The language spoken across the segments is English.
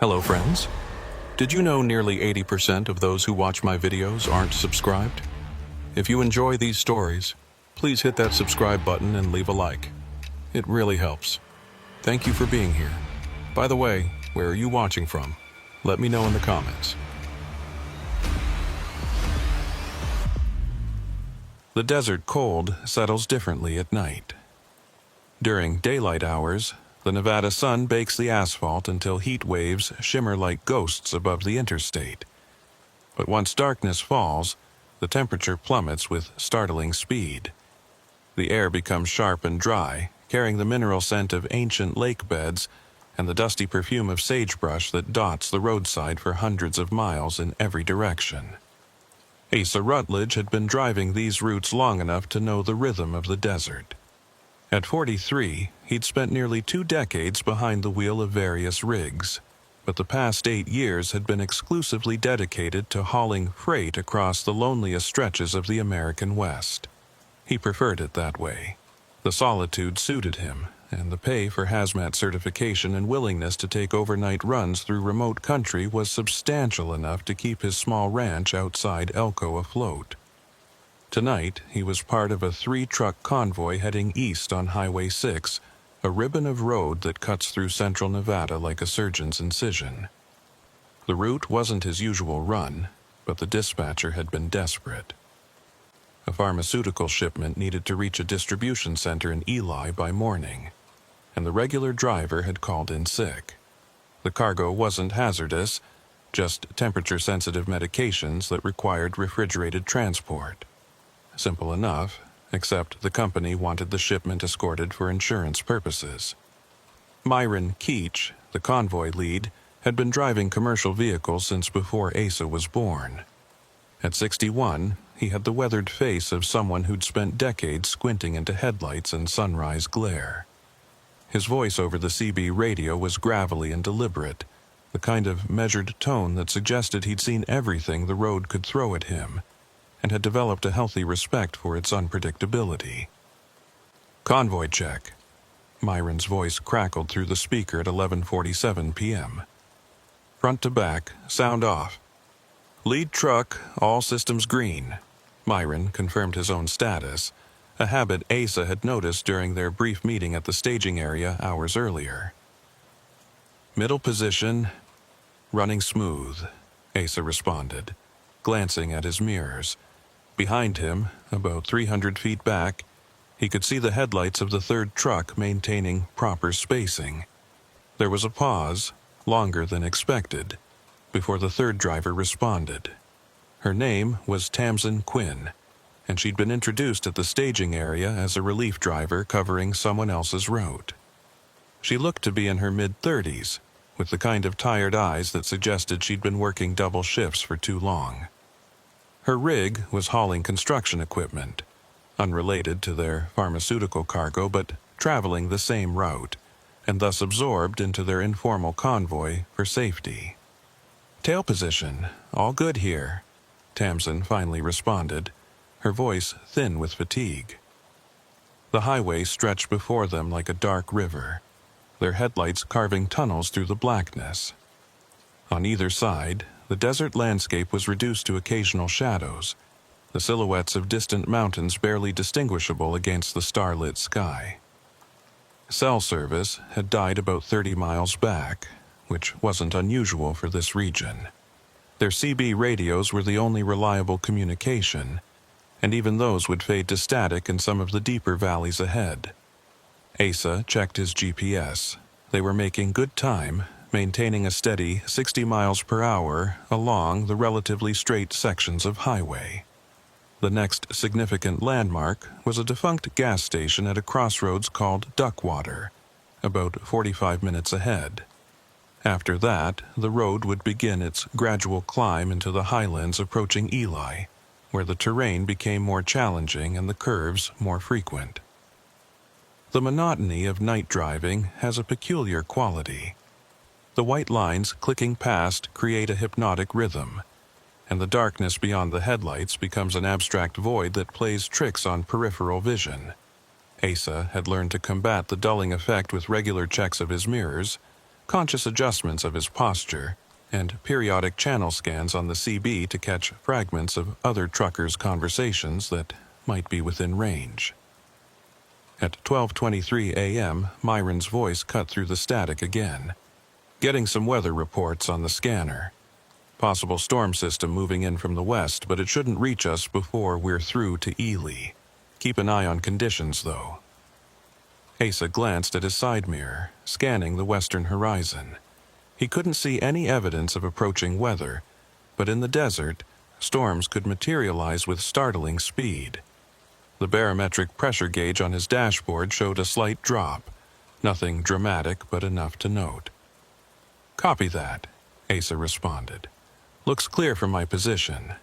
Hello friends. Did you know nearly 80% of those who watch my videos aren't subscribed? If you enjoy these stories, please hit that subscribe button and leave a like. It really helps. Thank you for being here. By the way, where are you watching from? Let me know in the comments. The desert cold settles differently at night. During daylight hours, the Nevada sun bakes the asphalt until heat waves shimmer like ghosts above the interstate. But once darkness falls, the temperature plummets with startling speed. The air becomes sharp and dry, carrying the mineral scent of ancient lake beds and the dusty perfume of sagebrush that dots the roadside for hundreds of miles in every direction. Asa Rutledge had been driving these routes long enough to know the rhythm of the desert. At 43, he'd spent nearly 2 decades behind the wheel of various rigs, but the past 8 years had been exclusively dedicated to hauling freight across the loneliest stretches of the American West. He preferred it that way. The solitude suited him, and the pay for hazmat certification and willingness to take overnight runs through remote country was substantial enough to keep his small ranch outside Elko afloat. Tonight, he was part of a 3-truck convoy heading east on Highway 6, a ribbon of road that cuts through central Nevada like a surgeon's incision. The route wasn't his usual run, but the dispatcher had been desperate. A pharmaceutical shipment needed to reach a distribution center in Ely by morning, and the regular driver had called in sick. The cargo wasn't hazardous, just temperature-sensitive medications that required refrigerated transport. Simple enough, except the company wanted the shipment escorted for insurance purposes. Myron Keach, the convoy lead, had been driving commercial vehicles since before Asa was born. At 61, he had the weathered face of someone who'd spent decades squinting into headlights and sunrise glare. His voice over the CB radio was gravelly and deliberate, the kind of measured tone that suggested he'd seen everything the road could throw at him, and had developed a healthy respect for its unpredictability. "Convoy check." Myron's voice crackled through the speaker at 11:47 p.m. "Front to back, sound off. Lead truck, all systems green." Myron confirmed his own status, a habit Asa had noticed during their brief meeting at the staging area hours earlier. "Middle position, running smooth," Asa responded, glancing at his mirrors. Behind him, about 300 feet back, he could see the headlights of the 3rd truck maintaining proper spacing. There was a pause, longer than expected, before the 3rd driver responded. Her name was Tamsin Quinn, and she'd been introduced at the staging area as a relief driver covering someone else's route. She looked to be in her mid-30s, with the kind of tired eyes that suggested she'd been working double shifts for too long. Her rig was hauling construction equipment, unrelated to their pharmaceutical cargo but traveling the same route, and thus absorbed into their informal convoy for safety. "Tail position, all good here," Tamsin finally responded, her voice thin with fatigue. The highway stretched before them like a dark river, their headlights carving tunnels through the blackness. On either side, the desert landscape was reduced to occasional shadows, the silhouettes of distant mountains barely distinguishable against the starlit sky. Cell service had died about 30 miles back, which wasn't unusual for this region. Their CB radios were the only reliable communication, and even those would fade to static in some of the deeper valleys ahead. Asa checked his GPS. They were making good time, maintaining a steady 60 miles per hour along the relatively straight sections of highway. The next significant landmark was a defunct gas station at a crossroads called Duckwater, about 45 minutes ahead. After that, the road would begin its gradual climb into the highlands approaching Ely, where the terrain became more challenging and the curves more frequent. The monotony of night driving has a peculiar quality. The white lines clicking past create a hypnotic rhythm, and the darkness beyond the headlights becomes an abstract void that plays tricks on peripheral vision. Asa had learned to combat the dulling effect with regular checks of his mirrors, conscious adjustments of his posture, and periodic channel scans on the CB to catch fragments of other truckers' conversations that might be within range. At 12:23 a.m., Myron's voice cut through the static again. Getting some weather reports on the scanner. Possible storm system moving in from the west, but it shouldn't reach us before we're through to Ely. Keep an eye on conditions, though. Asa glanced at his side mirror, scanning the western horizon. He couldn't see any evidence of approaching weather, but in the desert, storms could materialize with startling speed. The barometric pressure gauge on his dashboard showed a slight drop. Nothing dramatic, but enough to note. "Copy that," Asa responded. "Looks clear from my position."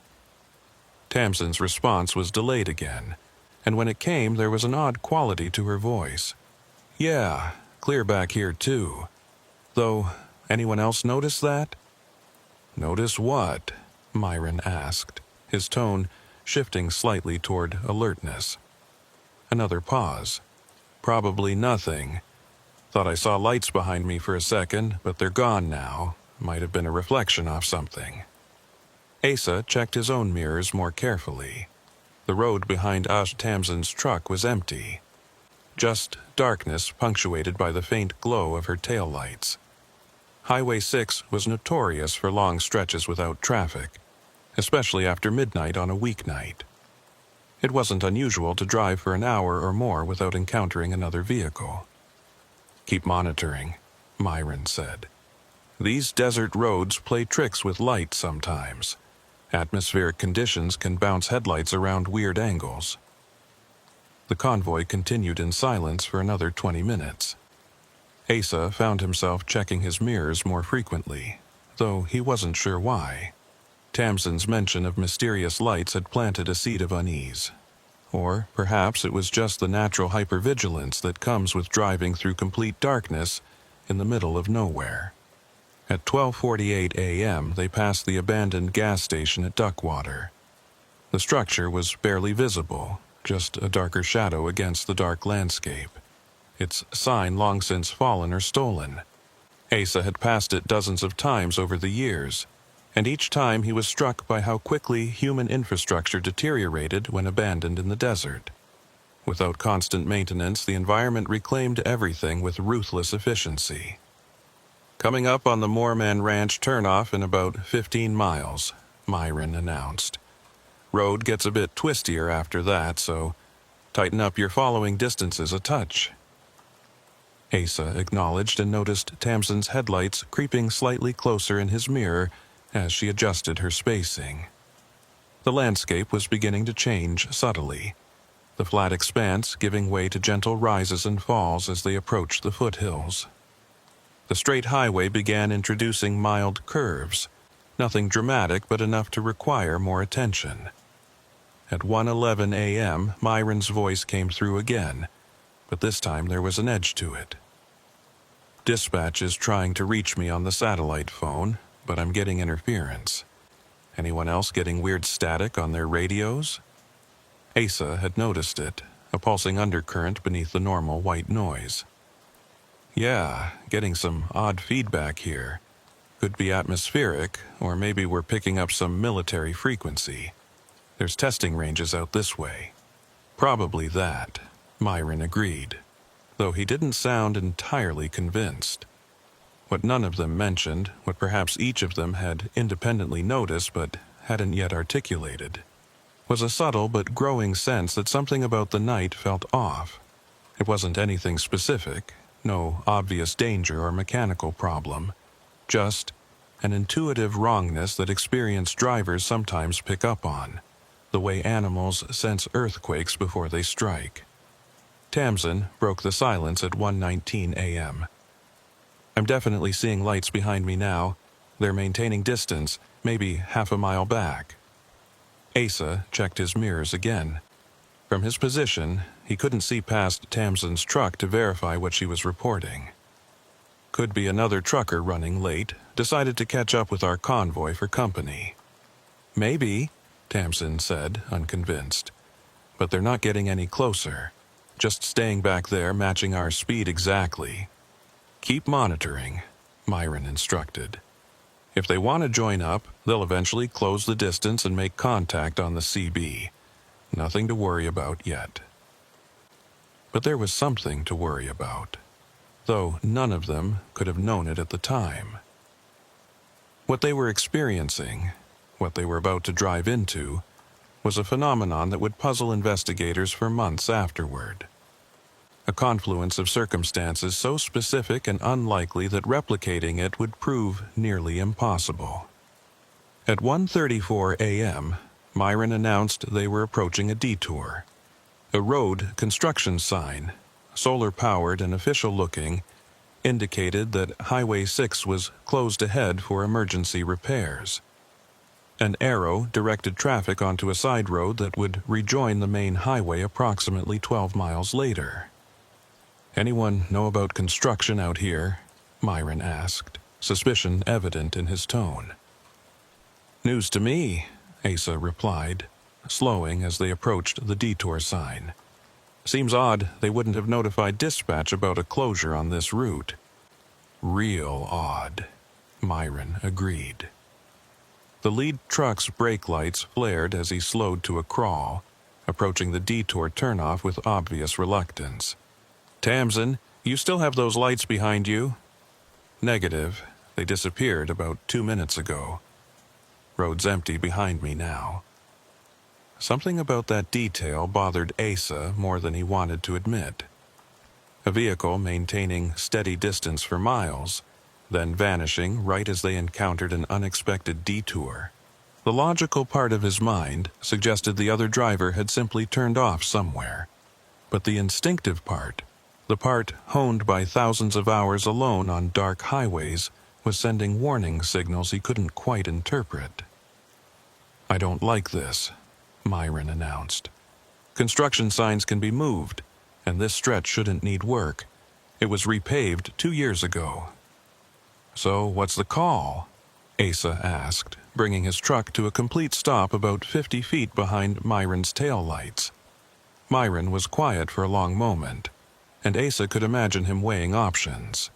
Tamsin's response was delayed again, and when it came, there was an odd quality to her voice. "Yeah, clear back here too. Though, anyone else notice that?" "Notice what?" Myron asked, his tone shifting slightly toward alertness. Another pause. "Probably nothing. Thought I saw lights behind me for a second, but they're gone now. Might have been a reflection off something." Asa checked his own mirrors more carefully. The road behind Tamsin's truck was empty. Just darkness punctuated by the faint glow of her taillights. Highway 6 was notorious for long stretches without traffic, especially after midnight on a weeknight. It wasn't unusual to drive for an hour or more without encountering another vehicle. "Keep monitoring," Myron said. "These desert roads play tricks with light sometimes. Atmospheric conditions can bounce headlights around weird angles." The convoy continued in silence for another 20 minutes. Asa found himself checking his mirrors more frequently, though he wasn't sure why. Tamsin's mention of mysterious lights had planted a seed of unease. Or perhaps it was just the natural hypervigilance that comes with driving through complete darkness in the middle of nowhere. At 12:48 a.m., they passed the abandoned gas station at Duckwater. The structure was barely visible, just a darker shadow against the dark landscape. Its sign long since fallen or stolen. Asa had passed it dozens of times over the years, and each time he was struck by how quickly human infrastructure deteriorated when abandoned in the desert. Without constant maintenance, the environment reclaimed everything with ruthless efficiency. "Coming up on the Moorman Ranch turnoff in about 15 miles, Myron announced. "Road gets a bit twistier after that, so tighten up your following distances a touch." Asa acknowledged and noticed Tamsin's headlights creeping slightly closer in his mirror as she adjusted her spacing. The landscape was beginning to change subtly, the flat expanse giving way to gentle rises and falls as they approached the foothills. The straight highway began introducing mild curves, nothing dramatic but enough to require more attention. At 1:11 a.m., Myron's voice came through again, but this time there was an edge to it. "Dispatch is trying to reach me on the satellite phone, but I'm getting interference. Anyone else getting weird static on their radios?" Asa had noticed it, a pulsing undercurrent beneath the normal white noise. "Yeah, getting some odd feedback here. Could be atmospheric, or maybe we're picking up some military frequency. There's testing ranges out this way." "Probably that," Myron agreed, though he didn't sound entirely convinced. What none of them mentioned, what perhaps each of them had independently noticed but hadn't yet articulated, was a subtle but growing sense that something about the night felt off. It wasn't anything specific, no obvious danger or mechanical problem, just an intuitive wrongness that experienced drivers sometimes pick up on, the way animals sense earthquakes before they strike. Tamsin broke the silence at 1:19 a.m. "I'm definitely seeing lights behind me now. They're maintaining distance, maybe half a mile back." Asa checked his mirrors again. From his position, he couldn't see past Tamsin's truck to verify what she was reporting. "Could be another trucker running late, decided to catch up with our convoy for company." "Maybe," Tamsin said, unconvinced. "But they're not getting any closer. Just staying back there, matching our speed exactly. Keep monitoring." Myron instructed. If they want to join up, they'll eventually close the distance and make contact on the CB. Nothing to worry about yet. But there was something to worry about, though none of them could have known it at the time. What they were experiencing, what they were about to drive into, was a phenomenon that would puzzle investigators for months afterward. A confluence of circumstances so specific and unlikely that replicating it would prove nearly impossible. At 1:34 a.m., Myron announced they were approaching a detour. A road construction sign, solar-powered and official-looking, indicated that Highway 6 was closed ahead for emergency repairs. An arrow directed traffic onto a side road that would rejoin the main highway approximately 12 miles later. "Anyone know about construction out here?" Myron asked, suspicion evident in his tone. "News to me," Asa replied, slowing as they approached the detour sign. "Seems odd they wouldn't have notified dispatch about a closure on this route." "Real odd," Myron agreed. The lead truck's brake lights flared as he slowed to a crawl, approaching the detour turnoff with obvious reluctance. "Tamsin, you still have those lights behind you?" "Negative. They disappeared about 2 minutes ago. Road's empty behind me now." Something about that detail bothered Asa more than he wanted to admit. A vehicle maintaining steady distance for miles, then vanishing right as they encountered an unexpected detour. The logical part of his mind suggested the other driver had simply turned off somewhere. But the instinctive part, the part honed by thousands of hours alone on dark highways, was sending warning signals he couldn't quite interpret. "I don't like this," Myron announced. "Construction signs can be moved, and this stretch shouldn't need work. It was repaved 2 years ago." "So what's the call?" Asa asked, bringing his truck to a complete stop about 50 feet behind Myron's taillights. Myron was quiet for a long moment, and Asa could imagine him weighing options.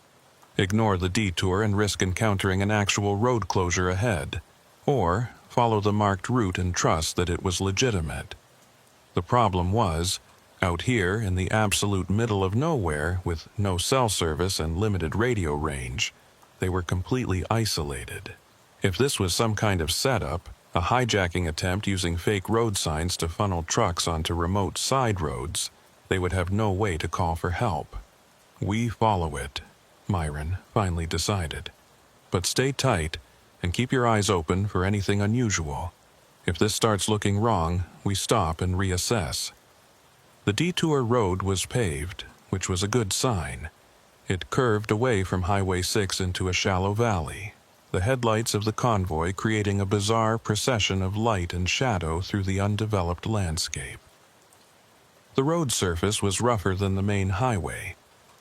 Ignore the detour and risk encountering an actual road closure ahead, or follow the marked route and trust that it was legitimate. The problem was, out here in the absolute middle of nowhere, with no cell service and limited radio range, they were completely isolated. If this was some kind of setup, a hijacking attempt using fake road signs to funnel trucks onto remote side roads, they would have no way to call for help. "We follow it," Myron finally decided. "But stay tight and keep your eyes open for anything unusual. If this starts looking wrong, we stop and reassess." The detour road was paved, which was a good sign. It curved away from Highway 6 into a shallow valley, the headlights of the convoy creating a bizarre procession of light and shadow through the undeveloped landscape. The road surface was rougher than the main highway,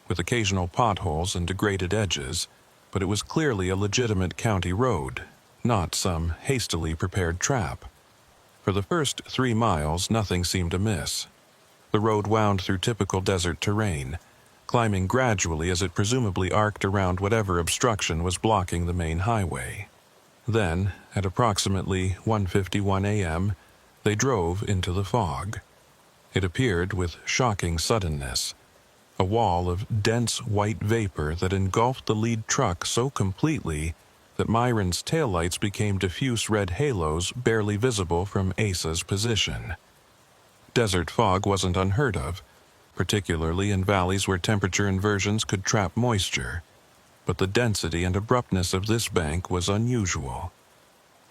with occasional potholes and degraded edges, but it was clearly a legitimate county road, not some hastily prepared trap. For the first 3 miles, nothing seemed amiss. The road wound through typical desert terrain, climbing gradually as it presumably arced around whatever obstruction was blocking the main highway. Then, at approximately 1:51 a.m., they drove into the fog. It appeared with shocking suddenness, a wall of dense white vapor that engulfed the lead truck so completely that Myron's taillights became diffuse red halos barely visible from Asa's position. Desert fog wasn't unheard of, particularly in valleys where temperature inversions could trap moisture, but the density and abruptness of this bank was unusual.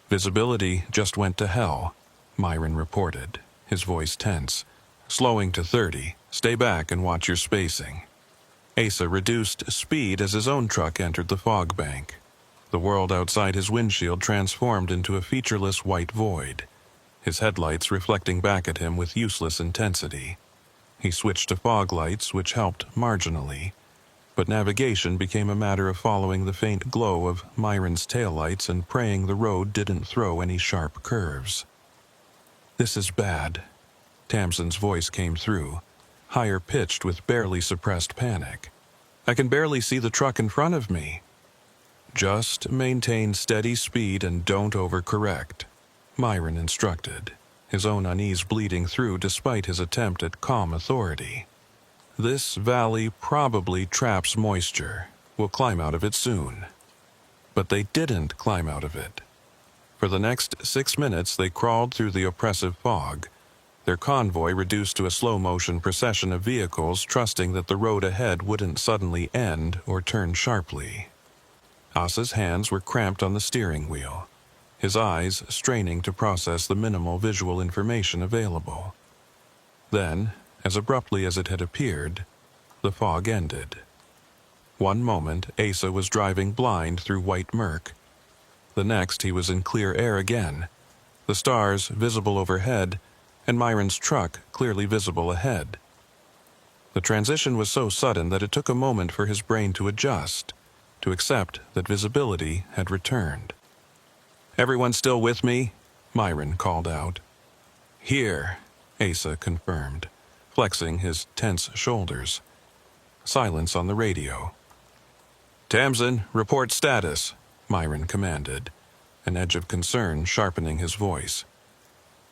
"Visibility just went to hell," Myron reported, his voice tense. "Slowing to 30. Stay back and watch your spacing." Asa reduced speed as his own truck entered the fog bank. The world outside his windshield transformed into a featureless white void, his headlights reflecting back at him with useless intensity. He switched to fog lights, which helped marginally, but navigation became a matter of following the faint glow of Myron's taillights and praying the road didn't throw any sharp curves. "This is bad," Tamsin's voice came through, higher pitched with barely suppressed panic. "I can barely see the truck in front of me." Just maintain steady speed and don't overcorrect, Myron instructed, his own unease bleeding through despite his attempt at calm authority. This valley probably traps moisture. We'll climb out of it soon. But they didn't climb out of it. For the next 6 minutes, they crawled through the oppressive fog, their convoy reduced to a slow-motion procession of vehicles, trusting that the road ahead wouldn't suddenly end or turn sharply. Asa's hands were cramped on the steering wheel, his eyes straining to process the minimal visual information available. Then, as abruptly as it had appeared, the fog ended. One moment, Asa was driving blind through white murk. The next, he was in clear air again, the stars visible overhead, and Myron's truck clearly visible ahead. The transition was so sudden that it took a moment for his brain to adjust, to accept that visibility had returned. "Everyone still with me?" Myron called out. "Here," Asa confirmed, flexing his tense shoulders. Silence on the radio. "Tamsin, report status," Myron commanded, an edge of concern sharpening his voice.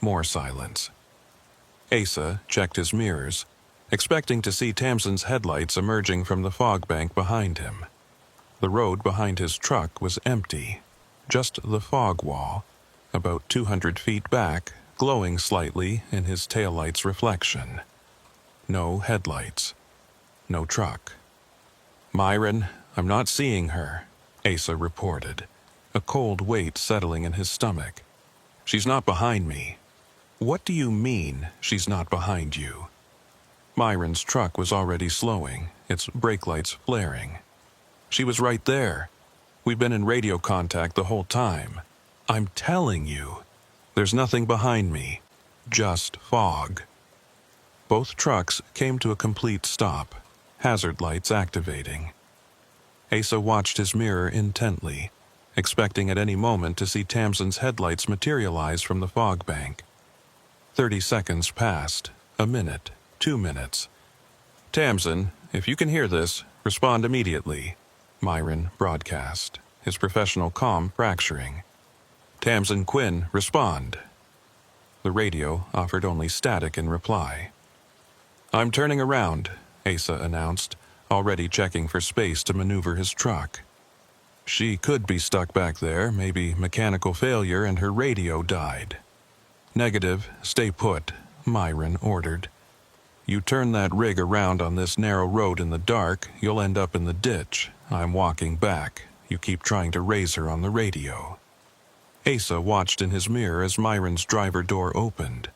More silence. Asa checked his mirrors, expecting to see Tamsin's headlights emerging from the fog bank behind him. The road behind his truck was empty, just the fog wall, about 200 feet back, glowing slightly in his taillight's reflection. No headlights. No truck. "Myron, I'm not seeing her," Asa reported, a cold weight settling in his stomach. "She's not behind me." "What do you mean, she's not behind you?" Myron's truck was already slowing, its brake lights flaring. "She was right there. We've been in radio contact the whole time. I'm telling you, there's nothing behind me. Just fog." Both trucks came to a complete stop, hazard lights activating. Asa watched his mirror intently, expecting at any moment to see Tamsin's headlights materialize from the fog bank. 30 seconds passed, a minute, 2 minutes. "Tamsin, if you can hear this, respond immediately," Myron broadcast, his professional calm fracturing. "Tamsin Quinn, respond." The radio offered only static in reply. "I'm turning around," Asa announced, already checking for space to maneuver his truck. "She could be stuck back there, maybe mechanical failure and her radio died." "Negative, stay put," Myron ordered. "You turn that rig around on this narrow road in the dark, you'll end up in the ditch. I'm walking back. You keep trying to raise her on the radio." Asa watched in his mirror as Myron's driver door opened,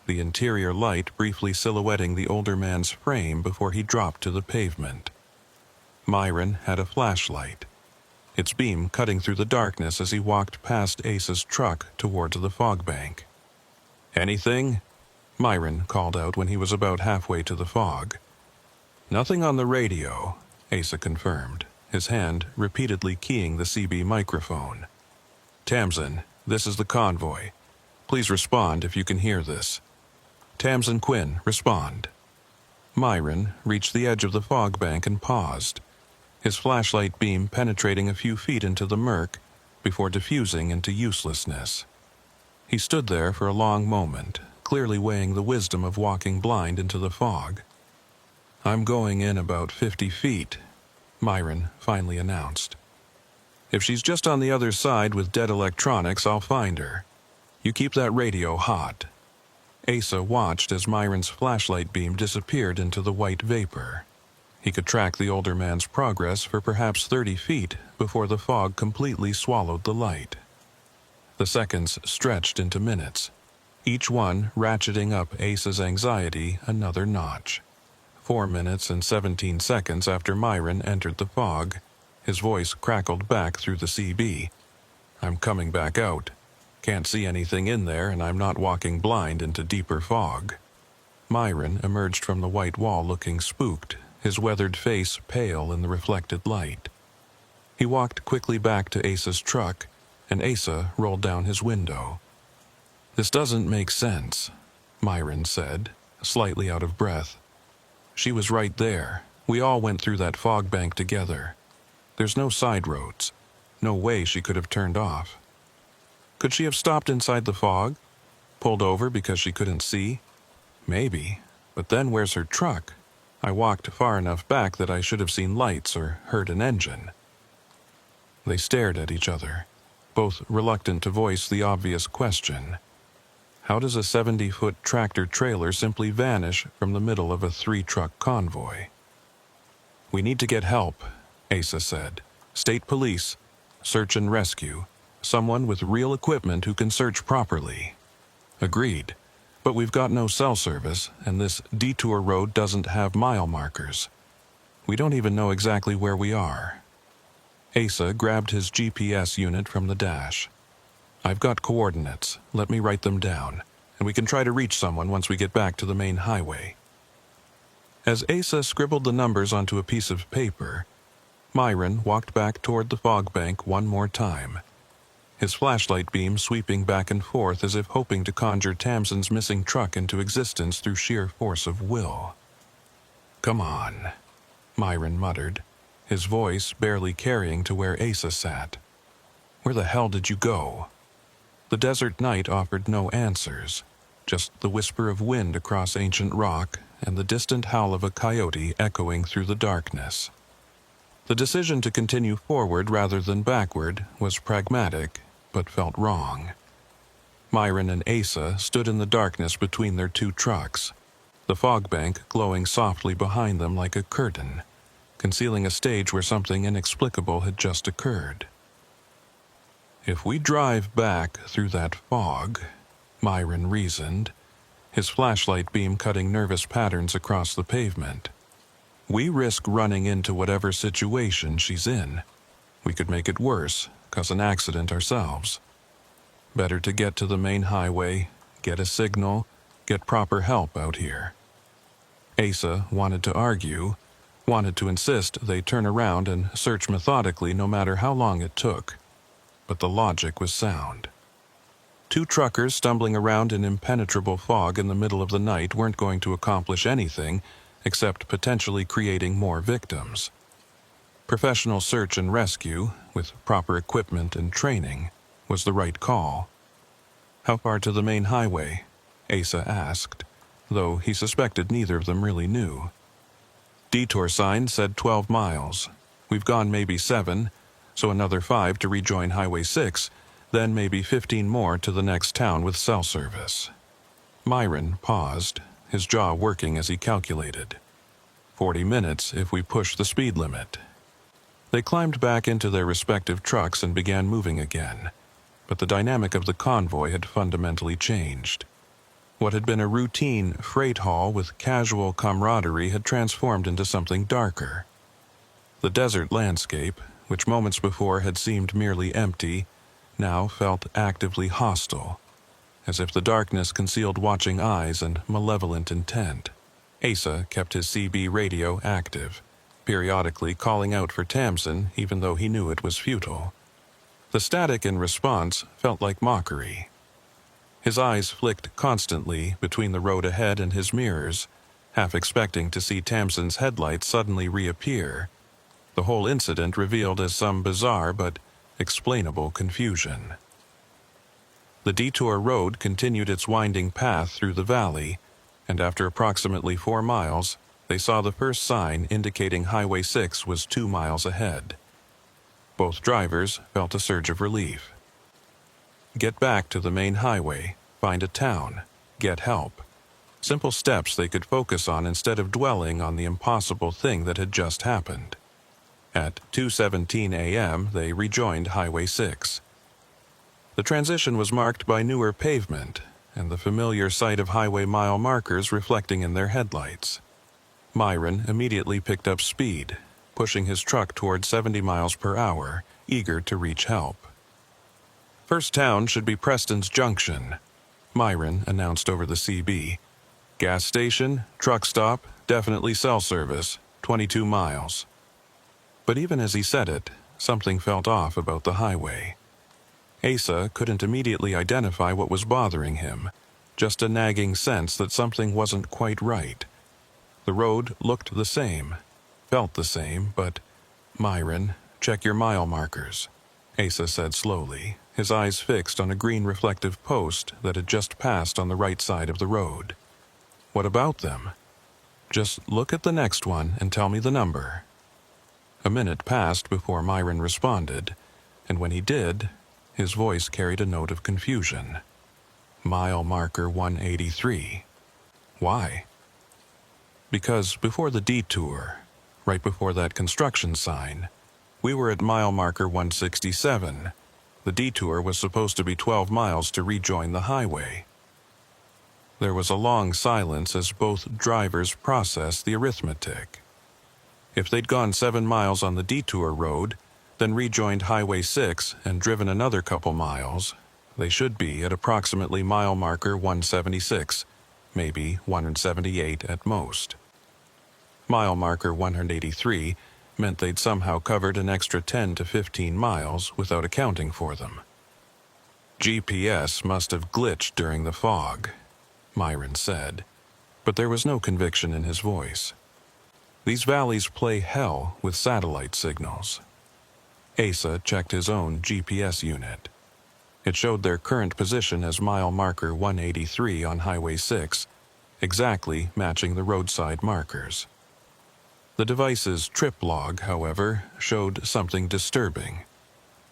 the interior light briefly silhouetting the older man's frame before he dropped to the pavement. Myron had a flashlight, its beam cutting through the darkness as he walked past Asa's truck towards the fog bank. "Anything?" Myron called out when he was about halfway to the fog. "Nothing on the radio," Asa confirmed, his hand repeatedly keying the CB microphone. "Tamsin, this is the convoy. Please respond if you can hear this. Tamsin Quinn, respond." Myron reached the edge of the fog bank and paused, his flashlight beam penetrating a few feet into the murk before diffusing into uselessness. He stood there for a long moment, clearly weighing the wisdom of walking blind into the fog. "I'm going in about 50 feet, Myron finally announced. "If she's just on the other side with dead electronics, I'll find her. You keep that radio hot." Asa watched as Myron's flashlight beam disappeared into the white vapor. He could track the older man's progress for perhaps 30 feet before the fog completely swallowed the light. The seconds stretched into minutes, each one ratcheting up Asa's anxiety another notch. 4 minutes and 17 seconds after Myron entered the fog, his voice crackled back through the CB. "I'm coming back out. Can't see anything in there, and I'm not walking blind into deeper fog." Myron emerged from the white wall looking spooked, his weathered face pale in the reflected light. He walked quickly back to Asa's truck, and Asa rolled down his window. "This doesn't make sense," Myron said, slightly out of breath. "She was right there. We all went through that fog bank together. There's no side roads. No way she could have turned off. Could she have stopped inside the fog? Pulled over because she couldn't see? Maybe. But then where's her truck? I walked far enough back that I should have seen lights or heard an engine. They stared at each other, both reluctant to voice the obvious question. How does a 70-foot tractor-trailer simply vanish from the middle of a 3-truck convoy? "We need to get help," Asa said. "State police, search and rescue, someone with real equipment who can search properly." Agreed, but we've got no cell service, and this detour road doesn't have mile markers. We don't even know exactly where we are. Asa grabbed his GPS unit from the dash. "I've got coordinates. Let me write them down, and we can try to reach someone once we get back to the main highway." As Asa scribbled the numbers onto a piece of paper, Myron walked back toward the fog bank one more time, his flashlight beam sweeping back and forth as if hoping to conjure Tamsin's missing truck into existence through sheer force of will. "Come on," Myron muttered, his voice barely carrying to where Asa sat. "Where the hell did you go?" The desert night offered no answers, just the whisper of wind across ancient rock and the distant howl of a coyote echoing through the darkness. The decision to continue forward rather than backward was pragmatic, but felt wrong. Myron and Asa stood in the darkness between their 2 trucks, the fog bank glowing softly behind them like a curtain, concealing a stage where something inexplicable had just occurred. "If we drive back through that fog," Myron reasoned, his flashlight beam cutting nervous patterns across the pavement, "we risk running into whatever situation she's in. We could make it worse, cause an accident ourselves. Better to get to the main highway, get a signal, get proper help out here." Asa wanted to argue, wanted to insist they turn around and search methodically no matter how long it took. But the logic was sound. 2 truckers stumbling around in impenetrable fog in the middle of the night weren't going to accomplish anything except potentially creating more victims. Professional search and rescue, with proper equipment and training, was the right call. "How far to the main highway?" Asa asked, though he suspected neither of them really knew. "Detour sign said 12 miles. We've gone maybe 7, so another 5 to rejoin Highway 6, then maybe 15 more to the next town with cell service." Myron paused, his jaw working as he calculated. 40 minutes if we push the speed limit. They climbed back into their respective trucks and began moving again, but the dynamic of the convoy had fundamentally changed. What had been a routine freight haul with casual camaraderie had transformed into something darker. The desert landscape, which moments before had seemed merely empty, now felt actively hostile, as if the darkness concealed watching eyes and malevolent intent. Asa kept his CB radio active, periodically calling out for Tamsin even though he knew it was futile. The static in response felt like mockery. His eyes flicked constantly between the road ahead and his mirrors, half expecting to see Tamsin's headlights suddenly reappear, the whole incident revealed as some bizarre but explainable confusion. The detour road continued its winding path through the valley, and after approximately 4 miles, they saw the first sign indicating Highway 6 was 2 miles ahead. Both drivers felt a surge of relief. Get back to the main highway, find a town, get help. Simple steps they could focus on instead of dwelling on the impossible thing that had just happened. At 2:17 a.m., they rejoined Highway 6. The transition was marked by newer pavement and the familiar sight of highway mile markers reflecting in their headlights. Myron immediately picked up speed, pushing his truck toward 70 miles per hour, eager to reach help. "First town should be Preston's Junction," Myron announced over the CB. "Gas station, truck stop, definitely cell service, 22 miles. But even as he said it, something felt off about the highway. Asa couldn't immediately identify what was bothering him, just a nagging sense that something wasn't quite right. The road looked the same, felt the same, but, "Myron, check your mile markers." Asa said slowly, his eyes fixed on a green reflective post that had just passed on the right side of the road. What about them? Just look at the next one and tell me the number. A minute passed before Myron responded, and when he did, his voice carried a note of confusion. Mile marker 183. Why? Because before the detour, right before that construction sign, we were at mile marker 167. The detour was supposed to be 12 miles to rejoin the highway. There was a long silence as both drivers processed the arithmetic. If they'd gone 7 miles on the detour road, then rejoined Highway 6 and driven another couple miles, they should be at approximately mile marker 176, maybe 178 at most. Mile marker 183 meant they'd somehow covered an extra 10 to 15 miles without accounting for them. GPS must have glitched during the fog, Myron said, but there was no conviction in his voice. These valleys play hell with satellite signals. Asa checked his own GPS unit. It showed their current position as mile marker 183 on Highway 6, exactly matching the roadside markers. The device's trip log, however, showed something disturbing.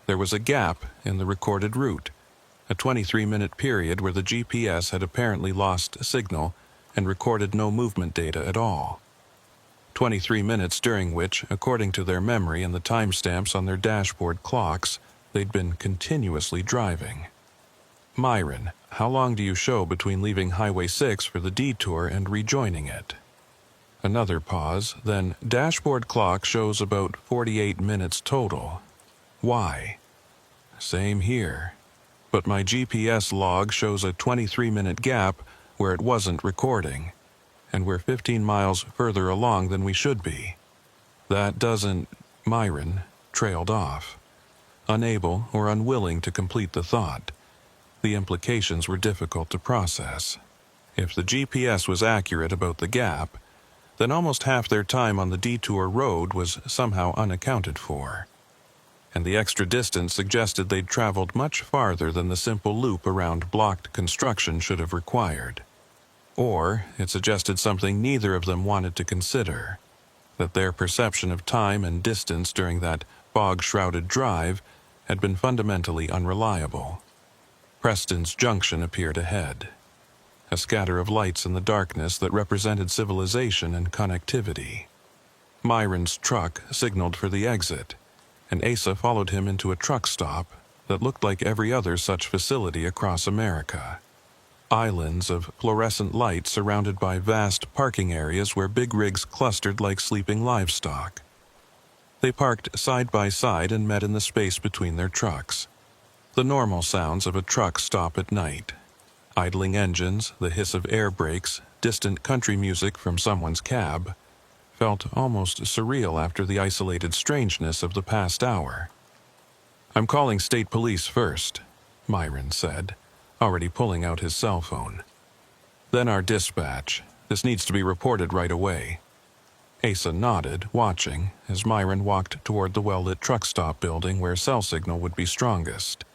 There was a gap in the recorded route, a 23-minute period where the GPS had apparently lost signal and recorded no movement data at all. 23 minutes during which, according to their memory and the timestamps on their dashboard clocks, they'd been continuously driving. Myron, how long do you show between leaving Highway 6 for the detour and rejoining it? Another pause, then dashboard clock shows about 48 minutes total. Why? Same here. But my GPS log shows a 23-minute gap where it wasn't recording, and we're 15 miles further along than we should be. That doesn't... Myron trailed off, unable or unwilling to complete the thought. The implications were difficult to process. If the GPS was accurate about the gap, then almost half their time on the detour road was somehow unaccounted for. And the extra distance suggested they'd traveled much farther than the simple loop around blocked construction should have required. Or it suggested something neither of them wanted to consider, that their perception of time and distance during that fog-shrouded drive had been fundamentally unreliable. Preston's Junction appeared ahead, a scatter of lights in the darkness that represented civilization and connectivity. Myron's truck signaled for the exit, and Asa followed him into a truck stop that looked like every other such facility across America. Islands of fluorescent light surrounded by vast parking areas where big rigs clustered like sleeping livestock. They parked side by side and met in the space between their trucks. The normal sounds of a truck stop at night. Idling engines, the hiss of air brakes, distant country music from someone's cab, felt almost surreal after the isolated strangeness of the past hour. "I'm calling state police first," Myron said, already pulling out his cell phone. "Then our dispatch. This needs to be reported right away." Asa nodded, watching, as Myron walked toward the well-lit truck stop building where cell signal would be strongest.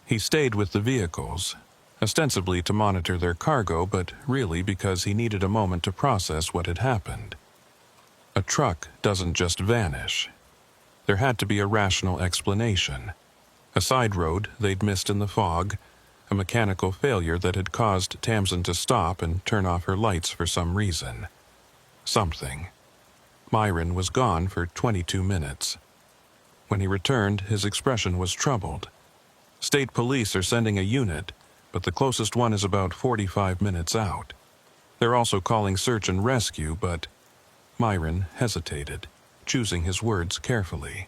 He stayed with the vehicles, ostensibly to monitor their cargo, but really because he needed a moment to process what had happened. A truck doesn't just vanish. There had to be a rational explanation. A side road they'd missed in the fog, a mechanical failure that had caused Tamsin to stop and turn off her lights for some reason. Something. Myron was gone for 22 minutes. When he returned, his expression was troubled. "State police are sending a unit, but the closest one is about 45 minutes out. They're also calling search and rescue, but..." Myron hesitated, choosing his words carefully.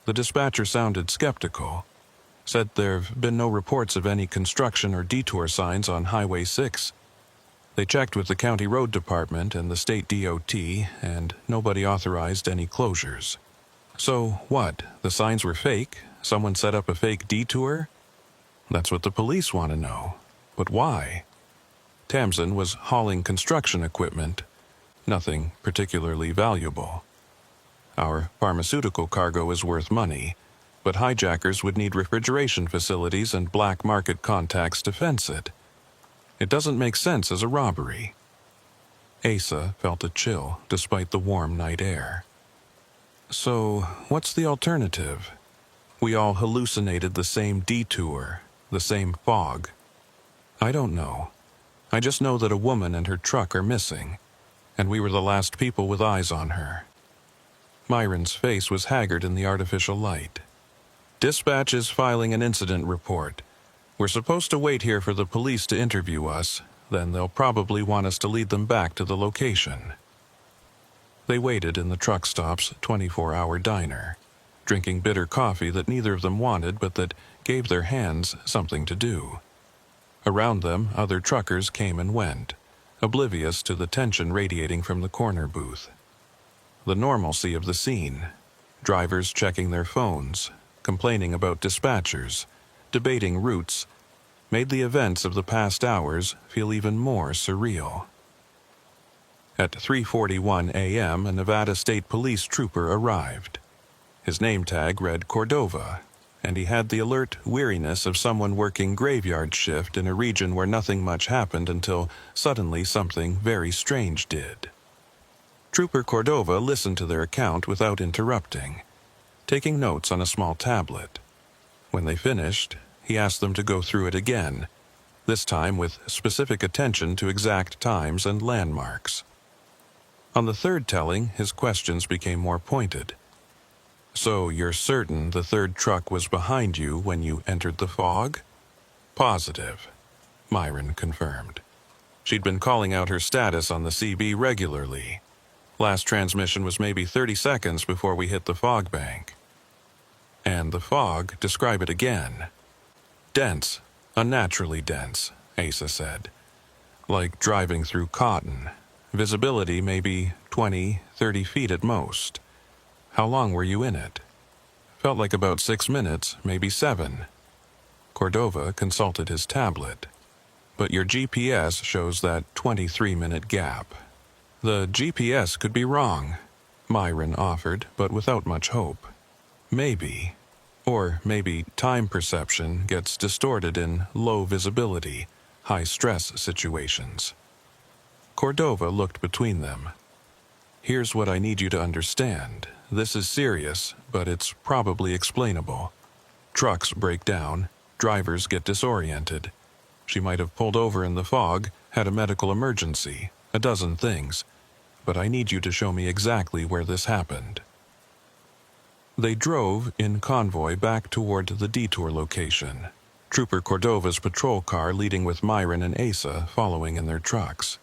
The dispatcher sounded skeptical, said there've been no reports of any construction or detour signs on Highway 6. They checked with the county road department and the state DOT, and nobody authorized any closures. So what? The signs were fake? Someone set up a fake detour? That's what the police want to know. But why? Tamsin was hauling construction equipment, nothing particularly valuable. Our pharmaceutical cargo is worth money, but hijackers would need refrigeration facilities and black market contacts to fence it. It doesn't make sense as a robbery. Asa felt a chill despite the warm night air. So, what's the alternative? We all hallucinated the same detour, the same fog. I don't know. I just know that a woman and her truck are missing, and we were the last people with eyes on her. Myron's face was haggard in the artificial light. Dispatch is filing an incident report. We're supposed to wait here for the police to interview us, then they'll probably want us to lead them back to the location. They waited in the truck stop's 24-hour diner, drinking bitter coffee that neither of them wanted but that gave their hands something to do. Around them, other truckers came and went, oblivious to the tension radiating from the corner booth. The normalcy of the scene, drivers checking their phones, complaining about dispatchers, debating routes, made the events of the past hours feel even more surreal. At 3:41 a.m., a Nevada State Police trooper arrived. His name tag read Cordova, and he had the alert weariness of someone working graveyard shift in a region where nothing much happened until suddenly something very strange did. Trooper Cordova listened to their account without interrupting, taking notes on a small tablet. When they finished, he asked them to go through it again, this time with specific attention to exact times and landmarks. On the third telling, his questions became more pointed. So you're certain the third truck was behind you when you entered the fog? Positive, Myron confirmed. She'd been calling out her status on the CB regularly. Last transmission was maybe 30 seconds before we hit the fog bank. And the fog, describe it again. Dense, unnaturally dense, Asa said. Like driving through cotton. Visibility maybe 20, 30 feet at most. How long were you in it? Felt like about 6 minutes, maybe 7. Cordova consulted his tablet. But your GPS shows that 23-minute gap. The GPS could be wrong, Myron offered, but without much hope. Maybe. Or maybe time perception gets distorted in low visibility, high-stress situations. Cordova looked between them. Here's what I need you to understand. This is serious, but it's probably explainable. Trucks break down, drivers get disoriented. She might have pulled over in the fog, had a medical emergency, a dozen things. But I need you to show me exactly where this happened. They drove in convoy back toward the detour location, Trooper Cordova's patrol car leading with Myron and Asa following in their trucks.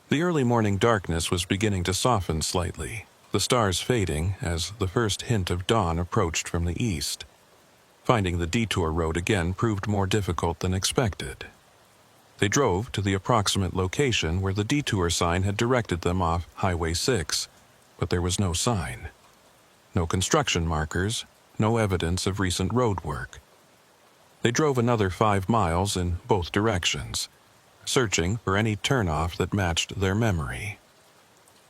The early morning darkness was beginning to soften slightly, the stars fading as the first hint of dawn approached from the east. Finding the detour road again proved more difficult than expected. They drove to the approximate location where the detour sign had directed them off Highway 6, but there was no sign. No construction markers, no evidence of recent road work. They drove another 5 miles in both directions, searching for any turnoff that matched their memory.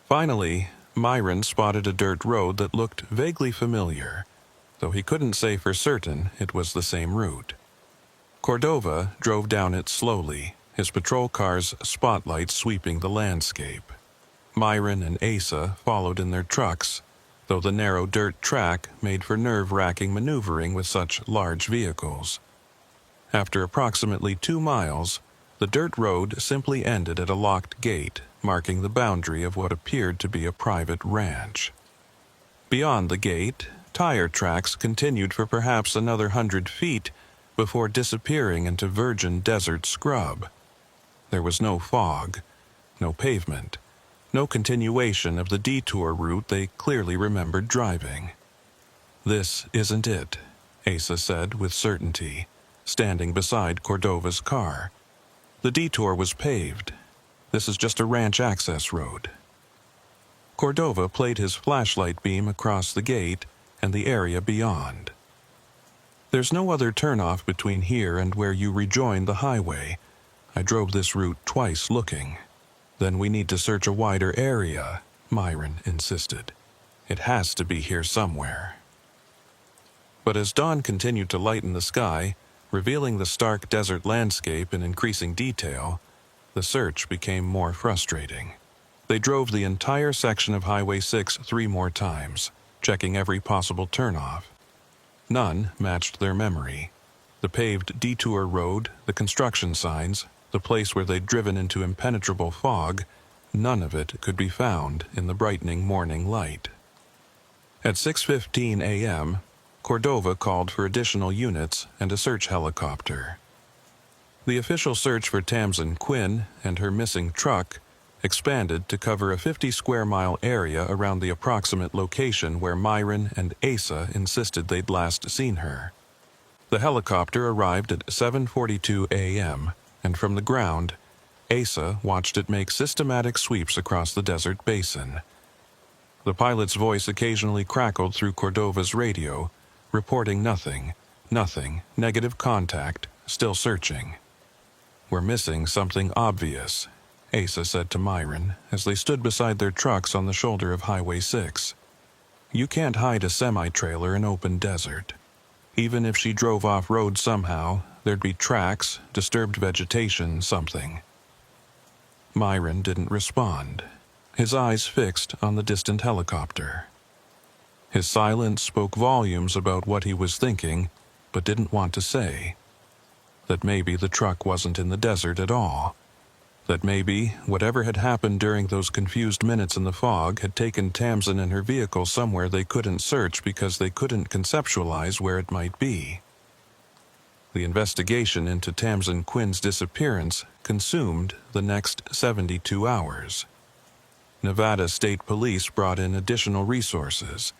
Finally, Myron spotted a dirt road that looked vaguely familiar, though he couldn't say for certain it was the same route. Cordova drove down it slowly, his patrol car's spotlight sweeping the landscape. Myron and Asa followed in their trucks, though the narrow dirt track made for nerve-wracking maneuvering with such large vehicles. After approximately 2 miles, the dirt road simply ended at a locked gate, marking the boundary of what appeared to be a private ranch. Beyond the gate, tire tracks continued for perhaps another 100 feet before disappearing into virgin desert scrub. There was no fog, no pavement, no continuation of the detour route they clearly remembered driving. "This isn't it," Asa said with certainty, standing beside Cordova's car. "The detour was paved. This is just a ranch access road." Cordova played his flashlight beam across the gate and the area beyond. "There's no other turnoff between here and where you rejoin the highway. I drove this route twice looking." "Then we need to search a wider area," Myron insisted. "It has to be here somewhere." But as dawn continued to lighten the sky, revealing the stark desert landscape in increasing detail, the search became more frustrating. They drove the entire section of Highway 6 3 more times, checking every possible turnoff. None matched their memory. The paved detour road, the construction signs, the place where they'd driven into impenetrable fog, none of it could be found in the brightening morning light. At 6:15 a.m., Cordova called for additional units and a search helicopter. The official search for Tamsin Quinn and her missing truck expanded to cover a 50-square-mile area around the approximate location where Myron and Asa insisted they'd last seen her. The helicopter arrived at 7:42 a.m., and from the ground, Asa watched it make systematic sweeps across the desert basin. The pilot's voice occasionally crackled through Cordova's radio, reporting nothing, negative contact, still searching. "We're missing something obvious," Asa said to Myron as they stood beside their trucks on the shoulder of Highway 6. "You can't hide a semi-trailer in open desert. Even if she drove off-road somehow, there'd be tracks, disturbed vegetation, something." Myron didn't respond, his eyes fixed on the distant helicopter. His silence spoke volumes about what he was thinking, but didn't want to say. That maybe the truck wasn't in the desert at all. That maybe whatever had happened during those confused minutes in the fog had taken Tamsin and her vehicle somewhere they couldn't search because they couldn't conceptualize where it might be. The investigation into Tamsin Quinn's disappearance consumed the next 72 hours. Nevada State Police brought in additional resources,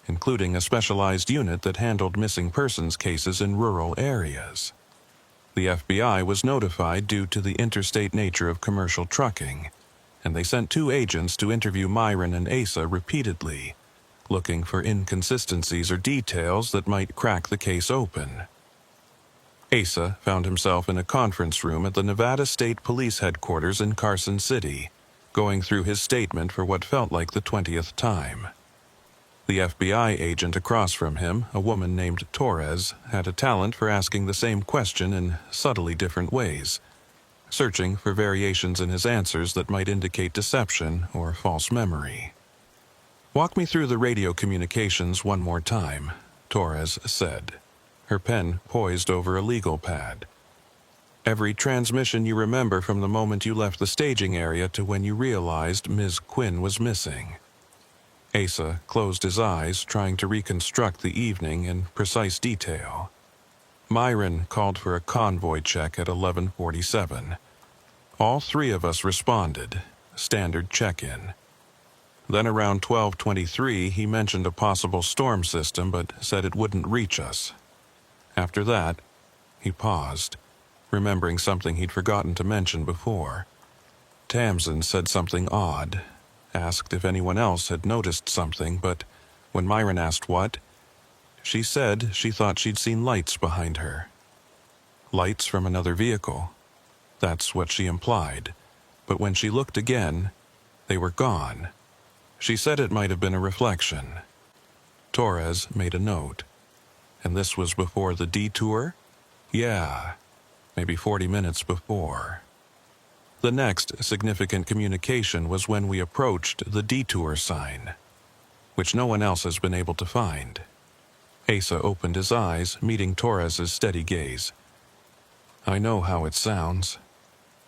including a specialized unit that handled missing persons cases in rural areas. The FBI was notified due to the interstate nature of commercial trucking, and they sent 2 agents to interview Myron and Asa repeatedly, looking for inconsistencies or details that might crack the case open. Asa found himself in a conference room at the Nevada State Police headquarters in Carson City, going through his statement for what felt like the 20th time. The FBI agent across from him, a woman named Torres, had a talent for asking the same question in subtly different ways, searching for variations in his answers that might indicate deception or false memory. "Walk me through the radio communications one more time," Torres said, her pen poised over a legal pad. "Every transmission you remember from the moment you left the staging area to when you realized Ms. Quinn was missing." Asa closed his eyes, trying to reconstruct the evening in precise detail. Myron called for a convoy check at 11:47. All 3 of us responded, standard check-in. Then around 12:23 he mentioned a possible storm system but said it wouldn't reach us. After that, he paused, remembering something he'd forgotten to mention before. Tamsin said something odd, asked if anyone else had noticed something, but when Myron asked what, she said she thought she'd seen lights behind her. Lights from another vehicle. That's what she implied, but when she looked again, they were gone. She said it might have been a reflection. Torres made a note. And this was before the detour? Yeah, maybe 40 minutes before. The next significant communication was when we approached the detour sign, which no one else has been able to find. Asa opened his eyes, meeting Torres's steady gaze. "I know how it sounds.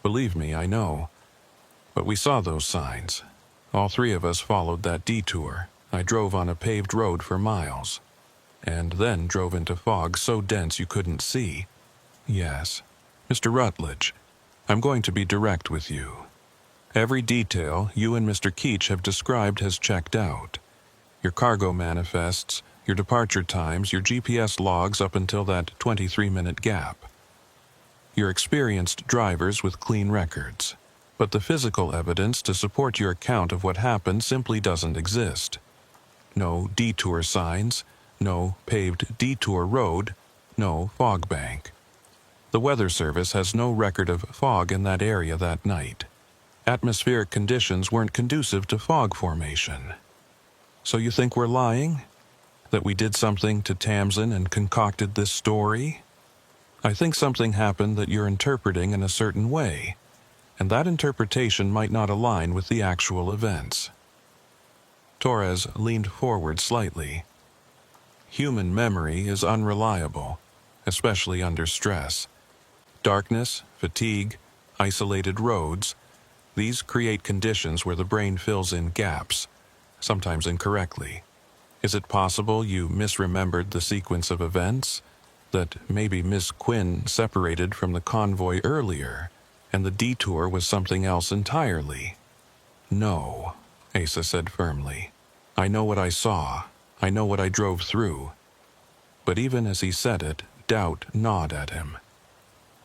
Believe me, I know. But we saw those signs. All 3 of us followed that detour. I drove on a paved road for miles, and then drove into fog so dense you couldn't see. Yes, Mr. Rutledge, I'm going to be direct with you. Every detail you and Mr. Keach have described has checked out. Your cargo manifests, your departure times, your GPS logs up until that 23-minute gap. You're experienced drivers with clean records, but the physical evidence to support your account of what happened simply doesn't exist. No detour signs, no paved detour road, no fog bank. The Weather Service has no record of fog in that area that night. Atmospheric conditions weren't conducive to fog formation. So you think we're lying? That we did something to Tamsin and concocted this story? I think something happened that you're interpreting in a certain way, and that interpretation might not align with the actual events. Torres leaned forward slightly. Human memory is unreliable, especially under stress. Darkness, fatigue, isolated roads, these create conditions where the brain fills in gaps, sometimes incorrectly. Is it possible you misremembered the sequence of events? That maybe Miss Quinn separated from the convoy earlier, and the detour was something else entirely? No, Asa said firmly. I know what I saw. I know what I drove through. But even as he said it, doubt gnawed at him.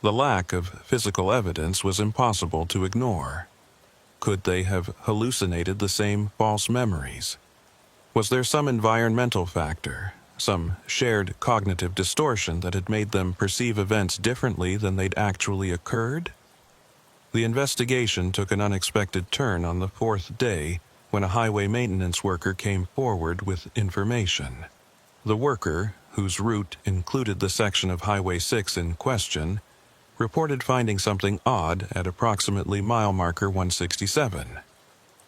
The lack of physical evidence was impossible to ignore. Could they have hallucinated the same false memories? Was there some environmental factor, some shared cognitive distortion that had made them perceive events differently than they'd actually occurred? The investigation took an unexpected turn on the fourth day when a highway maintenance worker came forward with information. The worker, whose route included the section of Highway 6 in question, reported finding something odd at approximately mile marker 167.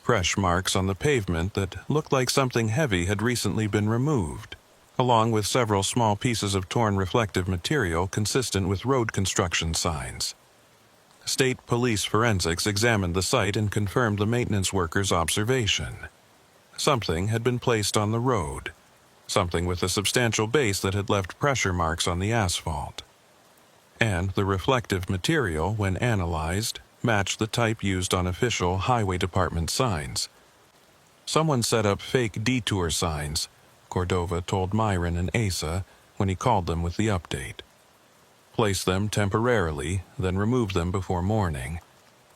Fresh marks on the pavement that looked like something heavy had recently been removed, along with several small pieces of torn reflective material consistent with road construction signs. State police forensics examined the site and confirmed the maintenance worker's observation. Something had been placed on the road, something with a substantial base that had left pressure marks on the asphalt. And the reflective material, when analyzed, matched the type used on official highway department signs. Someone set up fake detour signs, Cordova told Myron and Asa when he called them with the update. Place them temporarily, then remove them before morning.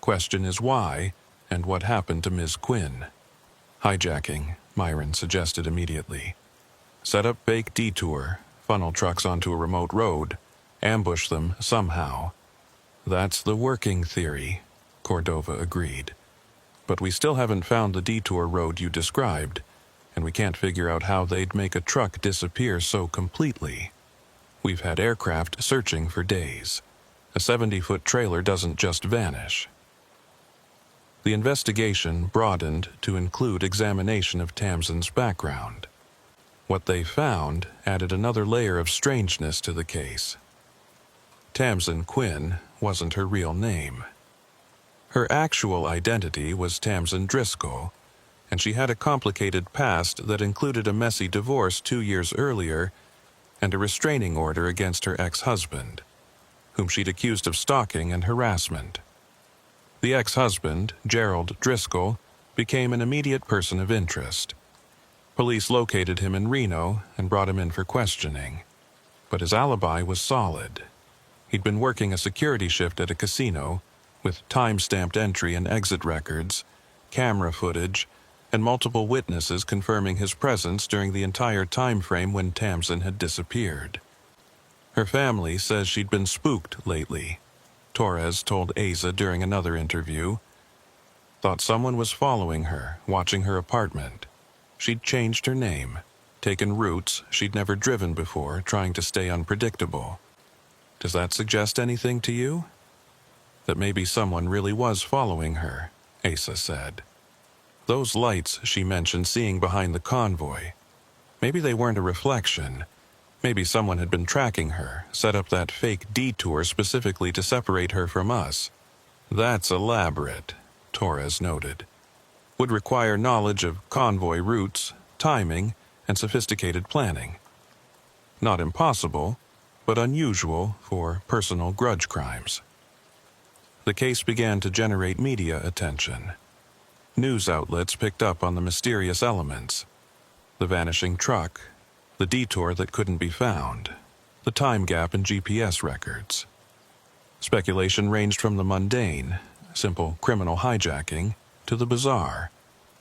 Question is why, and what happened to Ms. Quinn. Hijacking, Myron suggested immediately. Set up fake detour, funnel trucks onto a remote road, ambush them somehow. That's the working theory, Cordova agreed. But we still haven't found the detour road you described, and we can't figure out how they'd make a truck disappear so completely. We've had aircraft searching for days. A 70-foot trailer doesn't just vanish. The investigation broadened to include examination of Tamsin's background. What they found added another layer of strangeness to the case. Tamsin Quinn wasn't her real name. Her actual identity was Tamsin Driscoll, and she had a complicated past that included a messy divorce 2 years earlier and a restraining order against her ex-husband, whom she'd accused of stalking and harassment. The ex-husband, Gerald Driscoll, became an immediate person of interest. Police located him in Reno and brought him in for questioning, but his alibi was solid. He'd been working a security shift at a casino, with time-stamped entry and exit records, camera footage, and multiple witnesses confirming his presence during the entire time frame when Tamsin had disappeared. Her family says she'd been spooked lately, Torres told Asa during another interview. Thought someone was following her, watching her apartment. She'd changed her name, taken routes she'd never driven before, trying to stay unpredictable. Does that suggest anything to you? That maybe someone really was following her, Asa said. Those lights she mentioned seeing behind the convoy, maybe they weren't a reflection. Maybe someone had been tracking her, set up that fake detour specifically to separate her from us. That's elaborate, Torres noted. Would require knowledge of convoy routes, timing, and sophisticated planning. Not impossible, but unusual for personal grudge crimes. The case began to generate media attention. News outlets picked up on the mysterious elements. The vanishing truck, the detour that couldn't be found, the time gap in GPS records. Speculation ranged from the mundane, simple criminal hijacking, to the bizarre,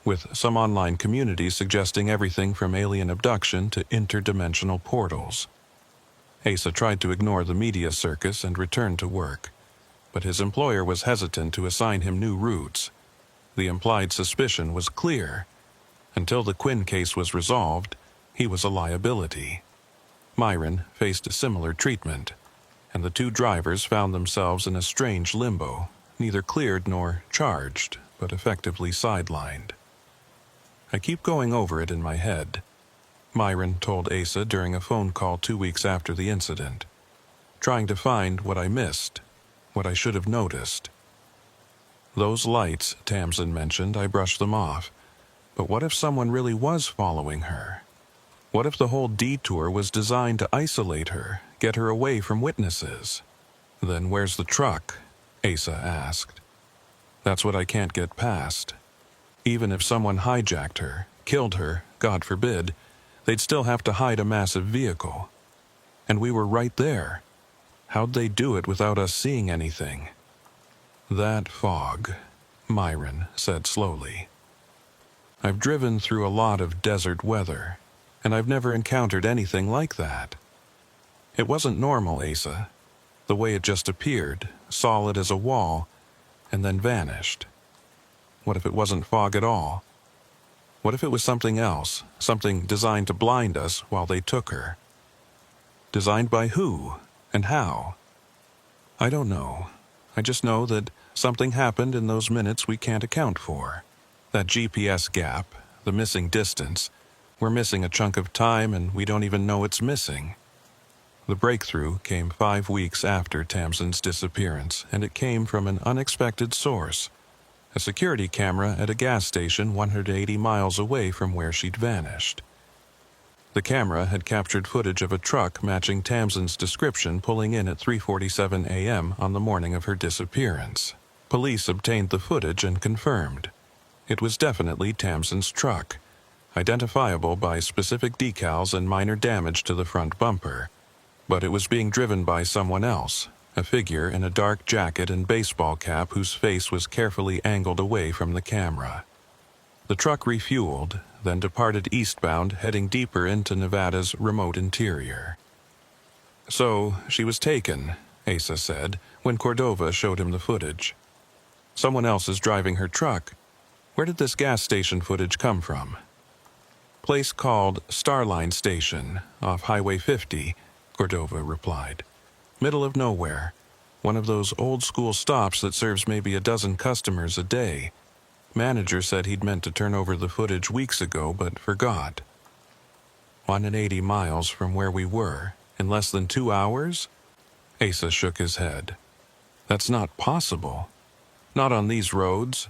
with some online communities suggesting everything from alien abduction to interdimensional portals. Asa tried to ignore the media circus and return to work, but his employer was hesitant to assign him new routes. The implied suspicion was clear. Until the Quinn case was resolved, he was a liability. Myron faced a similar treatment, and the two drivers found themselves in a strange limbo, neither cleared nor charged, but effectively sidelined. I keep going over it in my head. Myron told Asa during a phone call 2 weeks after the incident, trying to find what I missed, what I should have noticed. Those lights Tamsin mentioned, I brushed them off. But what if someone really was following her? What if the whole detour was designed to isolate her, get her away from witnesses? Then where's the truck? Asa asked. That's what I can't get past. Even if someone hijacked her, killed her, God forbid, they'd still have to hide a massive vehicle. And we were right there. How'd they do it without us seeing anything? That fog, Myron said slowly. I've driven through a lot of desert weather, and I've never encountered anything like that. It wasn't normal, Asa. The way it just appeared, solid as a wall, and then vanished. What if it wasn't fog at all? What if it was something else, something designed to blind us while they took her? Designed by who, and how? I don't know. I just know that something happened in those minutes we can't account for. That GPS gap, the missing distance, we're missing a chunk of time and we don't even know it's missing. The breakthrough came 5 weeks after Tamsin's disappearance, and it came from an unexpected source, a security camera at a gas station 180 miles away from where she'd vanished. The camera had captured footage of a truck matching Tamsin's description pulling in at 3:47 a.m. on the morning of her disappearance. Police obtained the footage and confirmed. It was definitely Tamsin's truck, identifiable by specific decals and minor damage to the front bumper. But it was being driven by someone else, a figure in a dark jacket and baseball cap whose face was carefully angled away from the camera. The truck refueled, then departed eastbound, heading deeper into Nevada's remote interior. So, she was taken, Asa said, when Cordova showed him the footage. Someone else is driving her truck. Where did this gas station footage come from? Place called Starline Station, off Highway 50, Cordova replied. Middle of nowhere. One of those old-school stops that serves maybe a dozen customers a day. Manager said he'd meant to turn over the footage weeks ago, but forgot. 180 miles from where we were, in less than 2 hours? Asa shook his head. That's not possible. Not on these roads.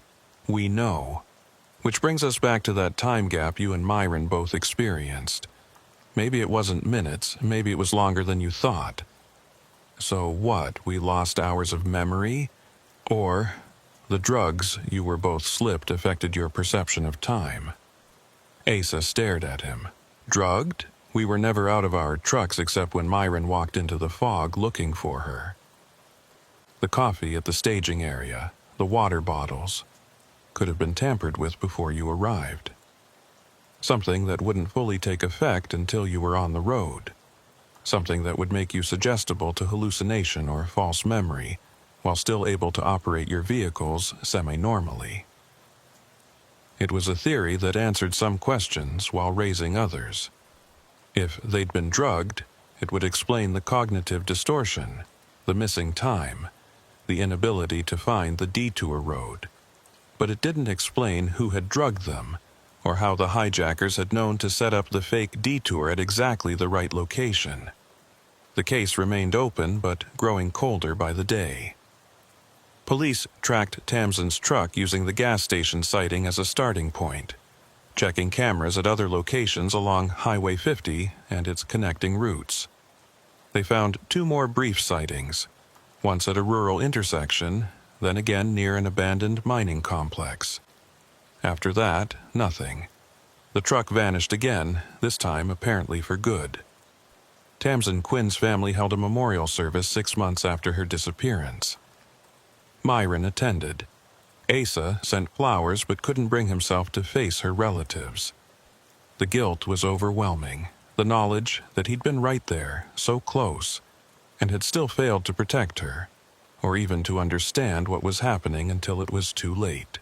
We know. Which brings us back to that time gap you and Myron both experienced. Maybe it wasn't minutes, maybe it was longer than you thought. So what, we lost hours of memory? Or the drugs you were both slipped affected your perception of time? Asa stared at him. Drugged? We were never out of our trucks except when Myron walked into the fog looking for her. The coffee at the staging area, the water bottles, could have been tampered with before you arrived. Something that wouldn't fully take effect until you were on the road. Something that would make you suggestible to hallucination or false memory, while still able to operate your vehicles semi-normally. It was a theory that answered some questions while raising others. If they'd been drugged, it would explain the cognitive distortion, the missing time, the inability to find the detour road. But it didn't explain who had drugged them, or how the hijackers had known to set up the fake detour at exactly the right location. The case remained open, but growing colder by the day. Police tracked Tamsin's truck using the gas station sighting as a starting point, checking cameras at other locations along Highway 50 and its connecting routes. They found 2 more brief sightings, once at a rural intersection, then again near an abandoned mining complex. After that, nothing. The truck vanished again, this time apparently for good. Tamsin Quinn's family held a memorial service 6 months after her disappearance. Myron attended. Asa sent flowers but couldn't bring himself to face her relatives. The guilt was overwhelming, the knowledge that he'd been right there, so close, and had still failed to protect her, or even to understand what was happening until it was too late.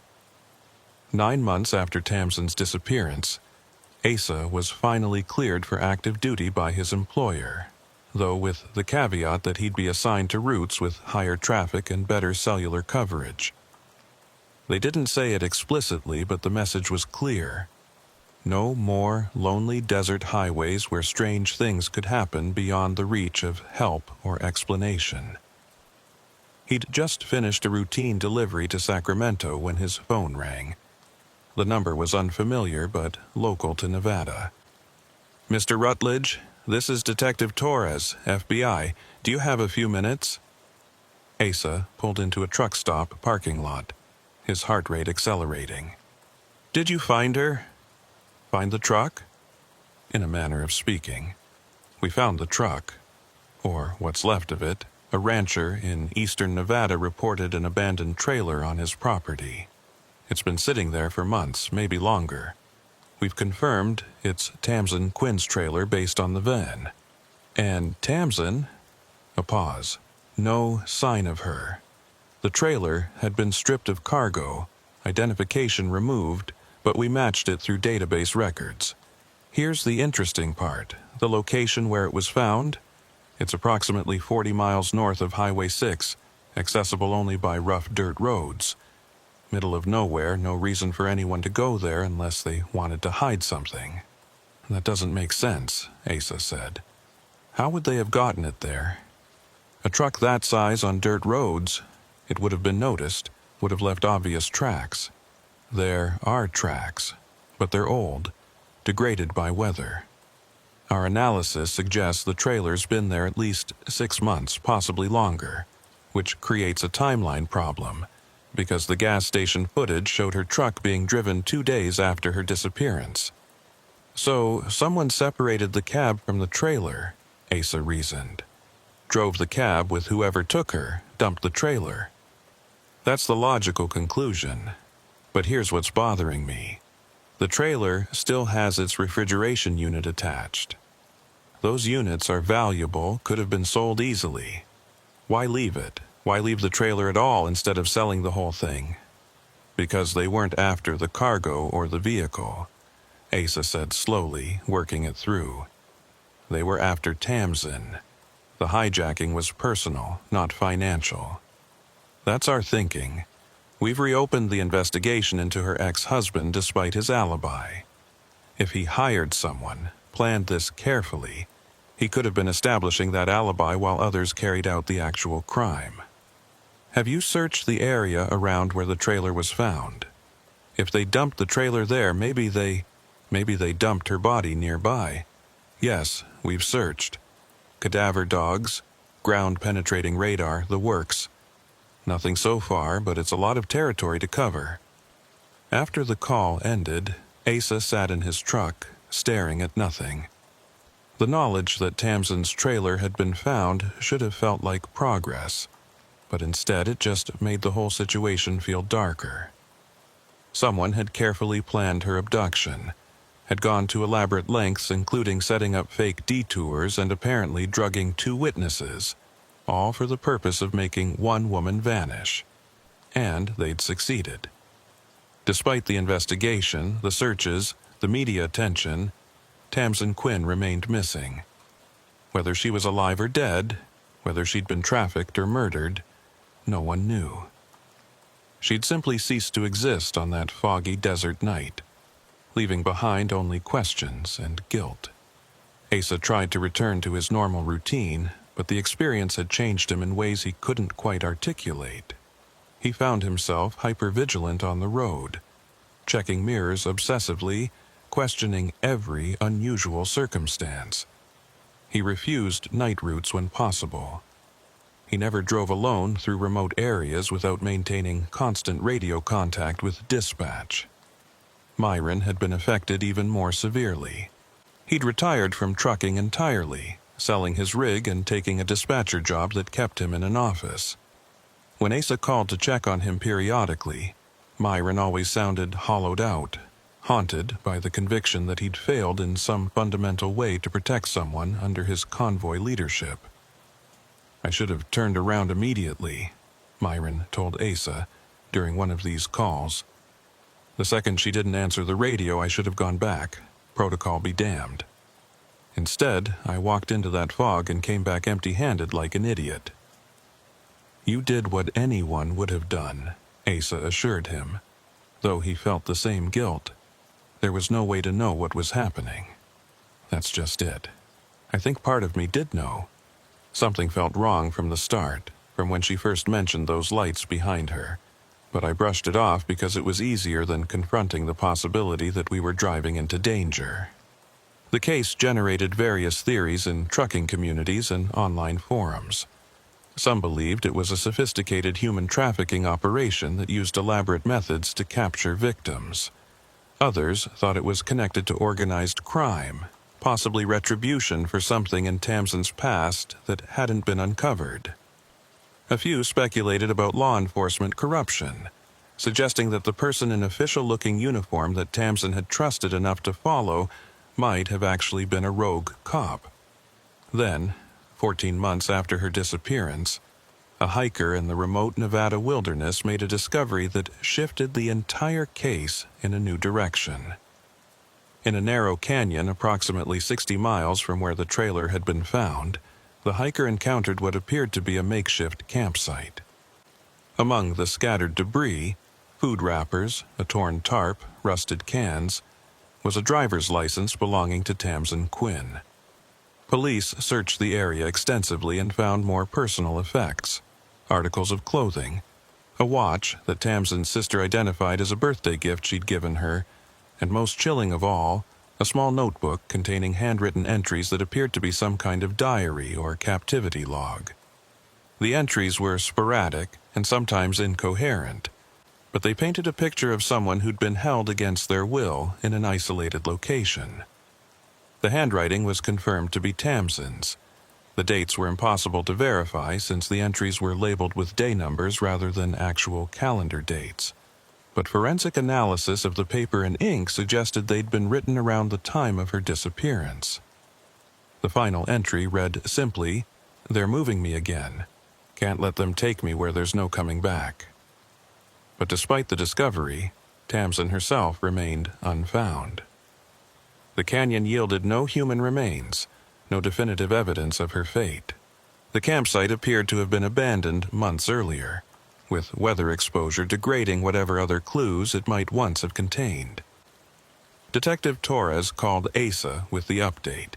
9 months after Tamsin's disappearance, Asa was finally cleared for active duty by his employer, though with the caveat that he'd be assigned to routes with higher traffic and better cellular coverage. They didn't say it explicitly, but the message was clear. No more lonely desert highways where strange things could happen beyond the reach of help or explanation. He'd just finished a routine delivery to Sacramento when his phone rang. The number was unfamiliar, but local to Nevada. "Mr. Rutledge, this is Detective Torres, FBI. Do you have a few minutes?" Asa pulled into a truck stop parking lot, his heart rate accelerating. "Did you find her?" "Find the truck?" "In a manner of speaking. We found the truck, or what's left of it. A rancher in eastern Nevada reported an abandoned trailer on his property. It's been sitting there for months, maybe longer. We've confirmed it's Tamsin Quinn's trailer based on the van. And Tamsin..." A pause. No sign of her. The trailer had been stripped of cargo, identification removed, but we matched it through database records. Here's the interesting part. The location where it was found? It's approximately 40 miles north of Highway 6, accessible only by rough dirt roads. Middle of nowhere, no reason for anyone to go there unless they wanted to hide something. "That doesn't make sense," Asa said. "How would they have gotten it there? A truck that size on dirt roads, it would have been noticed, would have left obvious tracks. There are tracks, but they're old, degraded by weather. Our analysis suggests the trailer's been there at least 6 months, possibly longer, which creates a timeline problem, because the gas station footage showed her truck being driven 2 days after her disappearance. So, someone separated the cab from the trailer, Asa reasoned. Drove the cab with whoever took her, dumped the trailer. That's the logical conclusion. But here's what's bothering me. The trailer still has its refrigeration unit attached. Those units are valuable, could have been sold easily. Why leave it? Why leave the trailer at all instead of selling the whole thing? Because they weren't after the cargo or the vehicle, Asa said slowly, working it through. They were after Tamsin. The hijacking was personal, not financial. That's our thinking. We've reopened the investigation into her ex-husband despite his alibi. If he hired someone, planned this carefully, he could have been establishing that alibi while others carried out the actual crime. Have you searched the area around where the trailer was found? If they dumped the trailer there, maybe they dumped her body nearby. Yes, we've searched. Cadaver dogs, ground-penetrating radar, the works. Nothing so far, but it's a lot of territory to cover. After the call ended, Asa sat in his truck, staring at nothing. The knowledge that Tamsin's trailer had been found should have felt like progress, but instead it just made the whole situation feel darker. Someone had carefully planned her abduction, had gone to elaborate lengths including setting up fake detours and apparently drugging 2 witnesses, all for the purpose of making one woman vanish. And they'd succeeded. Despite the investigation, the searches, the media attention, Tamsin Quinn remained missing. Whether she was alive or dead, whether she'd been trafficked or murdered, no one knew. She'd simply ceased to exist on that foggy desert night, leaving behind only questions and guilt. Asa tried to return to his normal routine, but the experience had changed him in ways he couldn't quite articulate. He found himself hypervigilant on the road, checking mirrors obsessively, questioning every unusual circumstance. He refused night routes when possible. He never drove alone through remote areas without maintaining constant radio contact with dispatch. Myron had been affected even more severely. He'd retired from trucking entirely, selling his rig and taking a dispatcher job that kept him in an office. When Asa called to check on him periodically, Myron always sounded hollowed out, haunted by the conviction that he'd failed in some fundamental way to protect someone under his convoy leadership. "I should have turned around immediately," Myron told Asa during one of these calls. "The second she didn't answer the radio, I should have gone back, protocol be damned. Instead, I walked into that fog and came back empty-handed like an idiot. You did what anyone would have done, Asa assured him, though he felt the same guilt. There was no way to know what was happening. That's just it. I think part of me did know. Something felt wrong from the start, from when she first mentioned those lights behind her, but I brushed it off because it was easier than confronting the possibility that we were driving into danger. The case generated various theories in trucking communities and online forums. Some believed it was a sophisticated human trafficking operation that used elaborate methods to capture victims. Others thought it was connected to organized crime, possibly retribution for something in Tamsin's past that hadn't been uncovered. A few speculated about law enforcement corruption, suggesting that the person in official-looking uniform that Tamsin had trusted enough to follow might have actually been a rogue cop. Then, 14 months after her disappearance, a hiker in the remote Nevada wilderness made a discovery that shifted the entire case in a new direction. In a narrow canyon approximately 60 miles from where the trailer had been found, the hiker encountered what appeared to be a makeshift campsite. Among the scattered debris, food wrappers, a torn tarp, rusted cans, was a driver's license belonging to Tamsin Quinn. Police searched the area extensively and found more personal effects, articles of clothing, a watch that Tamsin's sister identified as a birthday gift she'd given her, and most chilling of all, a small notebook containing handwritten entries that appeared to be some kind of diary or captivity log. The entries were sporadic and sometimes incoherent, but they painted a picture of someone who'd been held against their will in an isolated location. The handwriting was confirmed to be Tamsin's. The dates were impossible to verify since the entries were labeled with day numbers rather than actual calendar dates. But forensic analysis of the paper and ink suggested they'd been written around the time of her disappearance. The final entry read simply, "They're moving me again. Can't let them take me where there's no coming back." But despite the discovery, Tamsin herself remained unfound. The canyon yielded no human remains, no definitive evidence of her fate. The campsite appeared to have been abandoned months earlier, with weather exposure degrading whatever other clues it might once have contained. Detective Torres called Asa with the update.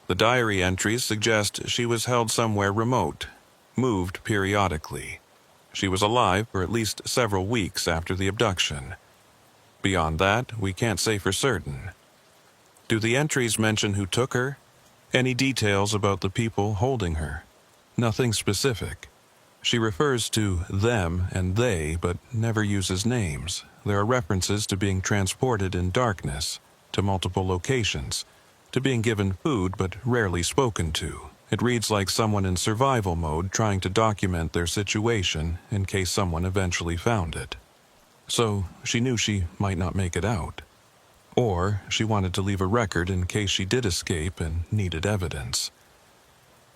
The diary entries suggest she was held somewhere remote, moved periodically. She was alive for at least several weeks after the abduction. Beyond that, we can't say for certain. Do the entries mention who took her? Any details about the people holding her? Nothing specific. She refers to them and they, but never uses names. There are references to being transported in darkness, to multiple locations, to being given food but rarely spoken to. It reads like someone in survival mode trying to document their situation in case someone eventually found it. So she knew she might not make it out. Or she wanted to leave a record in case she did escape and needed evidence.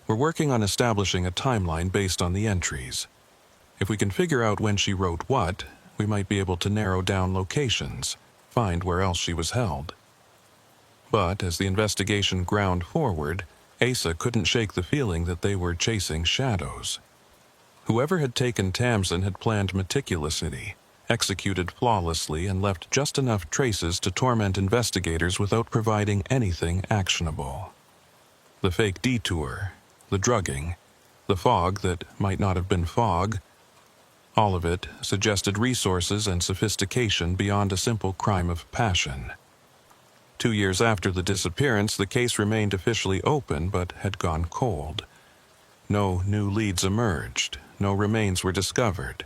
We're working on establishing a timeline based on the entries. If we can figure out when she wrote what, we might be able to narrow down locations, find where else she was held. But as the investigation ground forward, Asa couldn't shake the feeling that they were chasing shadows. Whoever had taken Tamsin had planned meticulously, executed flawlessly, and left just enough traces to torment investigators without providing anything actionable. The fake detour, the drugging, the fog that might not have been fog, all of it suggested resources and sophistication beyond a simple crime of passion. 2 years after the disappearance, the case remained officially open but had gone cold. No new leads emerged, no remains were discovered.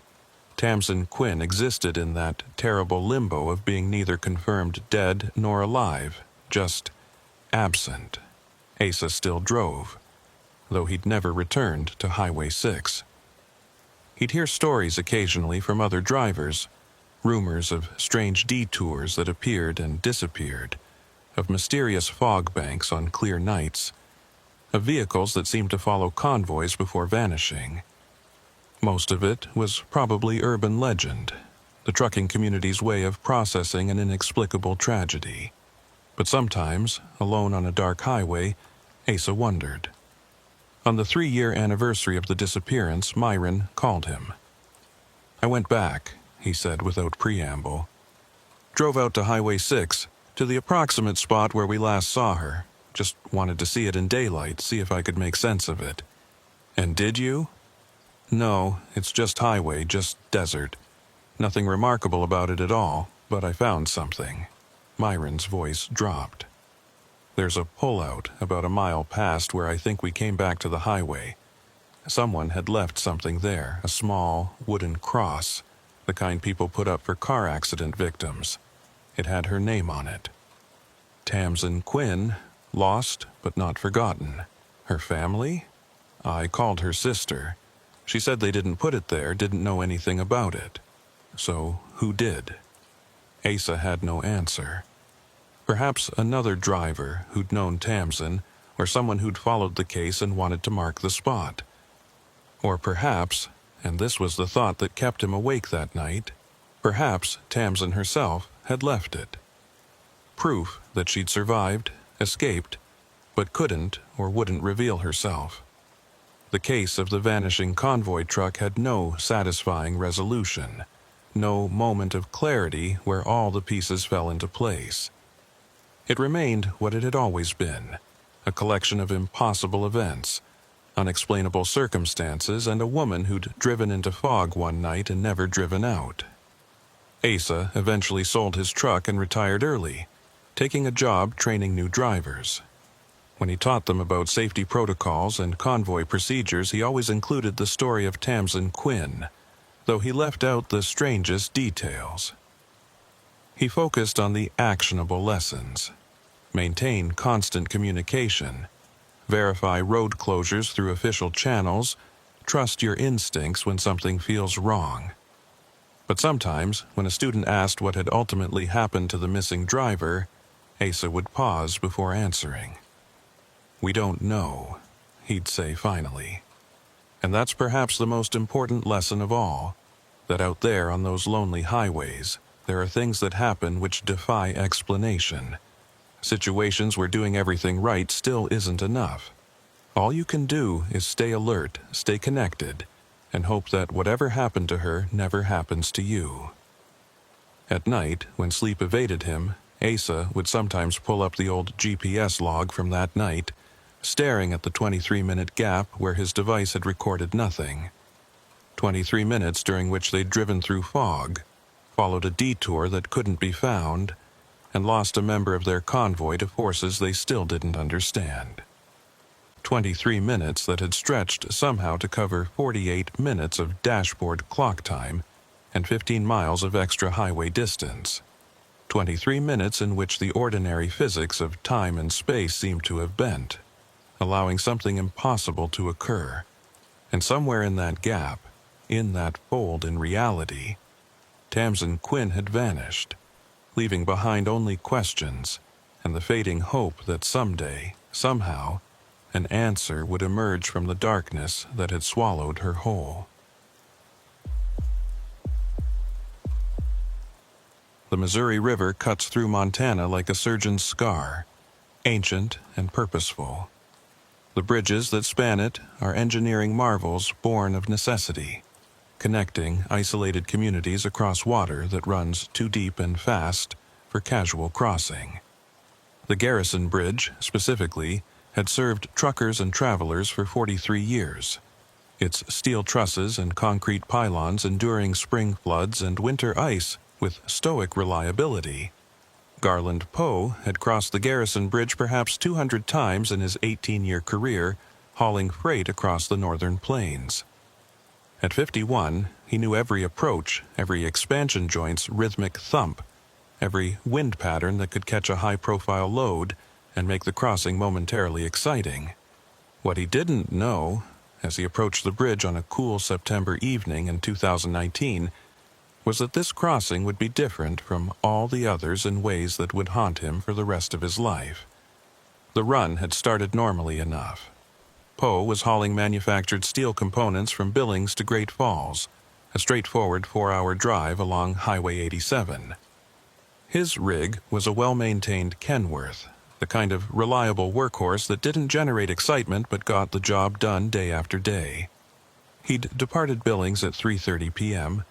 Tamsin Quinn existed in that terrible limbo of being neither confirmed dead nor alive, just absent. Asa still drove, though he'd never returned to Highway 6. He'd hear stories occasionally from other drivers, rumors of strange detours that appeared and disappeared, of mysterious fog banks on clear nights, of vehicles that seemed to follow convoys before vanishing. Most of it was probably urban legend, the trucking community's way of processing an inexplicable tragedy. But sometimes, alone on a dark highway, Asa wondered. On the 3-year anniversary of the disappearance, Myron called him. "I went back," he said without preamble. "Drove out to Highway 6, to the approximate spot where we last saw her. Just wanted to see it in daylight, see if I could make sense of it." "And did you?" "No, it's just highway, just desert. Nothing remarkable about it at all, but I found something." Myron's voice dropped. "There's a pullout about a mile past where I think we came back to the highway. Someone had left something there, a small wooden cross, the kind people put up for car accident victims. It had her name on it. Tamsin Quinn, lost but not forgotten. Her family? I called her sister. She said they didn't put it there, didn't know anything about it. So who did?" Asa had no answer. Perhaps another driver who'd known Tamsin, or someone who'd followed the case and wanted to mark the spot. Or perhaps, and this was the thought that kept him awake that night, perhaps Tamsin herself had left it. Proof that she'd survived, escaped, but couldn't or wouldn't reveal herself. The case of the vanishing convoy truck had no satisfying resolution, no moment of clarity where all the pieces fell into place. It remained what it had always been, a collection of impossible events, unexplainable circumstances, and a woman who'd driven into fog one night and never driven out. Asa eventually sold his truck and retired early, taking a job training new drivers. When he taught them about safety protocols and convoy procedures, he always included the story of Tamsin Quinn, though he left out the strangest details. He focused on the actionable lessons. Maintain constant communication. Verify road closures through official channels. Trust your instincts when something feels wrong. But sometimes, when a student asked what had ultimately happened to the missing driver, Asa would pause before answering. "We don't know," he'd say finally. And that's perhaps the most important lesson of all, that out there on those lonely highways, there are things that happen which defy explanation. Situations where doing everything right still isn't enough. All you can do is stay alert, stay connected, and hope that whatever happened to her never happens to you. At night, when sleep evaded him, Asa would sometimes pull up the old GPS log from that night, staring at the 23-minute gap where his device had recorded nothing. 23 minutes during which they'd driven through fog, followed a detour that couldn't be found, and lost a member of their convoy to forces they still didn't understand. 23 minutes that had stretched somehow to cover 48 minutes of dashboard clock time and 15 miles of extra highway distance. 23 minutes in which the ordinary physics of time and space seemed to have bent, allowing something impossible to occur. And somewhere in that gap, in that fold in reality, Tamsin Quinn had vanished, leaving behind only questions and the fading hope that someday, somehow, an answer would emerge from the darkness that had swallowed her whole. The Missouri River cuts through Montana like a surgeon's scar, ancient and purposeful. The bridges that span it are engineering marvels born of necessity, connecting isolated communities across water that runs too deep and fast for casual crossing. The Garrison Bridge, specifically, had served truckers and travelers for 43 years, its steel trusses and concrete pylons enduring spring floods and winter ice with stoic reliability. Garland Poe had crossed the Garrison Bridge perhaps 200 times in his 18-year career, hauling freight across the northern plains. At 51, he knew every approach, every expansion joint's rhythmic thump, every wind pattern that could catch a high-profile load and make the crossing momentarily exciting. What he didn't know, as he approached the bridge on a cool September evening in 2019, was that this crossing would be different from all the others in ways that would haunt him for the rest of his life. The run had started normally enough. Poe was hauling manufactured steel components from Billings to Great Falls, a straightforward 4-hour drive along Highway 87. His rig was a well-maintained Kenworth, the kind of reliable workhorse that didn't generate excitement but got the job done day after day. He'd departed Billings at 3:30 p.m.,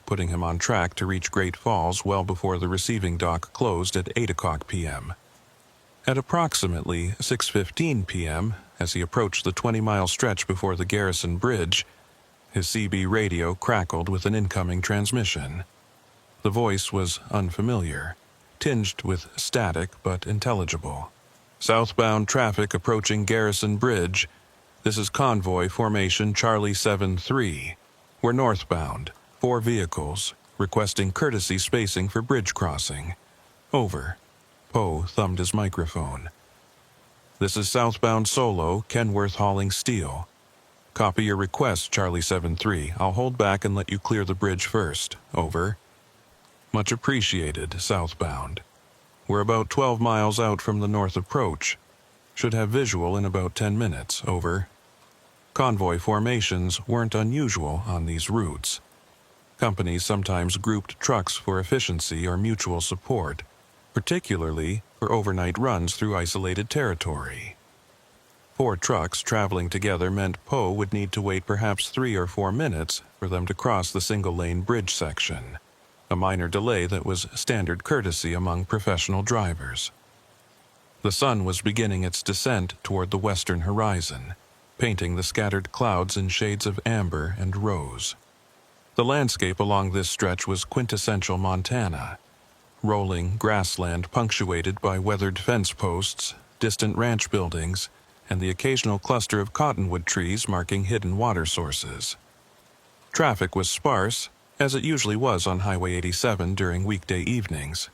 putting him on track to reach Great Falls well before the receiving dock closed at 8 o'clock p.m. At approximately 6:15 p.m., as he approached the 20-mile stretch before the Garrison Bridge, his CB radio crackled with an incoming transmission. The voice was unfamiliar, tinged with static but intelligible. "Southbound traffic approaching Garrison Bridge. This is Convoy Formation Charlie 7-3. We're northbound, 4 vehicles, requesting courtesy spacing for bridge crossing. Over." Poe thumbed his microphone. "This is southbound solo, Kenworth hauling steel. Copy your request, Charlie 7-3. I'll hold back and let you clear the bridge first. Over." "Much appreciated, southbound. We're about 12 miles out from the north approach. Should have visual in about 10 minutes. Over." Convoy formations weren't unusual on these routes. Companies sometimes grouped trucks for efficiency or mutual support, particularly for overnight runs through isolated territory. 4 trucks traveling together meant Poe would need to wait perhaps 3 or 4 minutes for them to cross the single-lane bridge section, a minor delay that was standard courtesy among professional drivers. The sun was beginning its descent toward the western horizon, painting the scattered clouds in shades of amber and rose. The landscape along this stretch was quintessential Montana, rolling grassland punctuated by weathered fence posts, distant ranch buildings, and the occasional cluster of cottonwood trees marking hidden water sources. Traffic was sparse, as it usually was on Highway 87 during weekday evenings.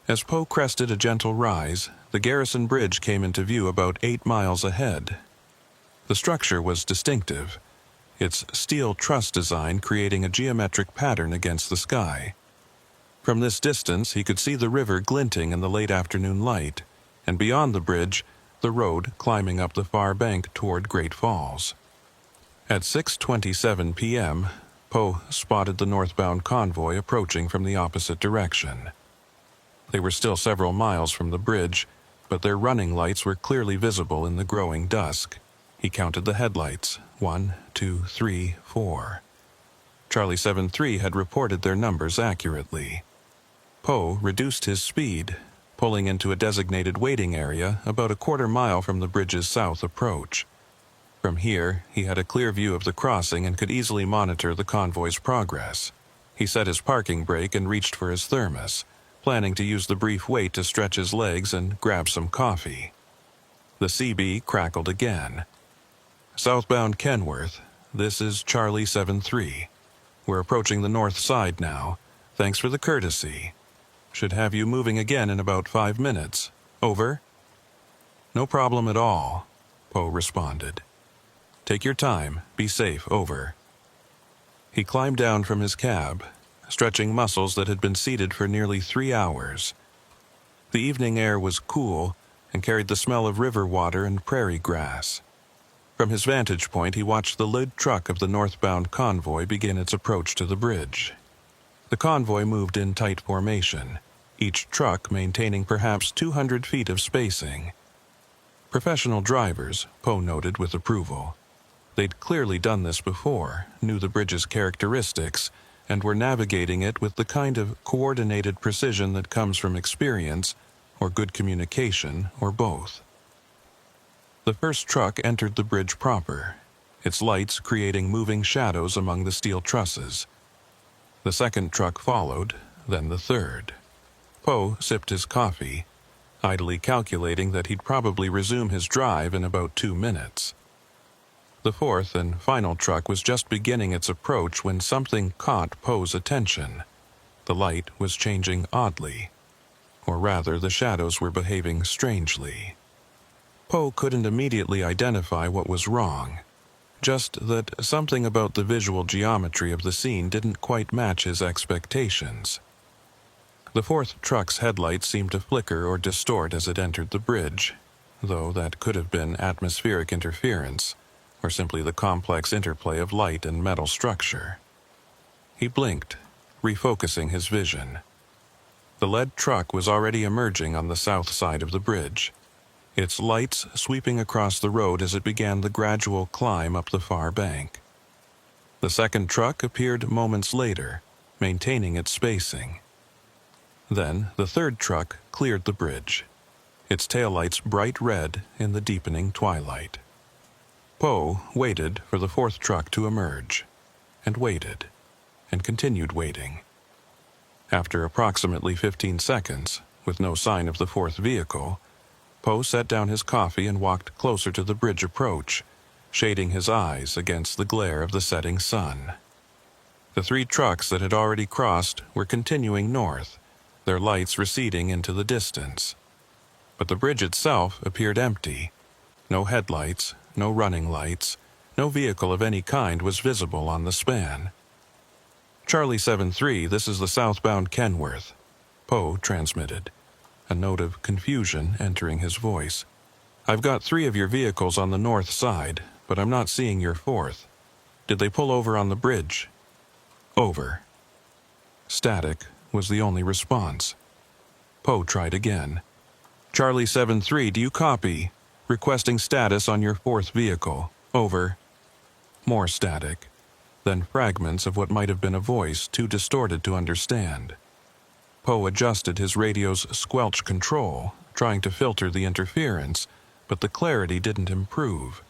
As Poe crested a gentle rise, the Garrison Bridge came into view about 8 miles ahead. The structure was distinctive, its steel truss design creating a geometric pattern against the sky. From this distance, he could see the river glinting in the late afternoon light, and beyond the bridge, the road climbing up the far bank toward Great Falls. At 6:27 p.m., Poe spotted the northbound convoy approaching from the opposite direction. They were still several miles from the bridge, but their running lights were clearly visible in the growing dusk. He counted the headlights. 1, 2, 3, 4. Charlie 7-3 had reported their numbers accurately. Poe reduced his speed, pulling into a designated waiting area about a quarter-mile from the bridge's south approach. From here, he had a clear view of the crossing and could easily monitor the convoy's progress. He set his parking brake and reached for his thermos, planning to use the brief wait to stretch his legs and grab some coffee. The CB crackled again. "Southbound Kenworth, this is Charlie 7-3. We're approaching the north side now. Thanks for the courtesy. Should have you moving again in about 5 minutes. Over." "No problem at all," Poe responded. "Take your time. Be safe. Over." He climbed down from his cab, stretching muscles that had been seated for nearly 3 hours. The evening air was cool and carried the smell of river water and prairie grass. From his vantage point, he watched the lid truck of the northbound convoy begin its approach to the bridge. The convoy moved in tight formation, each truck maintaining perhaps 200 feet of spacing. Professional drivers, Poe noted with approval. They'd clearly done this before, knew the bridge's characteristics, and were navigating it with the kind of coordinated precision that comes from experience, or good communication, or both. The first truck entered the bridge proper, its lights creating moving shadows among the steel trusses. The second truck followed, then the third. Poe sipped his coffee, idly calculating that he'd probably resume his drive in about 2 minutes. The fourth and final truck was just beginning its approach when something caught Poe's attention. The light was changing oddly, or rather the shadows were behaving strangely. Poe couldn't immediately identify what was wrong, just that something about the visual geometry of the scene didn't quite match his expectations. The fourth truck's headlights seemed to flicker or distort as it entered the bridge, though that could have been atmospheric interference, or simply the complex interplay of light and metal structure. He blinked, refocusing his vision. The lead truck was already emerging on the south side of the bridge, its lights sweeping across the road as it began the gradual climb up the far bank. The second truck appeared moments later, maintaining its spacing. Then the third truck cleared the bridge, its taillights bright red in the deepening twilight. Poe waited for the fourth truck to emerge, and waited, and continued waiting. After approximately 15 seconds, with no sign of the fourth vehicle, Poe set down his coffee and walked closer to the bridge approach, shading his eyes against the glare of the setting sun. The three trucks that had already crossed were continuing north, their lights receding into the distance. But the bridge itself appeared empty. No headlights, no running lights, no vehicle of any kind was visible on the span. "Charlie 73, this is the southbound Kenworth," Poe transmitted, a note of confusion entering his voice. "I've got 3 of your vehicles on the north side, but I'm not seeing your fourth. Did they pull over on the bridge?" "Over." Static was the only response. Poe tried again. "Charlie 73, do you copy? Requesting status on your fourth vehicle. Over." More static, then fragments of what might have been a voice too distorted to understand. Poe adjusted his radio's squelch control, trying to filter the interference, but the clarity didn't improve.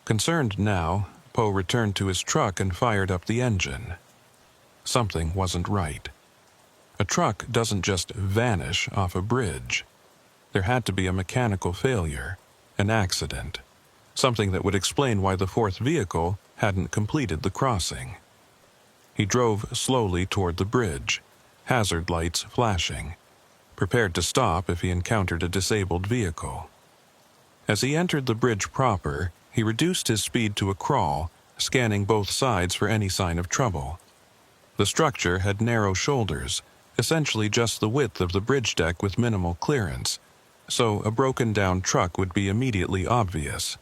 Concerned now, Poe returned to his truck and fired up the engine. Something wasn't right. A truck doesn't just vanish off a bridge. There had to be a mechanical failure, an accident, something that would explain why the fourth vehicle hadn't completed the crossing. He drove slowly toward the bridge, hazard lights flashing, prepared to stop if he encountered a disabled vehicle. As he entered the bridge proper, he reduced his speed to a crawl, scanning both sides for any sign of trouble. The structure had narrow shoulders, essentially just the width of the bridge deck with minimal clearance, so a broken-down truck would be immediately obvious.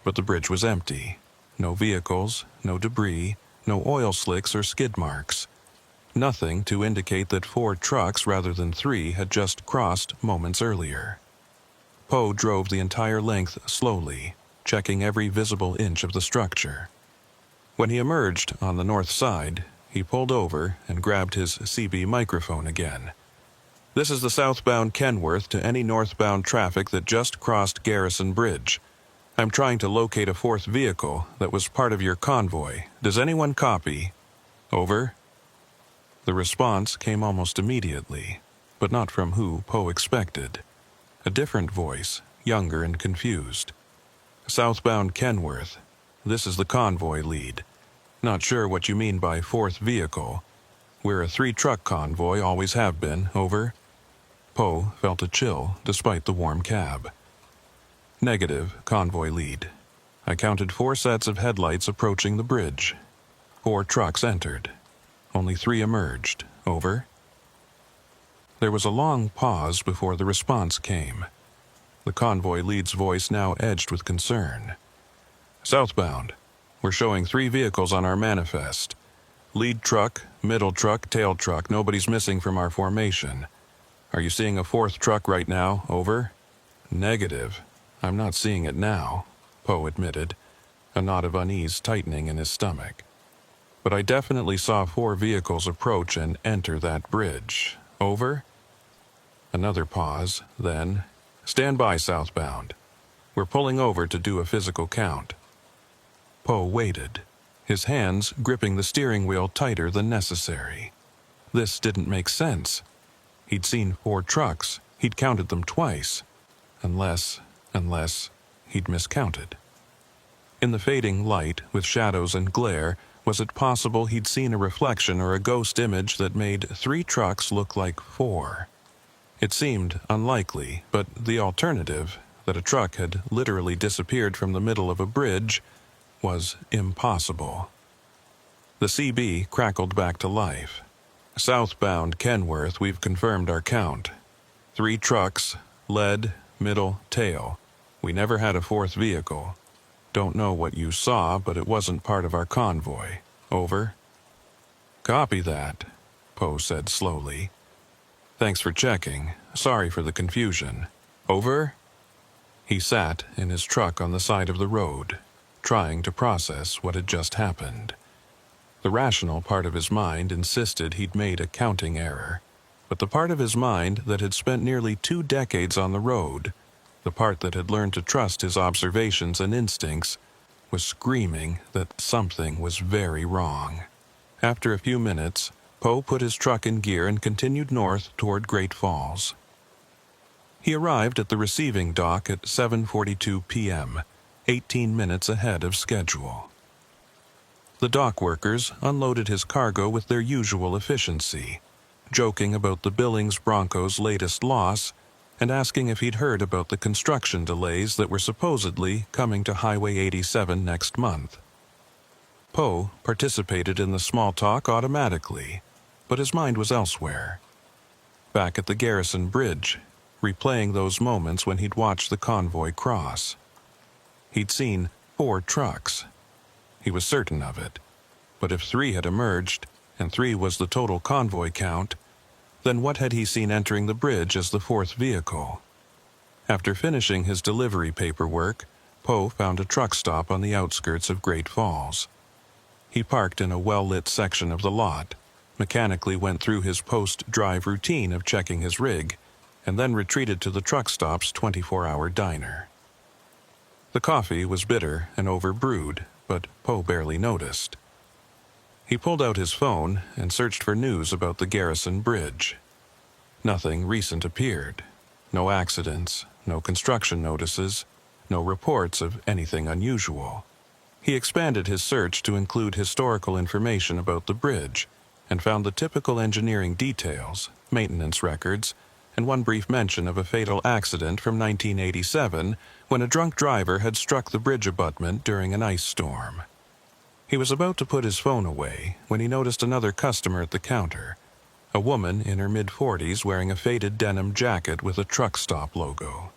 But the bridge was empty. No vehicles, no debris, no oil slicks or skid marks. Nothing to indicate that 4 trucks rather than 3 had just crossed moments earlier. Poe drove the entire length slowly, checking every visible inch of the structure. When he emerged on the north side, he pulled over and grabbed his CB microphone again. "This is the southbound Kenworth to any northbound traffic that just crossed Garrison Bridge. I'm trying to locate a fourth vehicle that was part of your convoy. Does anyone copy? Over." The response came almost immediately, but not from who Poe expected. A different voice, younger and confused. "Southbound Kenworth. This is the convoy lead. Not sure what you mean by fourth vehicle. We're a 3-truck convoy, always have been. Over." Poe felt a chill despite the warm cab. "Negative, convoy lead. I counted 4 sets of headlights approaching the bridge. 4 trucks entered. Only 3 emerged. Over." There was a long pause before the response came. The convoy lead's voice now edged with concern. "Southbound. We're showing 3 vehicles on our manifest. Lead truck, middle truck, tail truck. Nobody's missing from our formation. Are you seeing a 4th truck right now? Over." "Negative. I'm not seeing it now," Poe admitted, a knot of unease tightening in his stomach. "But I definitely saw 4 vehicles approach and enter that bridge. Over." Another pause, then, "Stand by, southbound. We're pulling over to do a physical count." Poe waited, his hands gripping the steering wheel tighter than necessary. This didn't make sense. He'd seen 4 trucks, he'd counted them twice. Unless he'd miscounted. In the fading light, with shadows and glare, was it possible he'd seen a reflection or a ghost image that made 3 trucks look like 4? It seemed unlikely, but the alternative, that a truck had literally disappeared from the middle of a bridge, was impossible. The CB crackled back to life. "Southbound Kenworth, we've confirmed our count. 3 trucks, lead, middle, tail. We never had a 4th vehicle. Don't know what you saw, but it wasn't part of our convoy. Over." "Copy that," Poe said slowly. Thanks for checking. Sorry for the confusion. Over?" He sat in his truck on the side of the road, trying to process what had just happened. The rational part of his mind insisted he'd made a counting error, but the part of his mind that had spent nearly 2 decades on the road, the part that had learned to trust his observations and instincts, was screaming that something was very wrong. After a few minutes, Poe put his truck in gear and continued north toward Great Falls. He arrived at the receiving dock at 7:42 p.m., 18 minutes ahead of schedule. The dock workers unloaded his cargo with their usual efficiency, joking about the Billings Broncos' latest loss and asking if he'd heard about the construction delays that were supposedly coming to Highway 87 next month. Poe participated in the small talk automatically, but his mind was elsewhere. Back at the Garrison Bridge, replaying those moments when he'd watched the convoy cross. He'd seen 4 trucks. He was certain of it. But if 3 had emerged, and 3 was the total convoy count, then what had he seen entering the bridge as the 4th vehicle? After finishing his delivery paperwork, Poe found a truck stop on the outskirts of Great Falls. He parked in a well-lit section of the lot, mechanically went through his post-drive routine of checking his rig, and then retreated to the truck stop's 24-hour diner. The coffee was bitter and overbrewed, but Poe barely noticed. He pulled out his phone and searched for news about the Garrison Bridge. Nothing recent appeared. No accidents, no construction notices, no reports of anything unusual. He expanded his search to include historical information about the bridge and found the typical engineering details, maintenance records, and one brief mention of a fatal accident from 1987 when a drunk driver had struck the bridge abutment during an ice storm. He was about to put his phone away when he noticed another customer at the counter, a woman in her mid-40s wearing a faded denim jacket with a truck stop logo.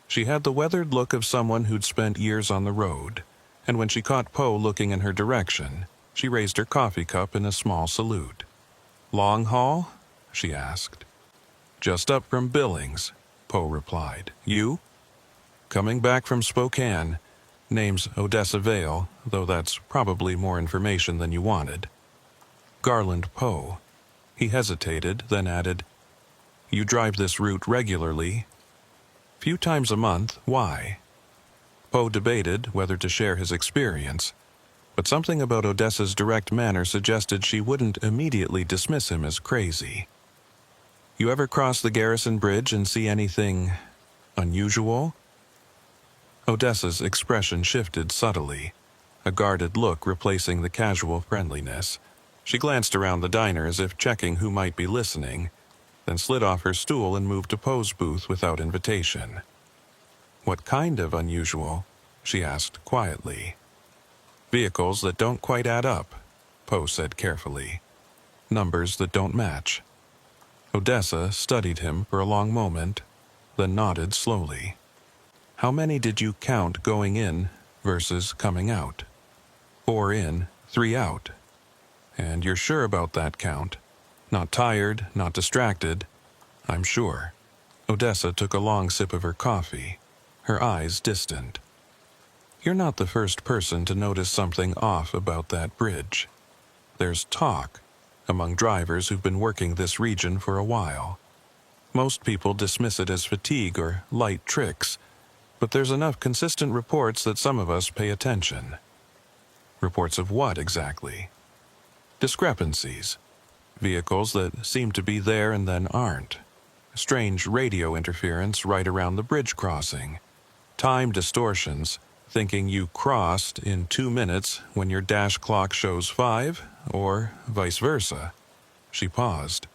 She had the weathered look of someone who'd spent years on the road, and when she caught Poe looking in her direction, she raised her coffee cup in a small salute. "Long haul?" she asked. "Just up from Billings," Poe replied. "You?" "Coming back from Spokane. Name's Odessa Vale, though that's probably more information than you wanted." Garland Poe. He hesitated, then added, "You drive this route regularly?" "Few times a month. Why?" Poe debated whether to share his experience, but something about Odessa's direct manner suggested she wouldn't immediately dismiss him as crazy. "You ever cross the Garrison Bridge and see anything unusual?" Odessa's expression shifted subtly, a guarded look replacing the casual friendliness. She glanced around the diner as if checking who might be listening, then slid off her stool and moved to Poe's booth without invitation. "What kind of unusual?" she asked quietly. "Vehicles that don't quite add up," Poe said carefully. "Numbers that don't match." Odessa studied him for a long moment, then nodded slowly. "How many did you count going in versus coming out?" "4 in, 3 out." "And you're sure about that count? Not tired, not distracted?" "I'm sure." Odessa took a long sip of her coffee, her eyes distant. "You're not the first person to notice something off about that bridge. There's talk among drivers who've been working this region for a while. Most people dismiss it as fatigue or light tricks, but there's enough consistent reports that some of us pay attention." "Reports of what exactly?" "Discrepancies. Vehicles that seem to be there and then aren't. Strange radio interference right around the bridge crossing. Time distortions, thinking you crossed in 2 minutes when your dash clock shows 5, or vice versa." She paused.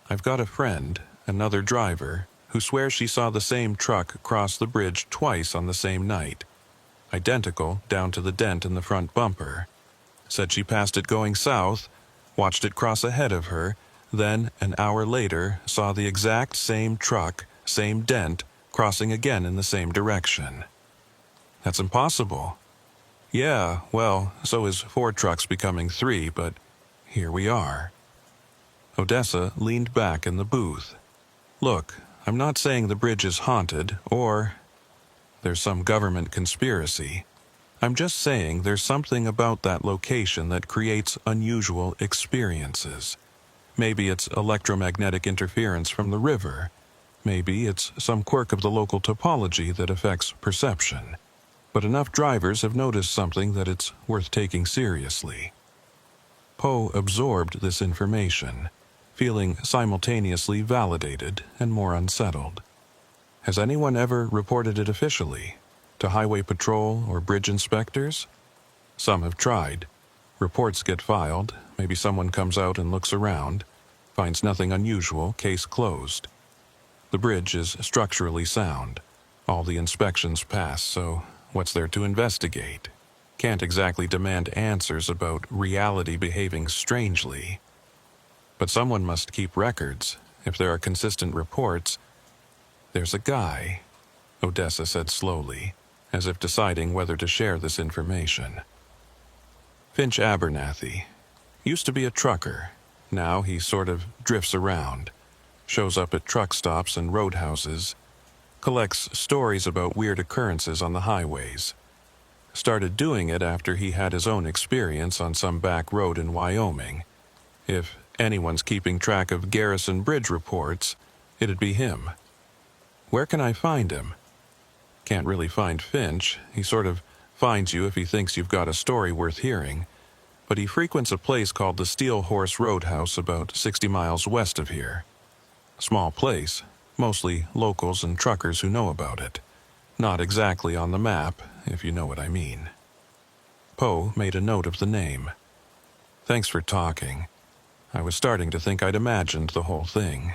"I've got a friend, another driver, who swears she saw the same truck cross the bridge twice on the same night. Identical down to the dent in the front bumper. Said she passed it going south, watched it cross ahead of her, then, an hour later, saw the exact same truck, same dent, crossing again in the same direction." "That's impossible." "Yeah, well, so is 4 trucks becoming 3, but here we are." Odessa leaned back in the booth. Look, I'm not saying the bridge is haunted or there's some government conspiracy. I'm just saying there's something about that location that creates unusual experiences. Maybe it's electromagnetic interference from the river. Maybe it's some quirk of the local topology that affects perception. But enough drivers have noticed something that it's worth taking seriously. Poe absorbed this information, feeling simultaneously validated and more unsettled. Has anyone ever reported it officially? To highway patrol or bridge inspectors? Some have tried. Reports get filed, maybe someone comes out and looks around, finds nothing unusual, case closed. The bridge is structurally sound. All the inspections pass, so what's there to investigate? Can't exactly demand answers about reality behaving strangely. But someone must keep records. If there are consistent reports, there's a guy, Odessa said slowly, as if deciding whether to share this information. Finch Abernathy. Used to be a trucker. Now he sort of drifts around. Shows up at truck stops and roadhouses. Collects stories about weird occurrences on the highways. Started doing it after he had his own experience on some back road in Wyoming. If anyone's keeping track of Garrison Bridge reports, it'd be him. Where can I find him? Can't really find Finch. He sort of finds you if he thinks you've got a story worth hearing. But he frequents a place called the Steel Horse Roadhouse about 60 miles west of here. Small place, mostly locals and truckers who know about it. Not exactly on the map, if you know what I mean. Poe made a note of the name. Thanks for talking. I was starting to think I'd imagined the whole thing.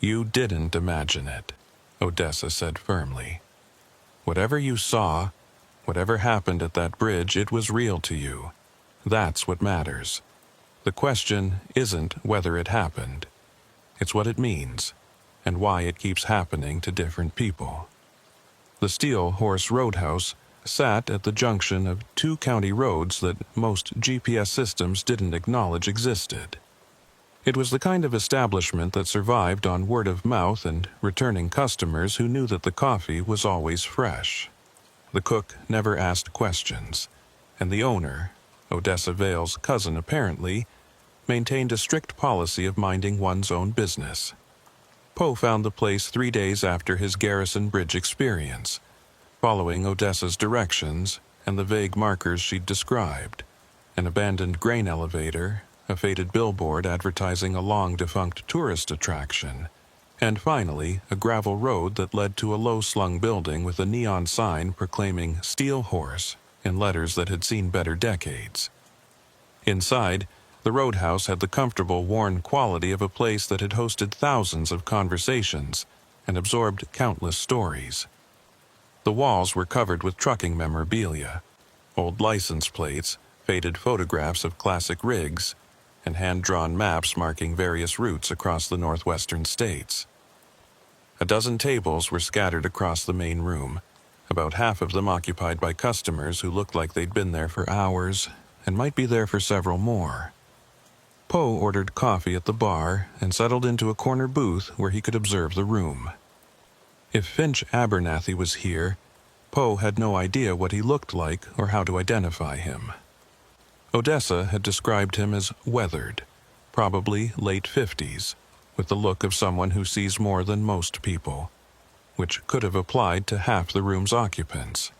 You didn't imagine it, Odessa said firmly. Whatever you saw, whatever happened at that bridge, it was real to you. That's what matters. The question isn't whether it happened. It's what it means, and why it keeps happening to different people. The Steel Horse Roadhouse sat at the junction of two county roads that most GPS systems didn't acknowledge existed. It was the kind of establishment that survived on word of mouth and returning customers who knew that the coffee was always fresh. The cook never asked questions, and the owner, Odessa Vale's cousin apparently, maintained a strict policy of minding one's own business. Poe found the place 3 days after his Garrison Bridge experience, following Odessa's directions and the vague markers she'd described: an abandoned grain elevator, a faded billboard advertising a long-defunct tourist attraction, and finally a gravel road that led to a low-slung building with a neon sign proclaiming Steel Horse in letters that had seen better decades. Inside, the roadhouse had the comfortable, worn quality of a place that had hosted thousands of conversations and absorbed countless stories. The walls were covered with trucking memorabilia, old license plates, faded photographs of classic rigs, and hand-drawn maps marking various routes across the northwestern states. A dozen tables were scattered across the main room, about half of them occupied by customers who looked like they'd been there for hours and might be there for several more. Poe ordered coffee at the bar and settled into a corner booth where he could observe the room. If Finch Abernathy was here, Poe had no idea what he looked like or how to identify him. Odessa had described him as weathered, probably late 50s, with the look of someone who sees more than most people, which could have applied to half the room's occupants.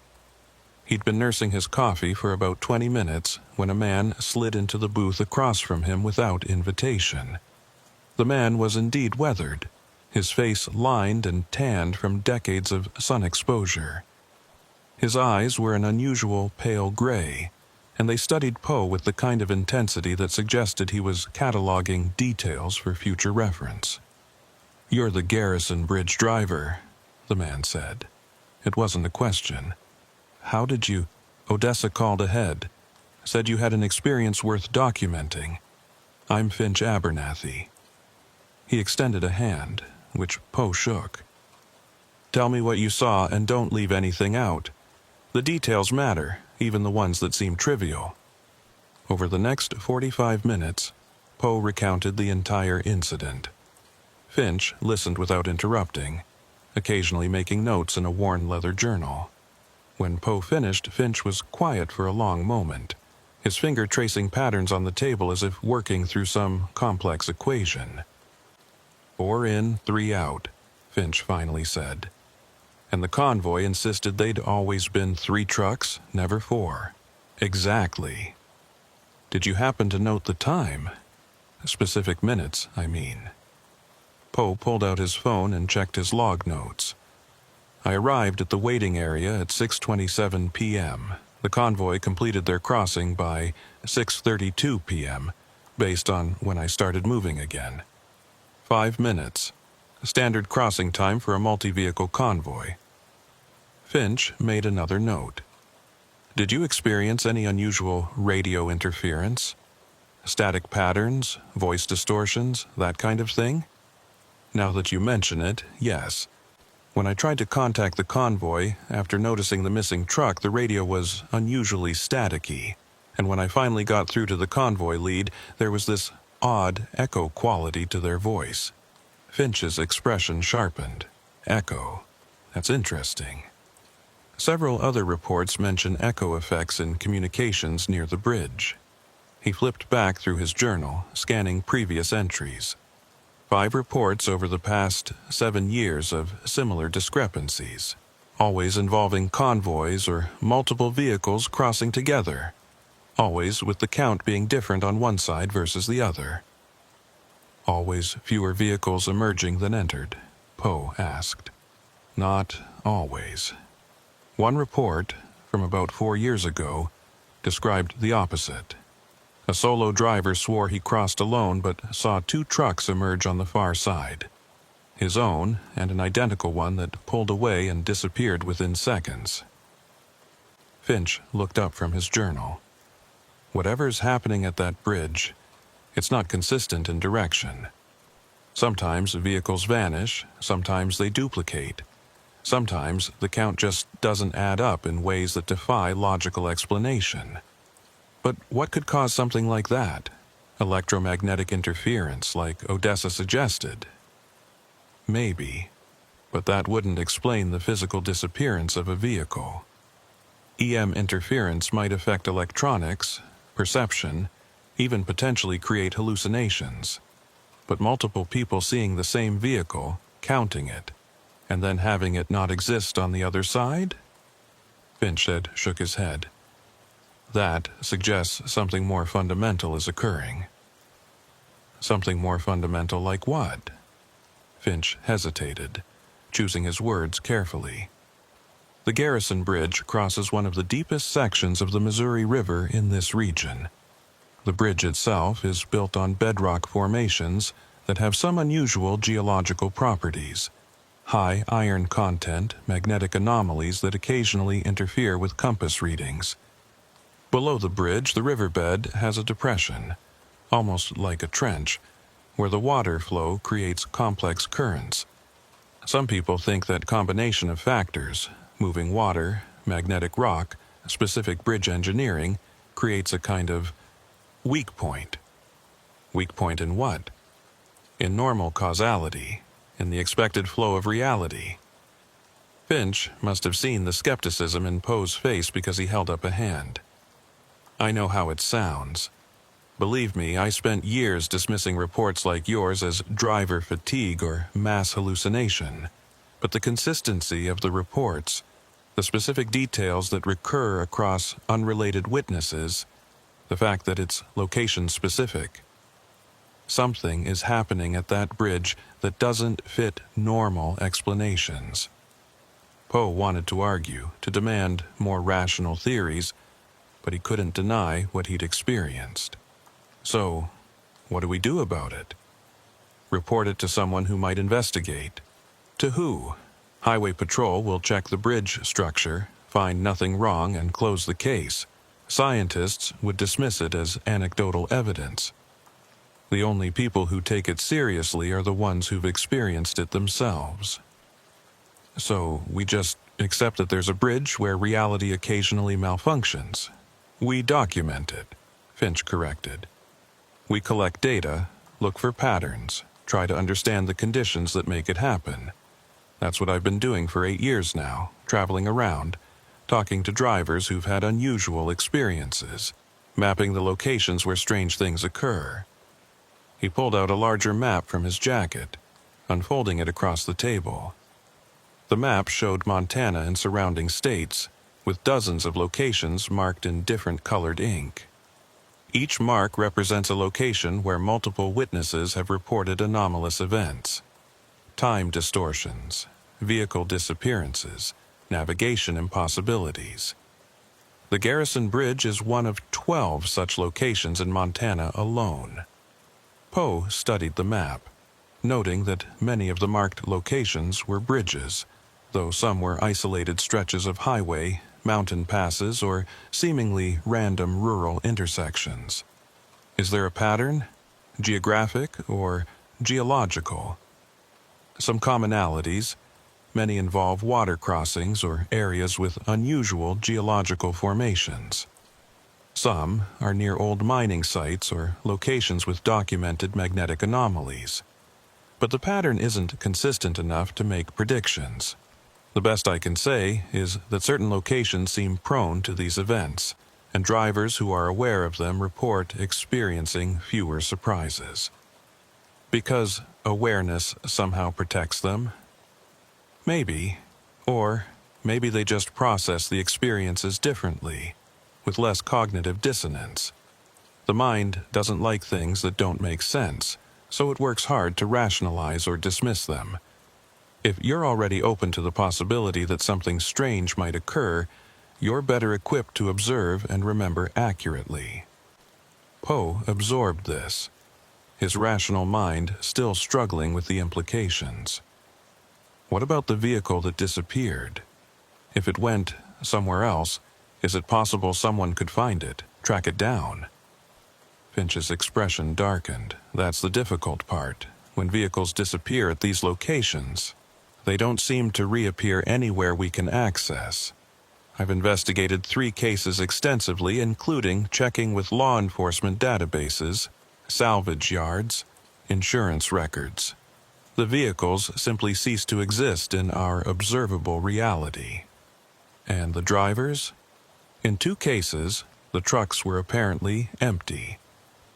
He'd been nursing his coffee for about 20 minutes when a man slid into the booth across from him without invitation. The man was indeed weathered, his face lined and tanned from decades of sun exposure. His eyes were an unusual pale gray, and they studied Poe with the kind of intensity that suggested he was cataloging details for future reference. "You're the Garrison Bridge driver," the man said. It wasn't a question. "How did you—" Odessa called ahead, said you had an experience worth documenting. "I'm Finch Abernathy." He extended a hand, which Poe shook. "Tell me what you saw and don't leave anything out. The details matter, even the ones that seem trivial." Over the next 45 minutes, Poe recounted the entire incident. Finch listened without interrupting, occasionally making notes in a worn leather journal. When Poe finished, Finch was quiet for a long moment, his finger tracing patterns on the table as if working through some complex equation. 4 in, 3 out, Finch finally said. And the convoy insisted they'd always been 3 trucks, never 4. Exactly. Did you happen to note the time? Specific minutes, I mean. Poe pulled out his phone and checked his log notes. I arrived at the waiting area at 6:27 p.m. The convoy completed their crossing by 6:32 p.m., based on when I started moving again. 5 minutes. Standard crossing time for a multi-vehicle convoy. Finch made another note. Did you experience any unusual radio interference? Static patterns, voice distortions, that kind of thing? Now that you mention it, yes. When I tried to contact the convoy, after noticing the missing truck, the radio was unusually staticky. And when I finally got through to the convoy lead, there was this odd echo quality to their voice. Finch's expression sharpened. Echo. That's interesting. Several other reports mention echo effects in communications near the bridge. He flipped back through his journal, scanning previous entries. 5 reports over the past 7 years of similar discrepancies, always involving convoys or multiple vehicles crossing together, always with the count being different on one side versus the other. Always fewer vehicles emerging than entered, Poe asked. Not always. One report, from about 4 years ago, described the opposite. A solo driver swore he crossed alone but saw 2 trucks emerge on the far side. His own and an identical one that pulled away and disappeared within seconds. Finch looked up from his journal. Whatever's happening at that bridge, it's not consistent in direction. Sometimes vehicles vanish, sometimes they duplicate. Sometimes the count just doesn't add up in ways that defy logical explanation. But what could cause something like that? Electromagnetic interference, like Odessa suggested? Maybe, but that wouldn't explain the physical disappearance of a vehicle. EM interference might affect electronics, perception, even potentially create hallucinations. But multiple people seeing the same vehicle, counting it, and then having it not exist on the other side? Finch shook his head. That suggests something more fundamental is occurring. Something more fundamental like what? Finch hesitated, choosing his words carefully. The Garrison Bridge crosses one of the deepest sections of the Missouri River in this region. The bridge itself is built on bedrock formations that have some unusual geological properties. High iron content, magnetic anomalies that occasionally interfere with compass readings. Below the bridge, the riverbed has a depression, almost like a trench, where the water flow creates complex currents. Some people think that combination of factors, moving water, magnetic rock, specific bridge engineering, creates a kind of weak point. Weak point in what? In normal causality, in the expected flow of reality. Finch must have seen the skepticism in Poe's face because he held up a hand. I know how it sounds. Believe me, I spent years dismissing reports like yours as driver fatigue or mass hallucination. But the consistency of the reports, the specific details that recur across unrelated witnesses, the fact that it's location-specific. Something is happening at that bridge that doesn't fit normal explanations. Poe wanted to argue, to demand more rational theories, but he couldn't deny what he'd experienced. So, what do we do about it? Report it to someone who might investigate. To who? Highway Patrol will check the bridge structure, find nothing wrong, and close the case. Scientists would dismiss it as anecdotal evidence. The only people who take it seriously are the ones who've experienced it themselves. So, we just accept that there's a bridge where reality occasionally malfunctions. We document it, Finch corrected. We collect data, look for patterns, try to understand the conditions that make it happen. That's what I've been doing for 8 years now, traveling around, talking to drivers who've had unusual experiences, mapping the locations where strange things occur. He pulled out a larger map from his jacket, unfolding it across the table. The map showed Montana and surrounding states, with dozens of locations marked in different colored ink. Each mark represents a location where multiple witnesses have reported anomalous events. Time distortions, vehicle disappearances, navigation impossibilities. The Garrison Bridge is one of 12 such locations in Montana alone. Poe studied the map, noting that many of the marked locations were bridges, though some were isolated stretches of highway, mountain passes, or seemingly random rural intersections. Is there a pattern? Geographic or geological? Some commonalities. Many involve water crossings or areas with unusual geological formations. Some are near old mining sites or locations with documented magnetic anomalies. But the pattern isn't consistent enough to make predictions. The best I can say is that certain locations seem prone to these events, and drivers who are aware of them report experiencing fewer surprises. Because awareness somehow protects them? Maybe. Or maybe they just process the experiences differently, with less cognitive dissonance. The mind doesn't like things that don't make sense, so it works hard to rationalize or dismiss them. If you're already open to the possibility that something strange might occur, you're better equipped to observe and remember accurately. Poe absorbed this, his rational mind still struggling with the implications. What about the vehicle that disappeared? If it went somewhere else, is it possible someone could find it, track it down? Finch's expression darkened. That's the difficult part. When vehicles disappear at these locations, they don't seem to reappear anywhere we can access. I've investigated 3 cases extensively, including checking with law enforcement databases, salvage yards, insurance records. The vehicles simply cease to exist in our observable reality. And the drivers? In 2 cases, the trucks were apparently empty.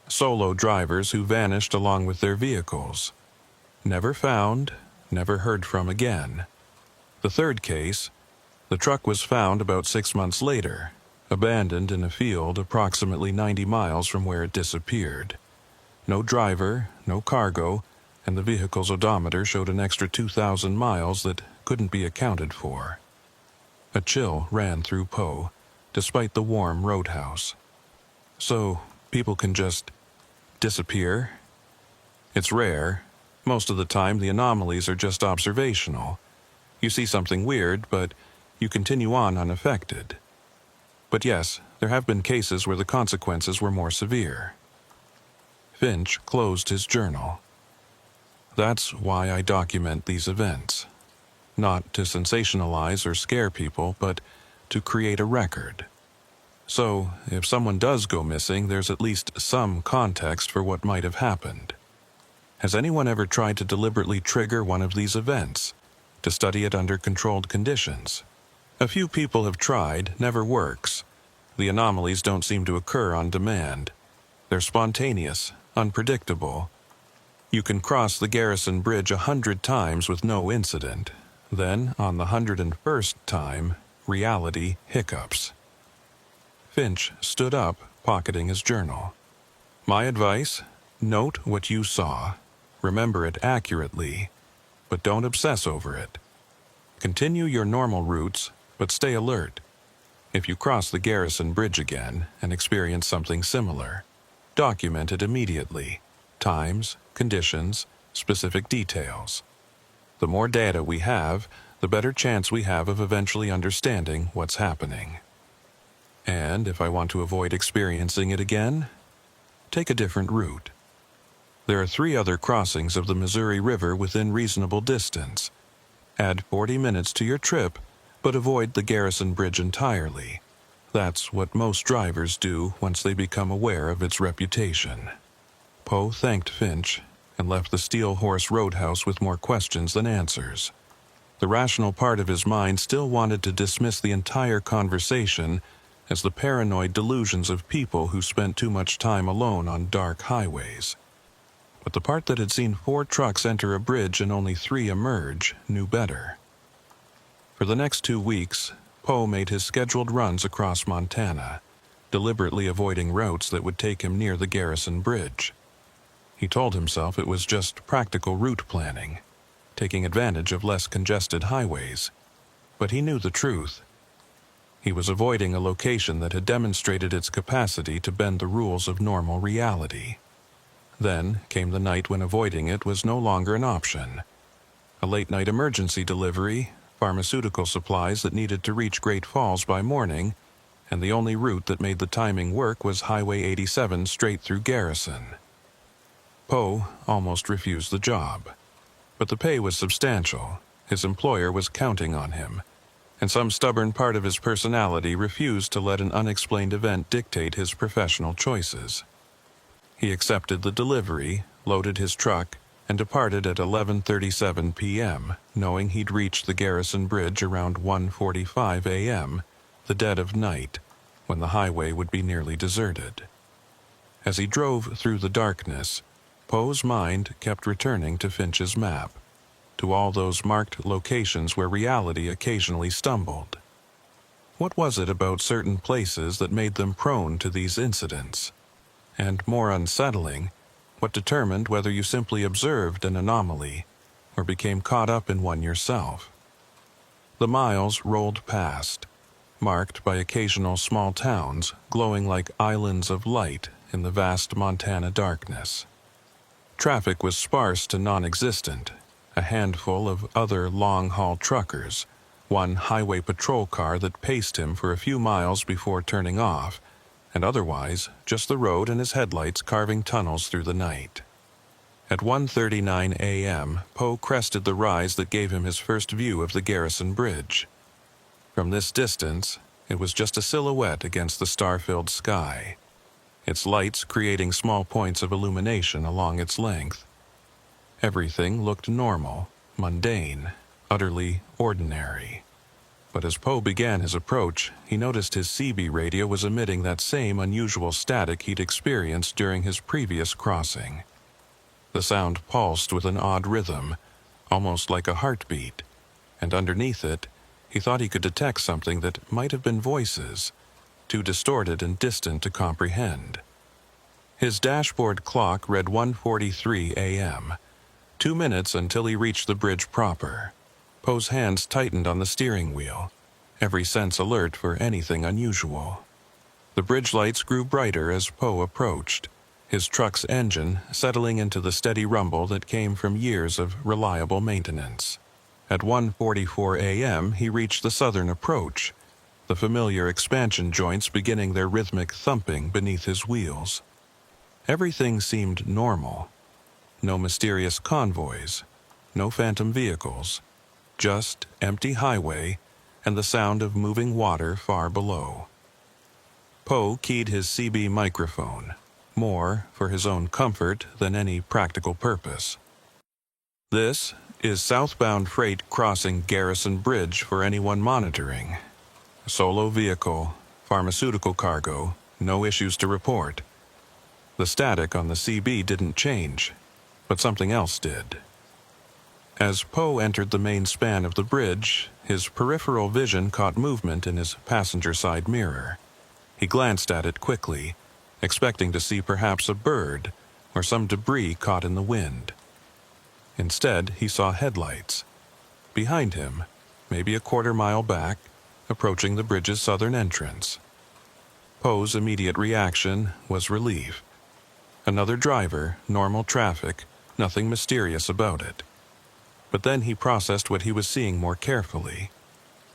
Solo drivers who vanished along with their vehicles. Never found, never heard from again. The 3rd case, the truck was found about 6 months later, abandoned in a field approximately 90 miles from where it disappeared. No driver, no cargo, and the vehicle's odometer showed an extra 2,000 miles that couldn't be accounted for. A chill ran through Poe, despite the warm roadhouse. So, people can just disappear? It's rare. Most of the time, the anomalies are just observational. You see something weird, but you continue on unaffected. But yes, there have been cases where the consequences were more severe. Finch closed his journal. That's why I document these events. Not to sensationalize or scare people, but to create a record. So, if someone does go missing, there's at least some context for what might have happened. Has anyone ever tried to deliberately trigger one of these events, to study it under controlled conditions? A few people have tried, never works. The anomalies don't seem to occur on demand. They're spontaneous, unpredictable. You can cross the Garrison Bridge 100 times with no incident. Then, on the 101st time, reality hiccups. Finch stood up, pocketing his journal. My advice? Note what you saw. Remember it accurately, but don't obsess over it. Continue your normal routes, but stay alert. If you cross the Garrison Bridge again and experience something similar, document it immediately. Times, conditions, specific details. The more data we have, the better chance we have of eventually understanding what's happening. And if I want to avoid experiencing it again, take a different route. There are 3 other crossings of the Missouri River within reasonable distance. Add 40 minutes to your trip, but avoid the Garrison Bridge entirely. That's what most drivers do once they become aware of its reputation. Poe thanked Finch and left the Steel Horse Roadhouse with more questions than answers. The rational part of his mind still wanted to dismiss the entire conversation as the paranoid delusions of people who spent too much time alone on dark highways. But the part that had seen 4 trucks enter a bridge and only 3 emerge knew better. For the next 2 weeks, Poe made his scheduled runs across Montana, deliberately avoiding routes that would take him near the Garrison Bridge. He told himself it was just practical route planning, taking advantage of less congested highways. But he knew the truth. He was avoiding a location that had demonstrated its capacity to bend the rules of normal reality. Then came the night when avoiding it was no longer an option. A late-night emergency delivery, pharmaceutical supplies that needed to reach Great Falls by morning, and the only route that made the timing work was Highway 87 straight through Garrison. Poe almost refused the job. But the pay was substantial, his employer was counting on him, and some stubborn part of his personality refused to let an unexplained event dictate his professional choices. He accepted the delivery, loaded his truck, and departed at 11:37 p.m., knowing he'd reach the Garrison Bridge around 1:45 a.m., the dead of night, when the highway would be nearly deserted. As he drove through the darkness, Poe's mind kept returning to Finch's map, to all those marked locations where reality occasionally stumbled. What was it about certain places that made them prone to these incidents? And more unsettling, what determined whether you simply observed an anomaly or became caught up in one yourself? The miles rolled past, marked by occasional small towns glowing like islands of light in the vast Montana darkness. Traffic was sparse to non-existent, a handful of other long-haul truckers, one highway patrol car that paced him for a few miles before turning off, and otherwise just the road and his headlights carving tunnels through the night. At 1:39 a.m., Poe crested the rise that gave him his first view of the Garrison Bridge. From this distance, it was just a silhouette against the star-filled sky, its lights creating small points of illumination along its length. Everything looked normal, mundane, utterly ordinary. But as Poe began his approach, he noticed his CB radio was emitting that same unusual static he'd experienced during his previous crossing. The sound pulsed with an odd rhythm, almost like a heartbeat, and underneath it, he thought he could detect something that might have been voices, too distorted and distant to comprehend. His dashboard clock read 1:43 a.m., 2 minutes until he reached the bridge proper. Poe's hands tightened on the steering wheel, every sense alert for anything unusual. The bridge lights grew brighter as Poe approached, his truck's engine settling into the steady rumble that came from years of reliable maintenance. At 1:44 a.m., he reached the southern approach, the familiar expansion joints beginning their rhythmic thumping beneath his wheels. Everything seemed normal. No mysterious convoys, no phantom vehicles, just empty highway and the sound of moving water far below. Poe keyed his CB microphone, more for his own comfort than any practical purpose. "This is southbound freight crossing Garrison Bridge for anyone monitoring. Solo vehicle, pharmaceutical cargo, no issues to report." The static on the CB didn't change, but something else did. As Poe entered the main span of the bridge, his peripheral vision caught movement in his passenger side mirror. He glanced at it quickly, expecting to see perhaps a bird or some debris caught in the wind. Instead, he saw headlights. Behind him, maybe a quarter-mile back, approaching the bridge's southern entrance. Poe's immediate reaction was relief. Another driver, normal traffic, nothing mysterious about it. But then he processed what he was seeing more carefully.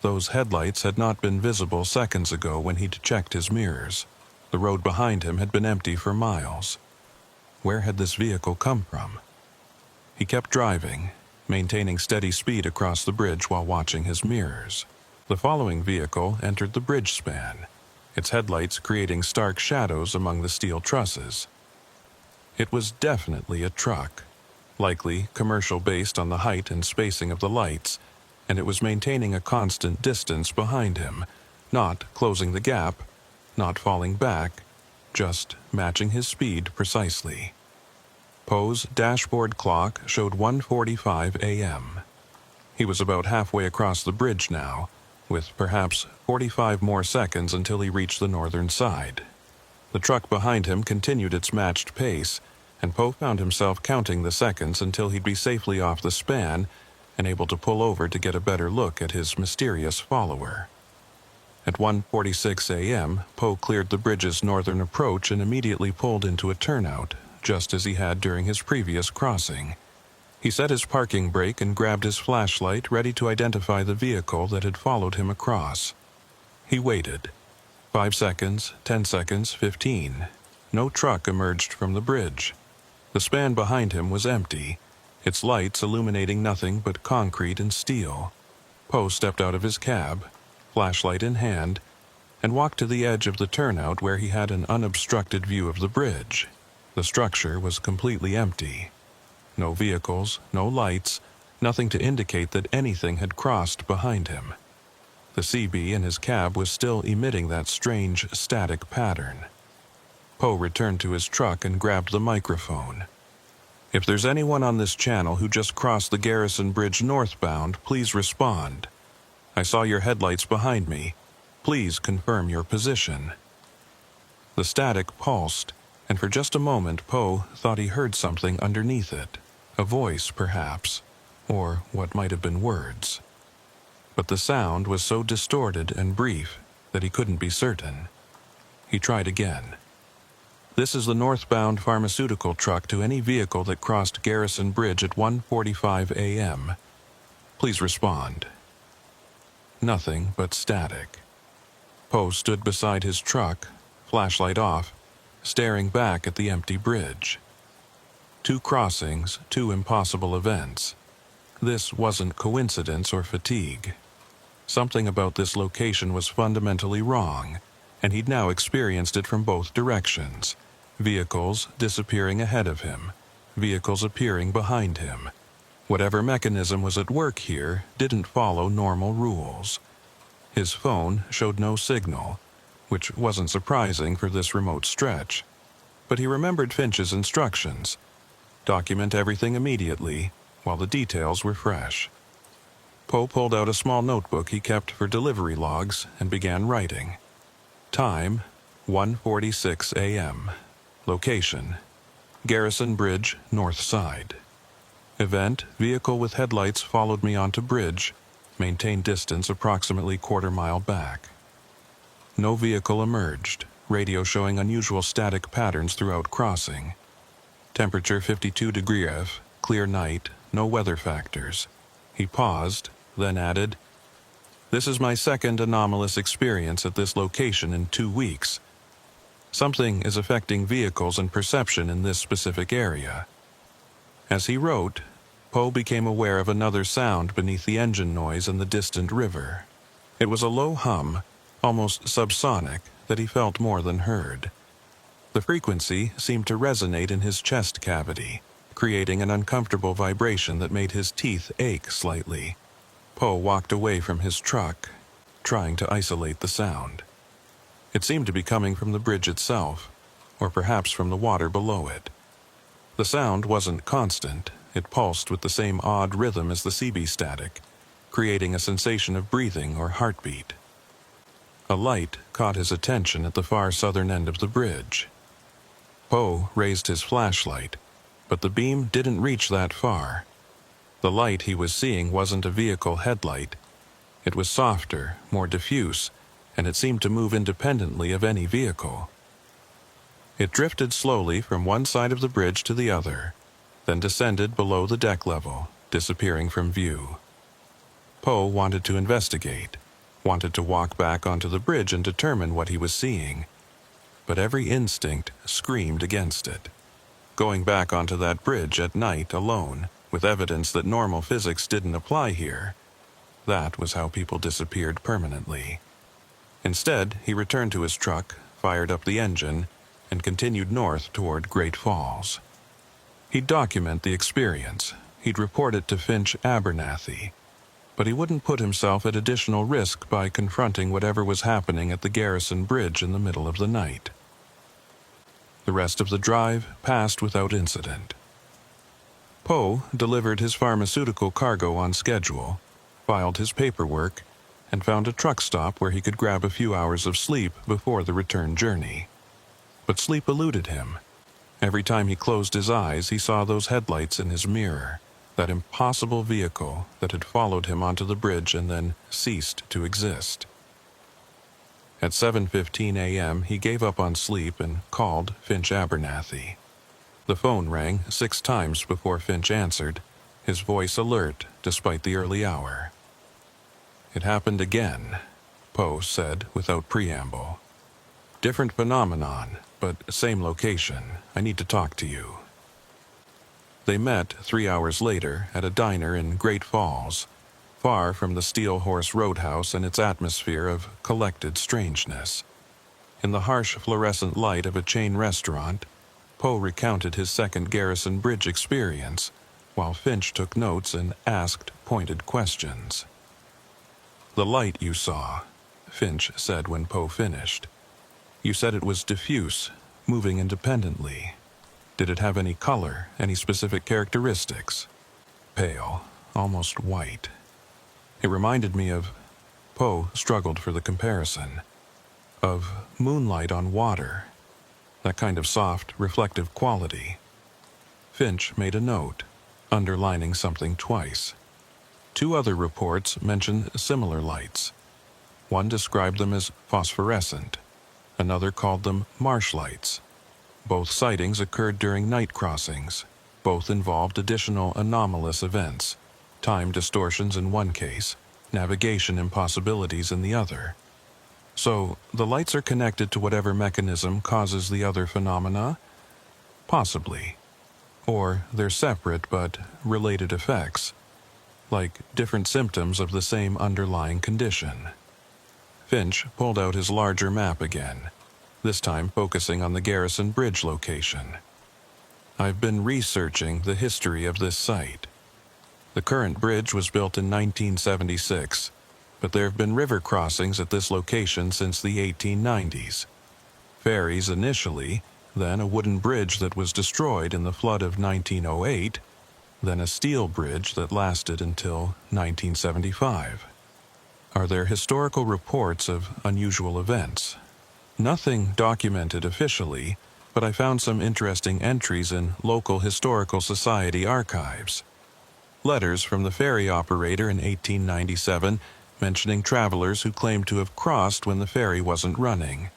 Those headlights had not been visible seconds ago when he'd checked his mirrors. The road behind him had been empty for miles. Where had this vehicle come from? He kept driving, maintaining steady speed across the bridge while watching his mirrors. The following vehicle entered the bridge span, its headlights creating stark shadows among the steel trusses. It was definitely a truck, likely commercial based on the height and spacing of the lights, and it was maintaining a constant distance behind him, not closing the gap, not falling back, just matching his speed precisely. Poe's dashboard clock showed 1:45 a.m. He was about halfway across the bridge now, with perhaps 45 more seconds until he reached the northern side. The truck behind him continued its matched pace, and Poe found himself counting the seconds until he'd be safely off the span and able to pull over to get a better look at his mysterious follower. At 1:46 a.m., Poe cleared the bridge's northern approach and immediately pulled into a turnout, just as he had during his previous crossing. He set his parking brake and grabbed his flashlight, ready to identify the vehicle that had followed him across. He waited. 5 seconds, 10 seconds, 15. No truck emerged from the bridge. The span behind him was empty, its lights illuminating nothing but concrete and steel. Poe stepped out of his cab, flashlight in hand, and walked to the edge of the turnout where he had an unobstructed view of the bridge. The structure was completely empty. No vehicles, no lights, nothing to indicate that anything had crossed behind him. The CB in his cab was still emitting that strange static pattern. Poe returned to his truck and grabbed the microphone. "If there's anyone on this channel who just crossed the Garrison Bridge northbound, please respond. I saw your headlights behind me. Please confirm your position." The static pulsed, and for just a moment Poe thought he heard something underneath it. A voice, perhaps, or what might have been words. But the sound was so distorted and brief that he couldn't be certain. He tried again. "This is the northbound pharmaceutical truck to any vehicle that crossed Garrison Bridge at 1:45 a.m. Please respond." Nothing but static. Poe stood beside his truck, flashlight off, staring back at the empty bridge. 2 crossings, 2 impossible events. This wasn't coincidence or fatigue. Something about this location was fundamentally wrong, and he'd now experienced it from both directions. Vehicles disappearing ahead of him, vehicles appearing behind him. Whatever mechanism was at work here didn't follow normal rules. His phone showed no signal, which wasn't surprising for this remote stretch. But he remembered Finch's instructions. Document everything immediately, while the details were fresh. Poe pulled out a small notebook he kept for delivery logs and began writing. Time, 1:46 a.m. Location, Garrison Bridge, north side. Event, vehicle with headlights followed me onto bridge, maintained distance approximately quarter-mile back. No vehicle emerged, radio showing unusual static patterns throughout crossing. Temperature 52 degrees F, clear night, no weather factors. He paused, then added, "This is my second anomalous experience at this location in 2 weeks. Something is affecting vehicles and perception in this specific area." As he wrote, Poe became aware of another sound beneath the engine noise in the distant river. It was a low hum, almost subsonic, that he felt more than heard. The frequency seemed to resonate in his chest cavity, creating an uncomfortable vibration that made his teeth ache slightly. Poe walked away from his truck, trying to isolate the sound. It seemed to be coming from the bridge itself, or perhaps from the water below it. The sound wasn't constant. It pulsed with the same odd rhythm as the CB static, creating a sensation of breathing or heartbeat. A light caught his attention at the far southern end of the bridge. Poe raised his flashlight, but the beam didn't reach that far. The light he was seeing wasn't a vehicle headlight. It was softer, more diffuse, and it seemed to move independently of any vehicle. It drifted slowly from one side of the bridge to the other, then descended below the deck level, disappearing from view. Poe wanted to investigate, wanted to walk back onto the bridge and determine what he was seeing, but every instinct screamed against it. Going back onto that bridge at night alone, with evidence that normal physics didn't apply here, that was how people disappeared permanently. Instead, he returned to his truck, fired up the engine, and continued north toward Great Falls. He'd document the experience. He'd report it to Finch Abernathy. But he wouldn't put himself at additional risk by confronting whatever was happening at the Garrison Bridge in the middle of the night. The rest of the drive passed without incident. Poe delivered his pharmaceutical cargo on schedule, filed his paperwork, and found a truck stop where he could grab a few hours of sleep before the return journey. But sleep eluded him. Every time he closed his eyes, he saw those headlights in his mirror, that impossible vehicle that had followed him onto the bridge and then ceased to exist. At 7:15 a.m., he gave up on sleep and called Finch Abernathy. The phone rang 6 times before Finch answered, his voice alert despite the early hour. "It happened again," Poe said without preamble. "Different phenomenon, but same location. I need to talk to you." They met 3 hours later at a diner in Great Falls, far from the Steel Horse Roadhouse and its atmosphere of collected strangeness. In the harsh fluorescent light of a chain restaurant, Poe recounted his second Garrison Bridge experience, while Finch took notes and asked pointed questions. "The light you saw," Finch said when Poe finished. "You said it was diffuse, moving independently. Did it have any color, any specific characteristics?" "Pale, almost white. It reminded me of," Poe struggled for the comparison, "of moonlight on water. That kind of soft, reflective quality." Finch made a note, underlining something twice. 2 other reports mentioned similar lights. One described them as phosphorescent. Another called them marsh lights. Both sightings occurred during night crossings. Both involved additional anomalous events, time distortions in one case, navigation impossibilities in the other. So, the lights are connected to whatever mechanism causes the other phenomena? Possibly. Or they're separate but related effects, like different symptoms of the same underlying condition. Finch pulled out his larger map again, this time focusing on the Garrison Bridge location. "I've been researching the history of this site. The current bridge was built in 1976, but there have been river crossings at this location since the 1890s. Ferries initially, then a wooden bridge that was destroyed in the flood of 1908, then a steel bridge that lasted until 1975. Are there historical reports of unusual events? Nothing documented officially, but I found some interesting entries in local historical society archives. Letters from the ferry operator in 1897 mentioning travelers who claimed to have crossed when the ferry wasn't running.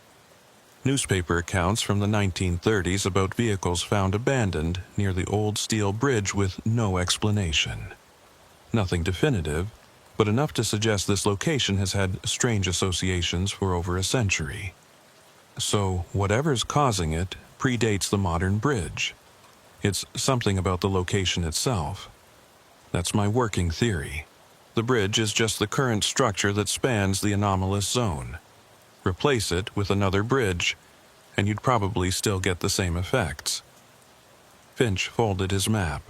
Newspaper accounts from the 1930s about vehicles found abandoned near the old steel bridge with no explanation. Nothing definitive, but enough to suggest this location has had strange associations for over a century. So, whatever's causing it predates the modern bridge. It's something about the location itself. That's my working theory. The bridge is just the current structure that spans the anomalous zone. Replace it with another bridge, and you'd probably still get the same effects." Finch folded his map.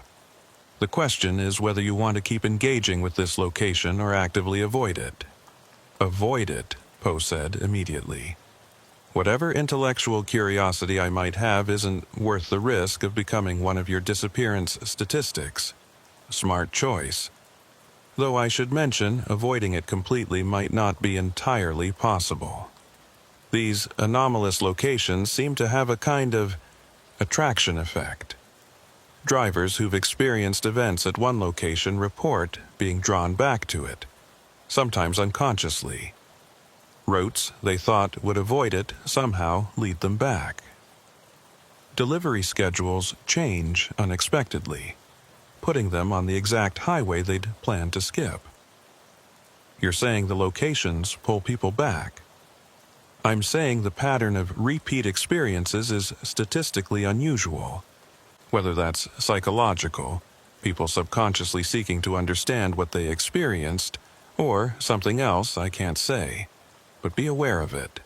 "The question is whether you want to keep engaging with this location or actively avoid it." "Avoid it," Poe said immediately. "Whatever intellectual curiosity I might have isn't worth the risk of becoming one of your disappearance statistics. Smart choice. Though I should mention, avoiding it completely might not be entirely possible. These anomalous locations seem to have a kind of attraction effect. Drivers who've experienced events at one location report being drawn back to it, sometimes unconsciously. Routes they thought would avoid it somehow lead them back. Delivery schedules change unexpectedly, putting them on the exact highway they'd planned to skip. You're saying the locations pull people back. I'm saying the pattern of repeat experiences is statistically unusual. Whether that's psychological, people subconsciously seeking to understand what they experienced, or something else I can't say, but be aware of it."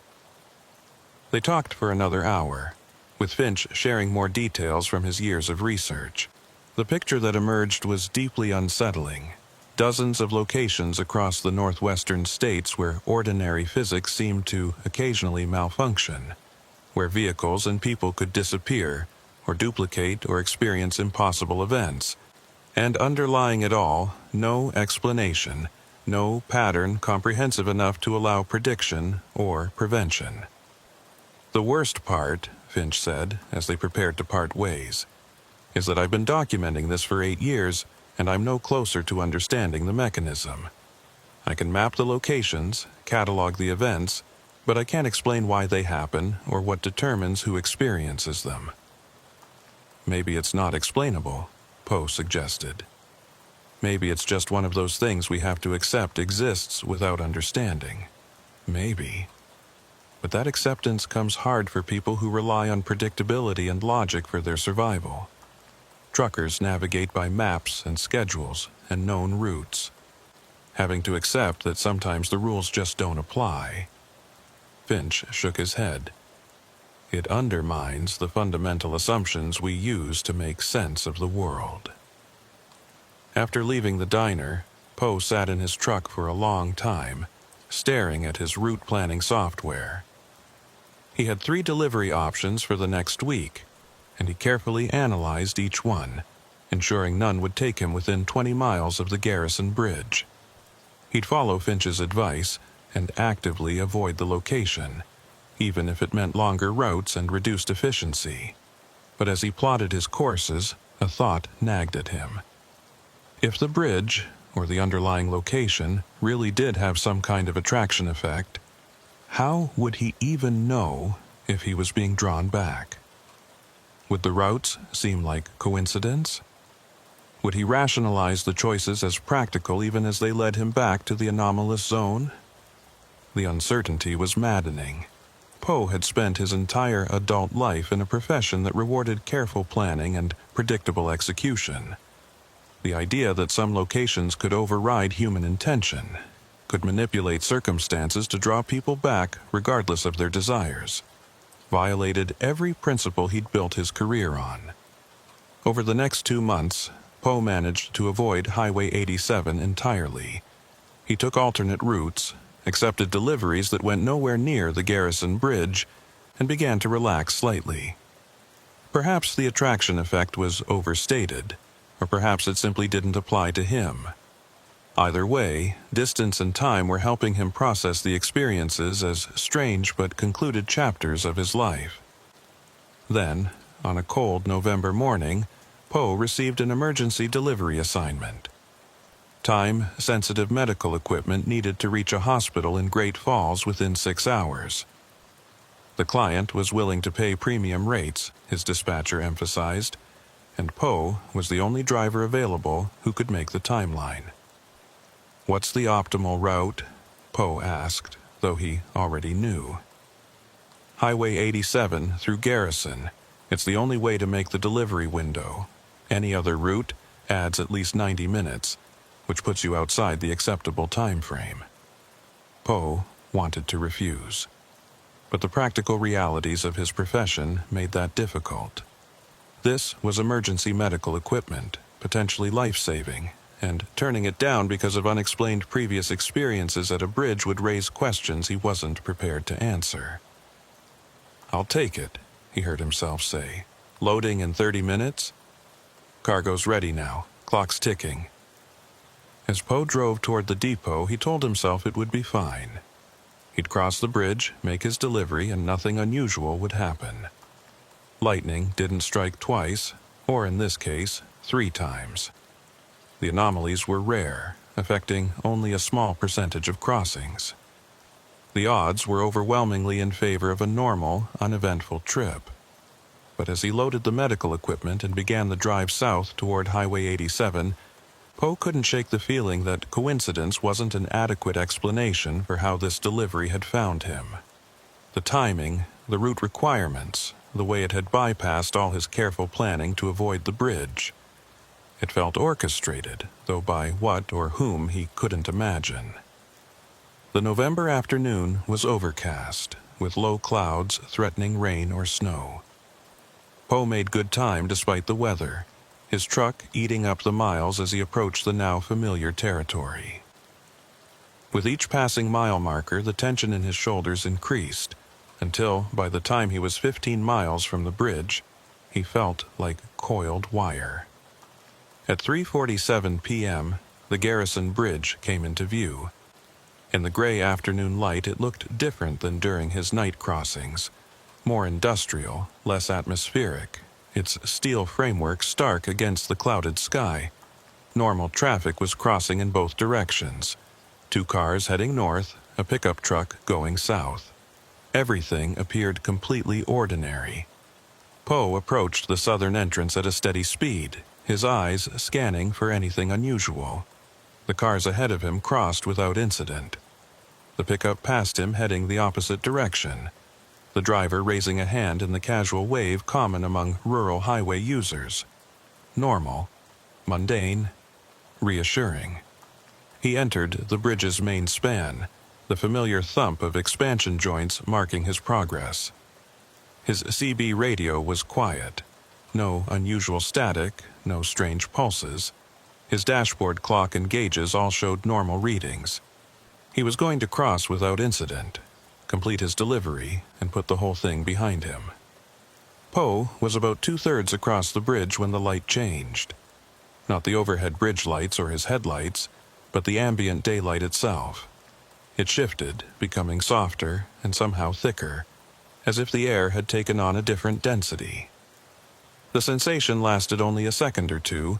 They talked for another hour. with Finch sharing more details from his years of research. The picture that emerged was deeply unsettling. Dozens of locations across the northwestern states where ordinary physics seemed to occasionally malfunction, where vehicles and people could disappear, or duplicate or experience impossible events. And underlying it all, no explanation, no pattern comprehensive enough to allow prediction or prevention. "The worst part," Finch said, as they prepared to part ways, "is that I've been documenting this for 8 years, and I'm no closer to understanding the mechanism. I can map the locations, catalog the events, but I can't explain why they happen or what determines who experiences them." "Maybe it's not explainable," Poe suggested. "Maybe it's just one of those things we have to accept exists without understanding. Maybe. But that acceptance comes hard for people who rely on predictability and logic for their survival. Truckers navigate by maps and schedules and known routes, having to accept that sometimes the rules just don't apply." Finch shook his head. "It undermines the fundamental assumptions we use to make sense of the world." After leaving the diner, Poe sat in his truck for a long time, staring at his route planning software. He had 3 delivery options for the next week, and he carefully analyzed each one, ensuring none would take him within 20 miles of the Garrison Bridge. He'd follow Finch's advice and actively avoid the location, even if it meant longer routes and reduced efficiency. But as he plotted his courses, a thought nagged at him. If the bridge, or the underlying location, really did have some kind of attraction effect, how would he even know if he was being drawn back? Would the routes seem like coincidence? Would he rationalize the choices as practical even as they led him back to the anomalous zone? The uncertainty was maddening. Poe had spent his entire adult life in a profession that rewarded careful planning and predictable execution. The idea that some locations could override human intention, could manipulate circumstances to draw people back regardless of their desires, violated every principle he'd built his career on. Over the next 2 months, Poe managed to avoid Highway 87 entirely. He took alternate routes, accepted deliveries that went nowhere near the Garrison Bridge, and began to relax slightly. Perhaps the attraction effect was overstated, or perhaps it simply didn't apply to him. Either way, distance and time were helping him process the experiences as strange but concluded chapters of his life. Then, on a cold November morning, Poe received an emergency delivery assignment. Time-sensitive medical equipment needed to reach a hospital in Great Falls within 6 hours. The client was willing to pay premium rates, his dispatcher emphasized, and Poe was the only driver available who could make the timeline. "What's the optimal route?" Poe asked, though he already knew. "Highway 87 through Garrison. It's the only way to make the delivery window. Any other route adds at least 90 minutes, which puts you outside the acceptable time frame." Poe wanted to refuse, but the practical realities of his profession made that difficult. This was emergency medical equipment, potentially life-saving, and turning it down because of unexplained previous experiences at a bridge would raise questions he wasn't prepared to answer. "I'll take it," he heard himself say. "Loading in 30 minutes? Cargo's ready now. Clock's ticking." As Poe drove toward the depot, he told himself it would be fine. He'd cross the bridge, make his delivery, and nothing unusual would happen. Lightning didn't strike twice, or in this case, 3 times. The anomalies were rare, affecting only a small percentage of crossings. The odds were overwhelmingly in favor of a normal, uneventful trip. But as he loaded the medical equipment and began the drive south toward Highway 87, Poe couldn't shake the feeling that coincidence wasn't an adequate explanation for how this delivery had found him. The timing, the route requirements, the way it had bypassed all his careful planning to avoid the bridge. It felt orchestrated, though by what or whom he couldn't imagine. The November afternoon was overcast, with low clouds threatening rain or snow. Poe made good time despite the weather, his truck eating up the miles as he approached the now familiar territory. With each passing mile marker, the tension in his shoulders increased, until, by the time he was 15 miles from the bridge, he felt like coiled wire. At 3:47 p.m., the Garrison Bridge came into view. In the gray afternoon light, it looked different than during his night crossings. More industrial, less atmospheric, its steel framework stark against the clouded sky. Normal traffic was crossing in both directions. 2 cars heading north, a pickup truck going south. Everything appeared completely ordinary. Poe approached the southern entrance at a steady speed, his eyes scanning for anything unusual. The cars ahead of him crossed without incident. The pickup passed him heading the opposite direction, the driver raising a hand in the casual wave common among rural highway users. Normal, mundane, reassuring. He entered the bridge's main span, the familiar thump of expansion joints marking his progress. His CB radio was quiet. No unusual static, no strange pulses. His dashboard clock and gauges all showed normal readings. He was going to cross without incident, complete his delivery, and put the whole thing behind him. Poe was about 2/3 across the bridge when the light changed. Not the overhead bridge lights or his headlights, but the ambient daylight itself. It shifted, becoming softer and somehow thicker, as if the air had taken on a different density. The sensation lasted only a second or two,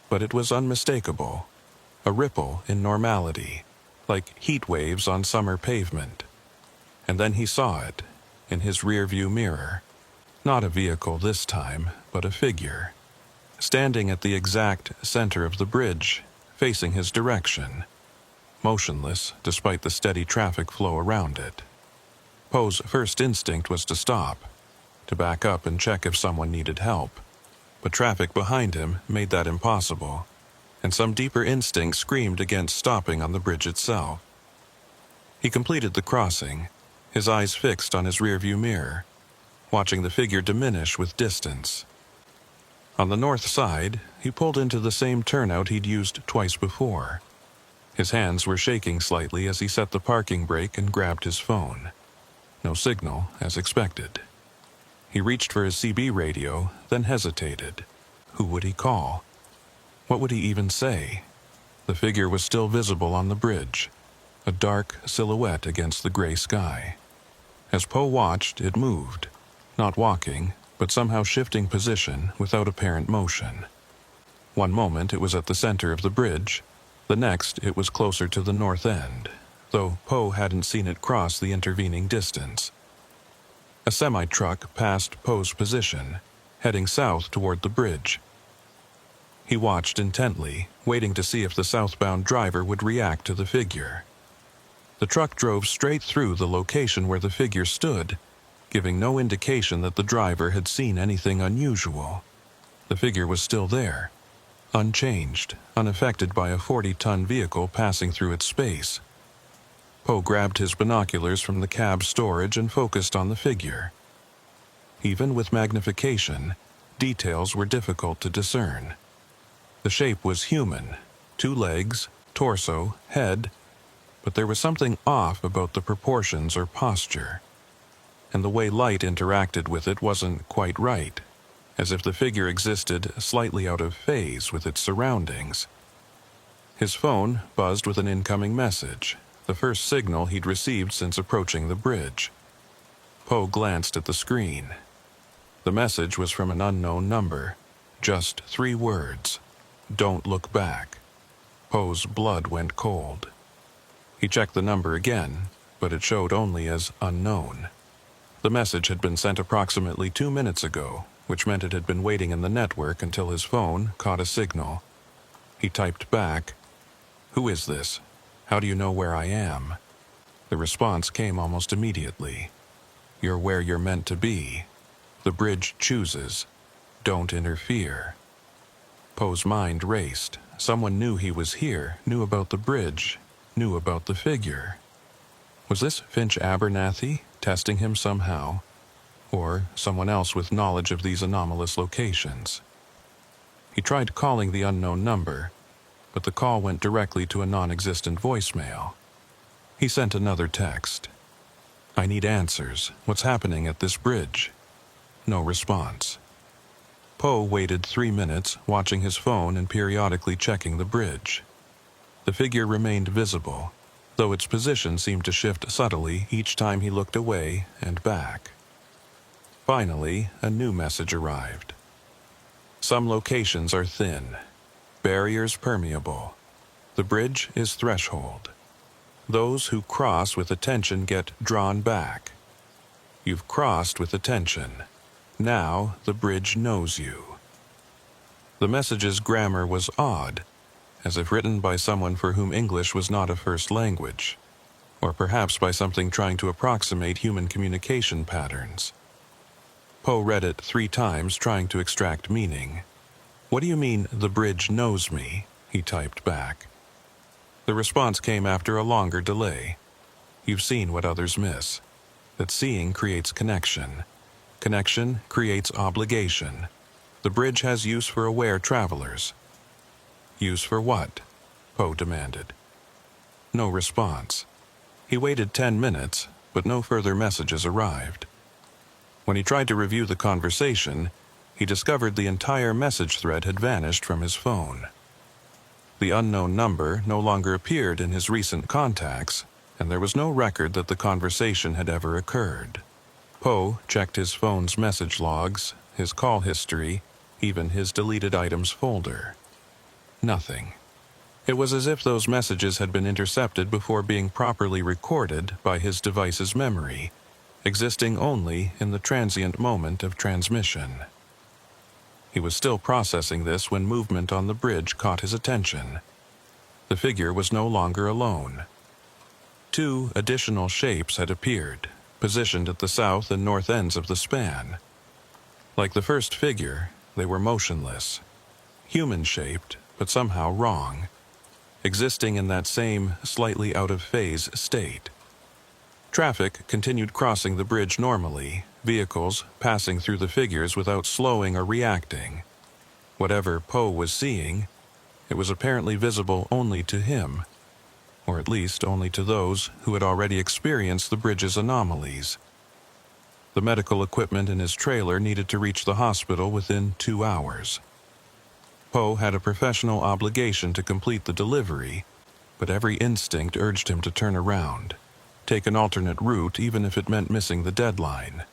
but it was unmistakable. A ripple in normality, like heat waves on summer pavement. And then he saw it, in his rearview mirror. Not a vehicle this time, but a figure. Standing at the exact center of the bridge, facing his direction. Motionless, despite the steady traffic flow around it. Poe's first instinct was to stop, to back up and check if someone needed help. But traffic behind him made that impossible, and some deeper instinct screamed against stopping on the bridge itself. He completed the crossing, his eyes fixed on his rearview mirror, watching the figure diminish with distance. On the north side, he pulled into the same turnout he'd used twice before. His hands were shaking slightly as he set the parking brake and grabbed his phone. No signal, as expected. He reached for his CB radio, then hesitated. Who would he call? What would he even say? The figure was still visible on the bridge, a dark silhouette against the gray sky. As Poe watched, it moved, not walking, but somehow shifting position without apparent motion. One moment it was at the center of the bridge, the next it was closer to the north end, though Poe hadn't seen it cross the intervening distance. A semi-truck passed Poe's position, heading south toward the bridge. He watched intently, waiting to see if the southbound driver would react to the figure. The truck drove straight through the location where the figure stood, giving no indication that the driver had seen anything unusual. The figure was still there, unchanged, unaffected by a 40-ton vehicle passing through its space. Poe grabbed his binoculars from the cab storage and focused on the figure. Even with magnification, details were difficult to discern. The shape was human, 2 legs, torso, head, but there was something off about the proportions or posture. And the way light interacted with it wasn't quite right, as if the figure existed slightly out of phase with its surroundings. His phone buzzed with an incoming message, the first signal he'd received since approaching the bridge. Poe glanced at the screen. The message was from an unknown number, just 3 words. Don't look back. Poe's blood went cold. He checked the number again, but it showed only as unknown. The message had been sent approximately 2 minutes ago, which meant it had been waiting in the network until his phone caught a signal. He typed back, "Who is this? How do you know where I am?" The response came almost immediately. "You're where you're meant to be. The bridge chooses. Don't interfere." Poe's mind raced. Someone knew he was here, knew about the bridge, knew about the figure. Was this Finch Abernathy testing him somehow? or someone else with knowledge of these anomalous locations. He tried calling the unknown number, but the call went directly to a non-existent voicemail. He sent another text. "I need answers. What's happening at this bridge?" No response. Poe waited 3 minutes, watching his phone and periodically checking the bridge. The figure remained visible, though its position seemed to shift subtly each time he looked away and back. Finally, a new message arrived. "Some locations are thin. Barriers permeable. The bridge is threshold. Those who cross with attention get drawn back. You've crossed with attention. Now the bridge knows you." The message's grammar was odd, as if written by someone for whom English was not a first language, or perhaps by something trying to approximate human communication patterns. Poe read it 3 times, trying to extract meaning. "What do you mean, the bridge knows me?" he typed back. The response came after a longer delay. "You've seen what others miss. That seeing creates connection. Connection creates obligation. The bridge has use for aware travelers." "Use for what?" Poe demanded. No response. He waited 10 minutes, but no further messages arrived. When he tried to review the conversation, he discovered the entire message thread had vanished from his phone. The unknown number no longer appeared in his recent contacts, and there was no record that the conversation had ever occurred. Poe checked his phone's message logs, his call history, even his deleted items folder. Nothing. It was as if those messages had been intercepted before being properly recorded by his device's memory, existing only in the transient moment of transmission. He was still processing this when movement on the bridge caught his attention. The figure was no longer alone. 2 additional shapes had appeared, positioned at the south and north ends of the span. Like the first figure, they were motionless, human-shaped, but somehow wrong, existing in that same slightly out-of-phase state. Traffic continued crossing the bridge normally, vehicles passing through the figures without slowing or reacting. Whatever Poe was seeing, it was apparently visible only to him, or at least only to those who had already experienced the bridge's anomalies. The medical equipment in his trailer needed to reach the hospital within 2 hours. Poe had a professional obligation to complete the delivery, but every instinct urged him to turn around, take an alternate route even if it meant missing the deadline.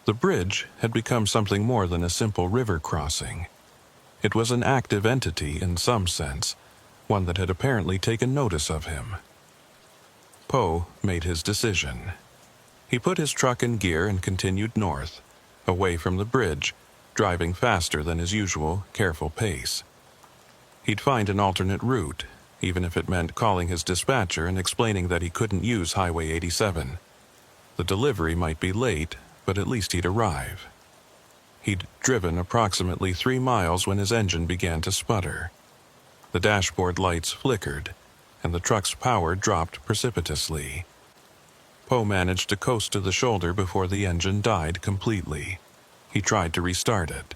The bridge had become something more than a simple river crossing. It was an active entity in some sense, one that had apparently taken notice of him. Poe made his decision. He put his truck in gear and continued north, away from the bridge, driving faster than his usual careful pace. He'd find an alternate route, even if it meant calling his dispatcher and explaining that he couldn't use Highway 87. The delivery might be late, but at least he'd arrive. He'd driven approximately 3 miles when his engine began to sputter. The dashboard lights flickered, and the truck's power dropped precipitously. Poe managed to coast to the shoulder before the engine died completely. He tried to restart it.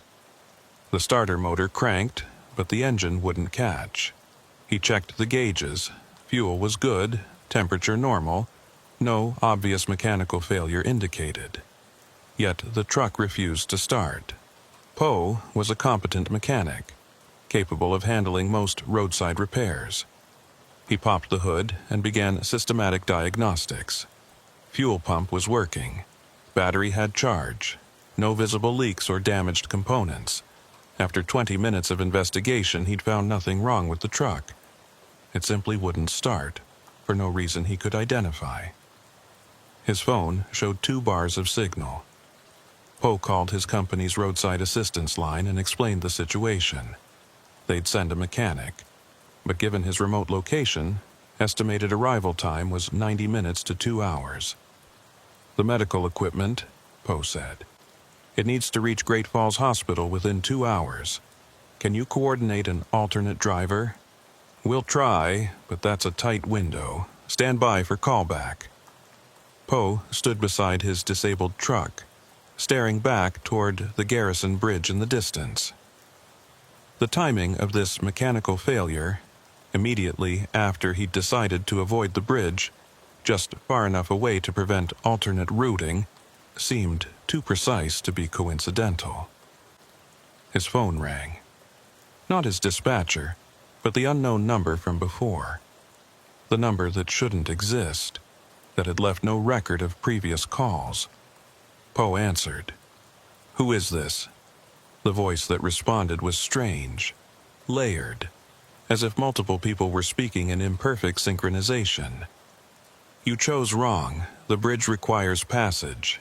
The starter motor cranked, but the engine wouldn't catch. He checked the gauges. Fuel was good, temperature normal, no obvious mechanical failure indicated. Yet the truck refused to start. Poe was a competent mechanic, capable of handling most roadside repairs. He popped the hood and began systematic diagnostics. Fuel pump was working. Battery had charge. No visible leaks or damaged components. After 20 minutes of investigation, he'd found nothing wrong with the truck. It simply wouldn't start, for no reason he could identify. His phone showed 2 bars of signal. Poe called his company's roadside assistance line and explained the situation. They'd send a mechanic, but given his remote location, estimated arrival time was 90 minutes to 2 hours. "The medical equipment," Poe said. "It needs to reach Great Falls Hospital within 2 hours. Can you coordinate an alternate driver?" "We'll try, but that's a tight window. Stand by for callback." Poe stood beside his disabled truck, staring back toward the Garrison Bridge in the distance. The timing of this mechanical failure, immediately after he'd decided to avoid the bridge, just far enough away to prevent alternate routing, seemed too precise to be coincidental. His phone rang. Not his dispatcher, but the unknown number from before. The number that shouldn't exist, that had left no record of previous calls. Poe answered. "Who is this?" The voice that responded was strange, layered, as if multiple people were speaking in imperfect synchronization. "You chose wrong. The bridge requires passage."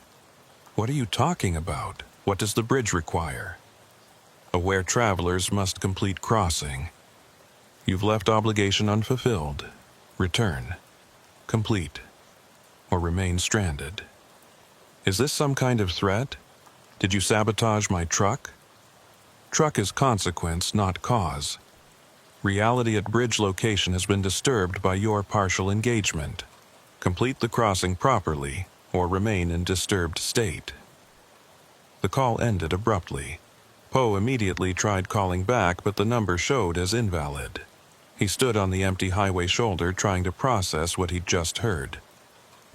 "What are you talking about? What does the bridge require?" "Aware travelers must complete crossing. You've left obligation unfulfilled. Return. Complete. Or remain stranded." "Is this some kind of threat? Did you sabotage my truck?" "Truck is consequence, not cause. Reality at bridge location has been disturbed by your partial engagement. Complete the crossing properly, or remain in disturbed state." The call ended abruptly. Poe immediately tried calling back, but the number showed as invalid. He stood on the empty highway shoulder trying to process what he'd just heard.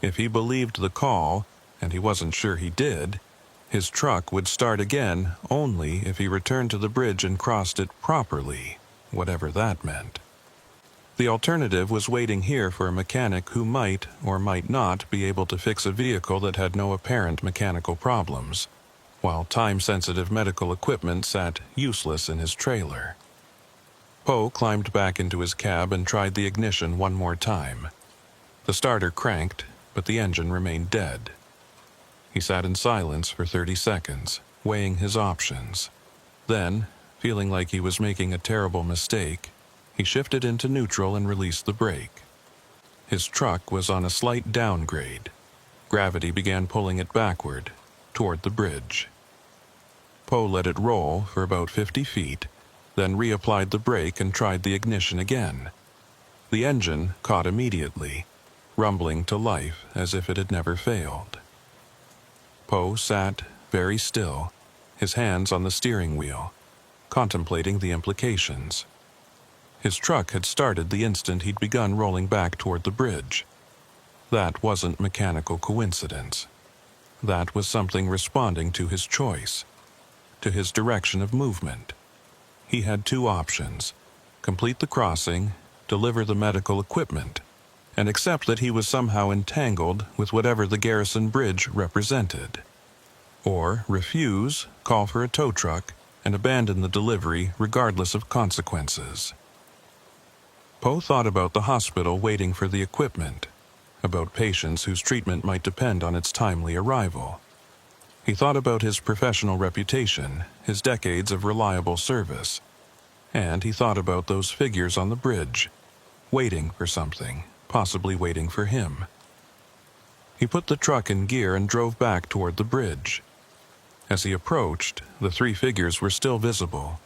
If he believed the call, and he wasn't sure he did, his truck would start again only if he returned to the bridge and crossed it properly, whatever that meant. The alternative was waiting here for a mechanic who might or might not be able to fix a vehicle that had no apparent mechanical problems, while time-sensitive medical equipment sat useless in his trailer. Poe climbed back into his cab and tried the ignition one more time. The starter cranked, but the engine remained dead. He sat in silence for 30 seconds, weighing his options. Then, feeling like he was making a terrible mistake, he shifted into neutral and released the brake. His truck was on a slight downgrade. Gravity began pulling it backward, toward the bridge. Poe let it roll for about 50 feet, then reapplied the brake and tried the ignition again. The engine caught immediately, rumbling to life as if it had never failed. Poe sat very still, his hands on the steering wheel, contemplating the implications. His truck had started the instant he'd begun rolling back toward the bridge. That wasn't mechanical coincidence. That was something responding to his choice, to his direction of movement. He had two options: complete the crossing, deliver the medical equipment, and accept that he was somehow entangled with whatever the Garrison Bridge represented. Or refuse, call for a tow truck, and abandon the delivery regardless of consequences. Poe thought about the hospital waiting for the equipment, about patients whose treatment might depend on its timely arrival. He thought about his professional reputation, his decades of reliable service, and he thought about those figures on the bridge, waiting for something, possibly waiting for him. He put the truck in gear and drove back toward the bridge. As he approached, the three figures were still visible,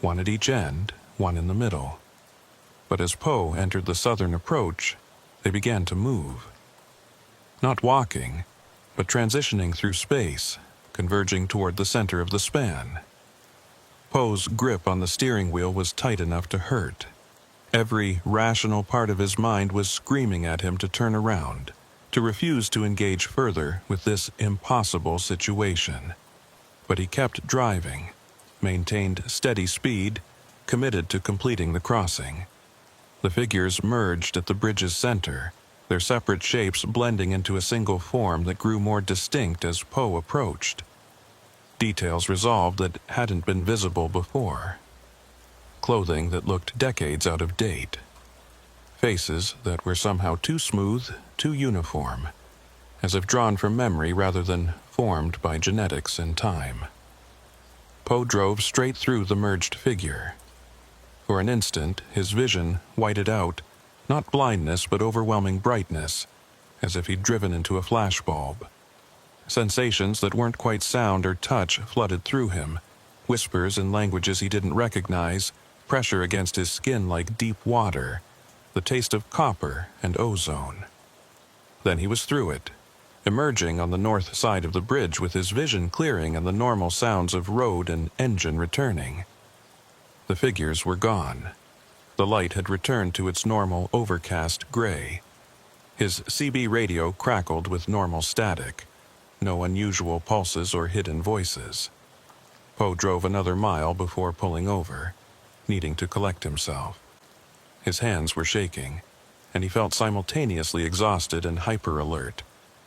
one at each end, one in the middle. But as Poe entered the southern approach, they began to move. Not walking, but transitioning through space, converging toward the center of the span. Poe's grip on the steering wheel was tight enough to hurt. Every rational part of his mind was screaming at him to turn around, to refuse to engage further with this impossible situation. But he kept driving, maintained steady speed, committed to completing the crossing. The figures merged at the bridge's center, their separate shapes blending into a single form that grew more distinct as Poe approached. Details resolved that hadn't been visible before. Clothing that looked decades out of date. Faces that were somehow too smooth, too uniform, as if drawn from memory rather than formed by genetics and time. Poe drove straight through the merged figure. For an instant, his vision whited out, not blindness but overwhelming brightness, as if he'd driven into a flashbulb. Sensations that weren't quite sound or touch flooded through him, whispers in languages he didn't recognize, pressure against his skin like deep water, the taste of copper and ozone. Then he was through it, emerging on the north side of the bridge with his vision clearing and the normal sounds of road and engine returning. The figures were gone. The light had returned to its normal overcast gray. His CB radio crackled with normal static. No unusual pulses or hidden voices. Poe drove another mile before pulling over, needing to collect himself. His hands were shaking, and he felt simultaneously exhausted and hyper-alert,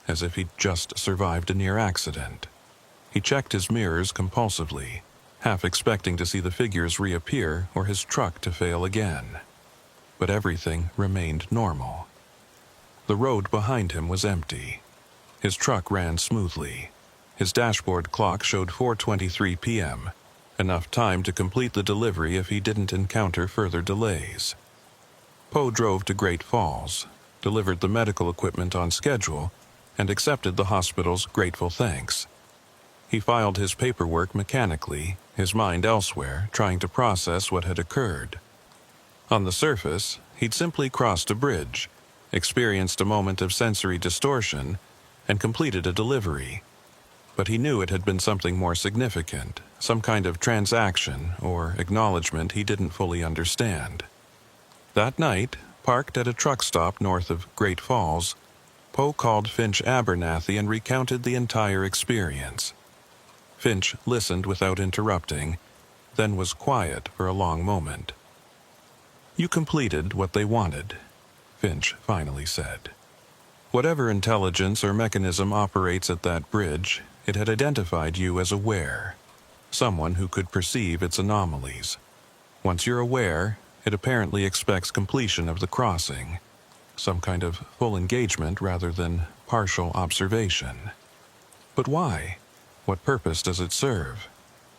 as if he'd just survived a near accident. He checked his mirrors compulsively, half expecting to see the figures reappear or his truck to fail again. But everything remained normal. The road behind him was empty. His truck ran smoothly. His dashboard clock showed 4:23 p.m., enough time to complete the delivery if he didn't encounter further delays. Poe drove to Great Falls, delivered the medical equipment on schedule, and accepted the hospital's grateful thanks. He filed his paperwork mechanically, his mind elsewhere, trying to process what had occurred. On the surface, he'd simply crossed a bridge, experienced a moment of sensory distortion, and completed a delivery. But he knew it had been something more significant, some kind of transaction or acknowledgement he didn't fully understand. That night, parked at a truck stop north of Great Falls, Poe called Finch Abernathy and recounted the entire experience. Finch listened without interrupting, then was quiet for a long moment. "You completed what they wanted," Finch finally said. "Whatever intelligence or mechanism operates at that bridge, it had identified you as aware, someone who could perceive its anomalies. Once you're aware, it apparently expects completion of the crossing, some kind of full engagement rather than partial observation. But why? What purpose does it serve?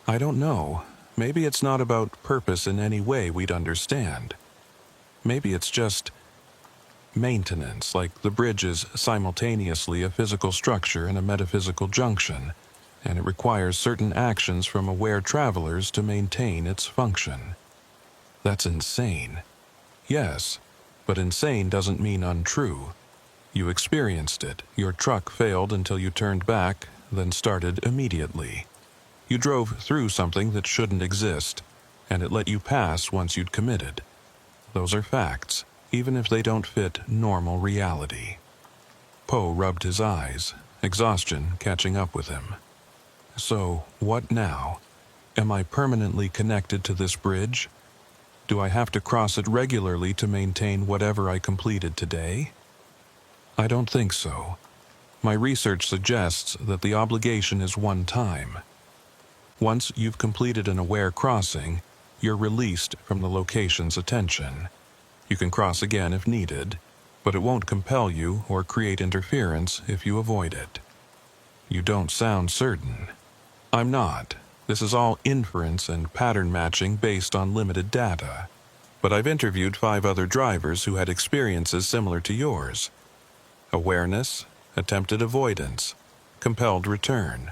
I don't know. Maybe it's not about purpose in any way we'd understand. Maybe it's just maintenance, like the bridge is simultaneously a physical structure and a metaphysical junction, and it requires certain actions from aware travelers to maintain its function." That's insane. Yes, but insane doesn't mean untrue. You experienced it. Your truck failed until you turned back, then started immediately. You drove through something that shouldn't exist, and it let you pass once you'd committed. Those are facts, even if they don't fit normal reality. Poe rubbed his eyes, exhaustion catching up with him. So, what now? Am I permanently connected to this bridge? Do I have to cross it regularly to maintain whatever I completed today? I don't think so. My research suggests that the obligation is one time. Once you've completed an aware crossing, you're released from the location's attention. You can cross again if needed, but it won't compel you or create interference if you avoid it. You don't sound certain. I'm not. This is all inference and pattern matching based on limited data. But I've interviewed 5 other drivers who had experiences similar to yours. Awareness, attempted avoidance, compelled return.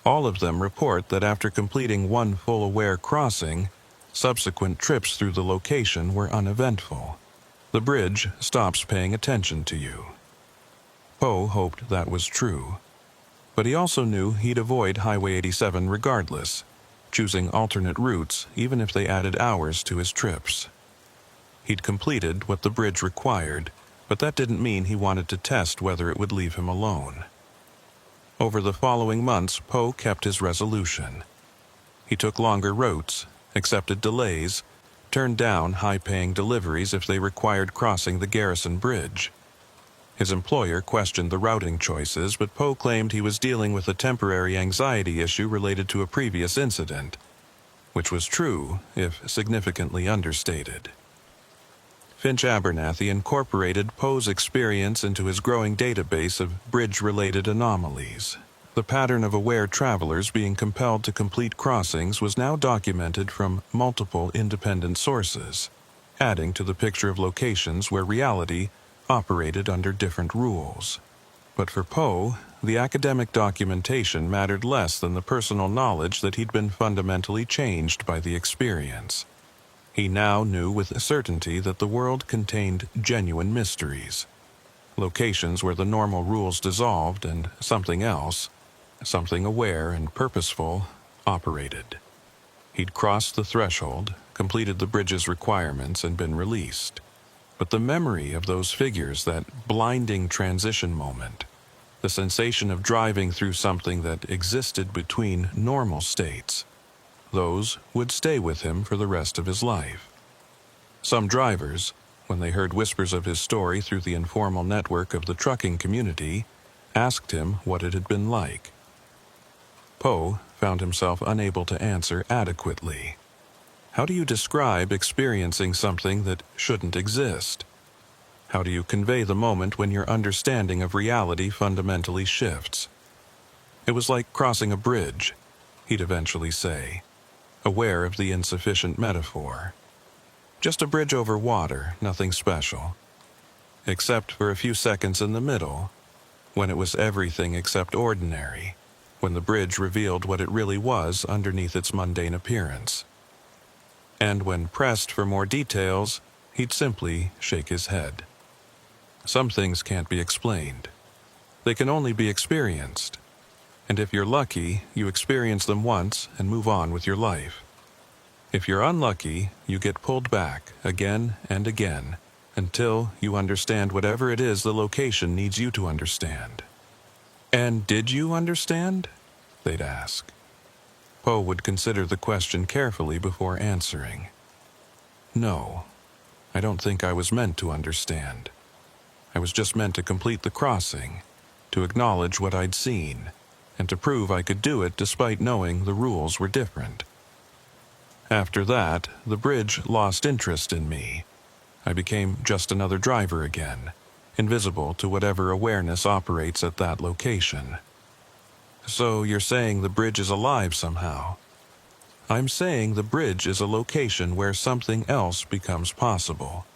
All of them report that after completing one full aware crossing, subsequent trips through the location were uneventful. The bridge stops paying attention to you. Poe hoped that was true. But he also knew he'd avoid Highway 87 regardless, choosing alternate routes even if they added hours to his trips. He'd completed what the bridge required, but that didn't mean he wanted to test whether it would leave him alone. Over the following months, Poe kept his resolution. He took longer routes, accepted delays, turned down high-paying deliveries if they required crossing the Garrison Bridge. His employer questioned the routing choices, but Poe claimed he was dealing with a temporary anxiety issue related to a previous incident, which was true, if significantly understated. Finch Abernathy incorporated Poe's experience into his growing database of bridge-related anomalies. The pattern of aware travelers being compelled to complete crossings was now documented from multiple independent sources, adding to the picture of locations where reality operated under different rules. But for Poe, the academic documentation mattered less than the personal knowledge that he'd been fundamentally changed by the experience. He now knew with certainty that the world contained genuine mysteries. locations where the normal rules dissolved and something else, something aware and purposeful, operated. He'd crossed the threshold, completed the bridge's requirements, and been released. But the memory of those figures, that blinding transition moment, the sensation of driving through something that existed between normal states, those would stay with him for the rest of his life. Some drivers, when they heard whispers of his story through the informal network of the trucking community, asked him what it had been like. Poe found himself unable to answer adequately. How do you describe experiencing something that shouldn't exist? How do you convey the moment when your understanding of reality fundamentally shifts? It was like crossing a bridge, he'd eventually say, aware of the insufficient metaphor. Just a bridge over water, nothing special. Except for a few seconds in the middle, when it was everything except ordinary, when the bridge revealed what it really was underneath its mundane appearance. And when pressed for more details, he'd simply shake his head. Some things can't be explained. They can only be experienced. And if you're lucky, you experience them once and move on with your life. If you're unlucky, you get pulled back again and again until you understand whatever it is the location needs you to understand. And did you understand? They'd ask. Poe would consider the question carefully before answering. No, I don't think I was meant to understand. I was just meant to complete the crossing, to acknowledge what I'd seen, and to prove I could do it despite knowing the rules were different. After that, the bridge lost interest in me. I became just another driver again, invisible to whatever awareness operates at that location. So you're saying the bridge is alive somehow? I'm saying the bridge is a location where something else becomes possible.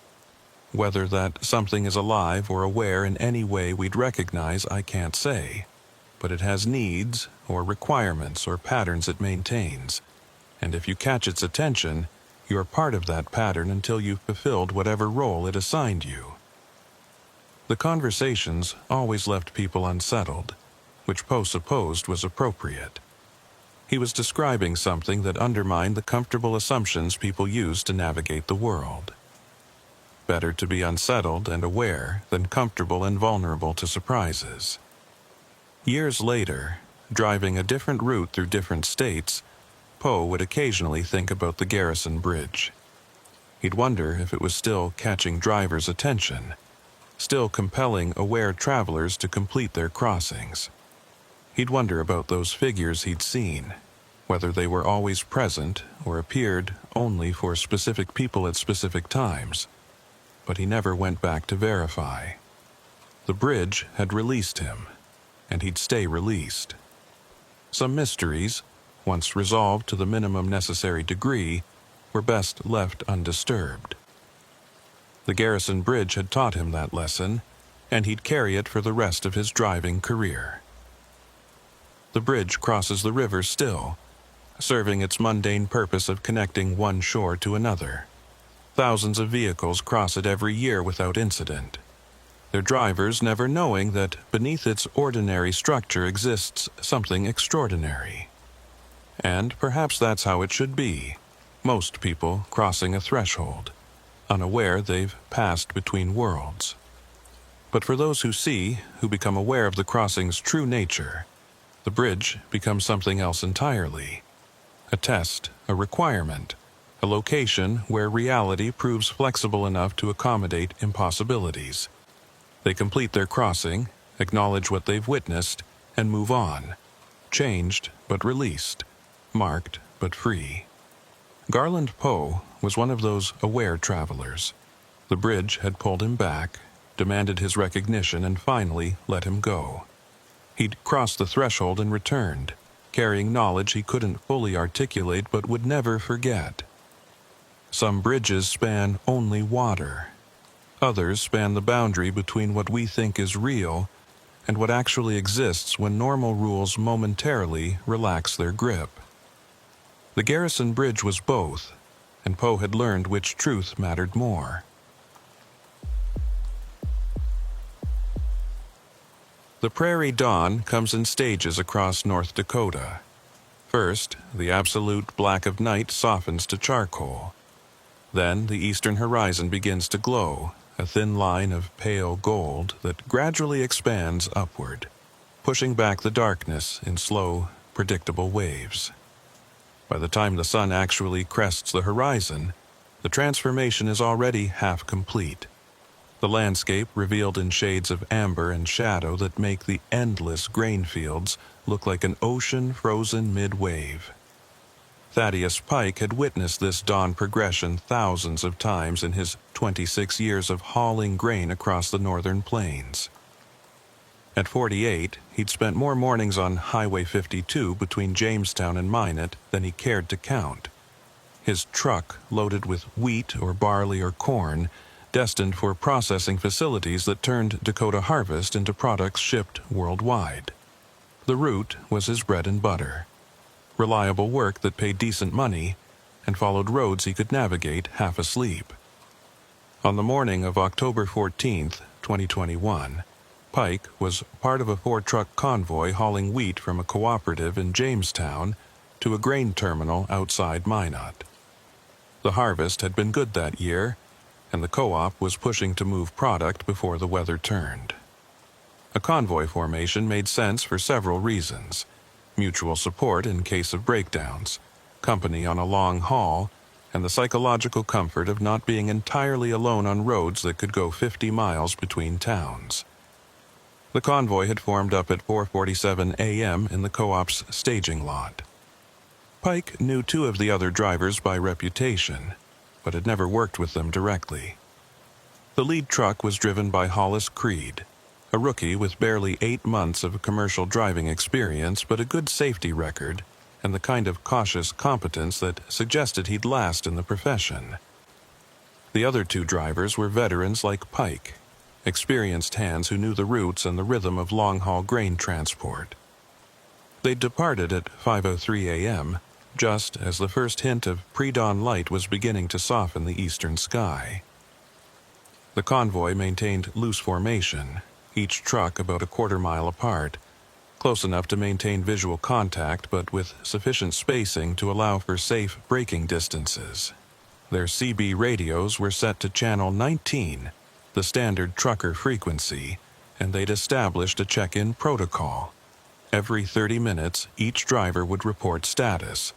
Whether that something is alive or aware in any way we'd recognize, I can't say. But it has needs, or requirements, or patterns it maintains. And if you catch its attention, you're part of that pattern until you've fulfilled whatever role it assigned you. The conversations always left people unsettled, which Poe supposed was appropriate. He was describing something that undermined the comfortable assumptions people use to navigate the world. Better to be unsettled and aware than comfortable and vulnerable to surprises. Years later, driving a different route through different states, Poe would occasionally think about the Garrison Bridge. He'd wonder if it was still catching drivers' attention, still compelling aware travelers to complete their crossings. He'd wonder about those figures he'd seen, whether they were always present or appeared only for specific people at specific times. But he never went back to verify. The bridge had released him, and he'd stay released. Some mysteries, once resolved to the minimum necessary degree, were best left undisturbed. The Garrison Bridge had taught him that lesson, and he'd carry it for the rest of his driving career. The bridge crosses the river still, serving its mundane purpose of connecting one shore to another. Thousands of vehicles cross it every year without incident, their drivers never knowing that beneath its ordinary structure exists something extraordinary. And perhaps that's how it should be. Most people crossing a threshold, unaware they've passed between worlds. But for those who see, who become aware of the crossing's true nature, the bridge becomes something else entirely. A test, a requirement, a location where reality proves flexible enough to accommodate impossibilities. They complete their crossing, acknowledge what they've witnessed, and move on. Changed but released, marked but free. Garland Poe was one of those aware travelers. The bridge had pulled him back, demanded his recognition, and finally let him go. He'd crossed the threshold and returned, carrying knowledge he couldn't fully articulate but would never forget. Some bridges span only water. Others span the boundary between what we think is real and what actually exists when normal rules momentarily relax their grip. The Garrison Bridge was both, and Poe had learned which truth mattered more. The prairie dawn comes in stages across North Dakota. First, the absolute black of night softens to charcoal. Then the eastern horizon begins to glow, a thin line of pale gold that gradually expands upward, pushing back the darkness in slow, predictable waves. By the time the sun actually crests the horizon, the transformation is already half complete. The landscape revealed in shades of amber and shadow that make the endless grain fields look like an ocean frozen mid-wave. Thaddeus Pike had witnessed this dawn progression thousands of times in his 26 years of hauling grain across the northern plains. At 48, he'd spent more mornings on Highway 52 between Jamestown and Minot than he cared to count. His truck loaded with wheat or barley or corn, destined for processing facilities that turned Dakota Harvest into products shipped worldwide. The route was his bread and butter. Reliable work that paid decent money and followed roads he could navigate half asleep. On the morning of October 14th, 2021, Pike was part of a 4-truck convoy hauling wheat from a cooperative in Jamestown to a grain terminal outside Minot. The harvest had been good that year, and the co-op was pushing to move product before the weather turned. A convoy formation made sense for several reasons: mutual support in case of breakdowns, company on a long haul, and the psychological comfort of not being entirely alone on roads that could go 50 miles between towns. The convoy had formed up at 4:47 a.m. in the co-op's staging lot. Pike knew 2 of the other drivers by reputation, but had never worked with them directly. The lead truck was driven by Hollis Creed, a rookie with barely 8 months of commercial driving experience but a good safety record and the kind of cautious competence that suggested he'd last in the profession. The other 2 drivers were veterans like Pike, experienced hands who knew the routes and the rhythm of long-haul grain transport. They departed at 5:03 a.m., just as the first hint of pre-dawn light was beginning to soften the eastern sky. The convoy maintained loose formation, each truck about a quarter-mile apart, close enough to maintain visual contact but with sufficient spacing to allow for safe braking distances. Their CB radios were set to channel 19, the standard trucker frequency, and they'd established a check-in protocol. Every 30 minutes, each driver would report status,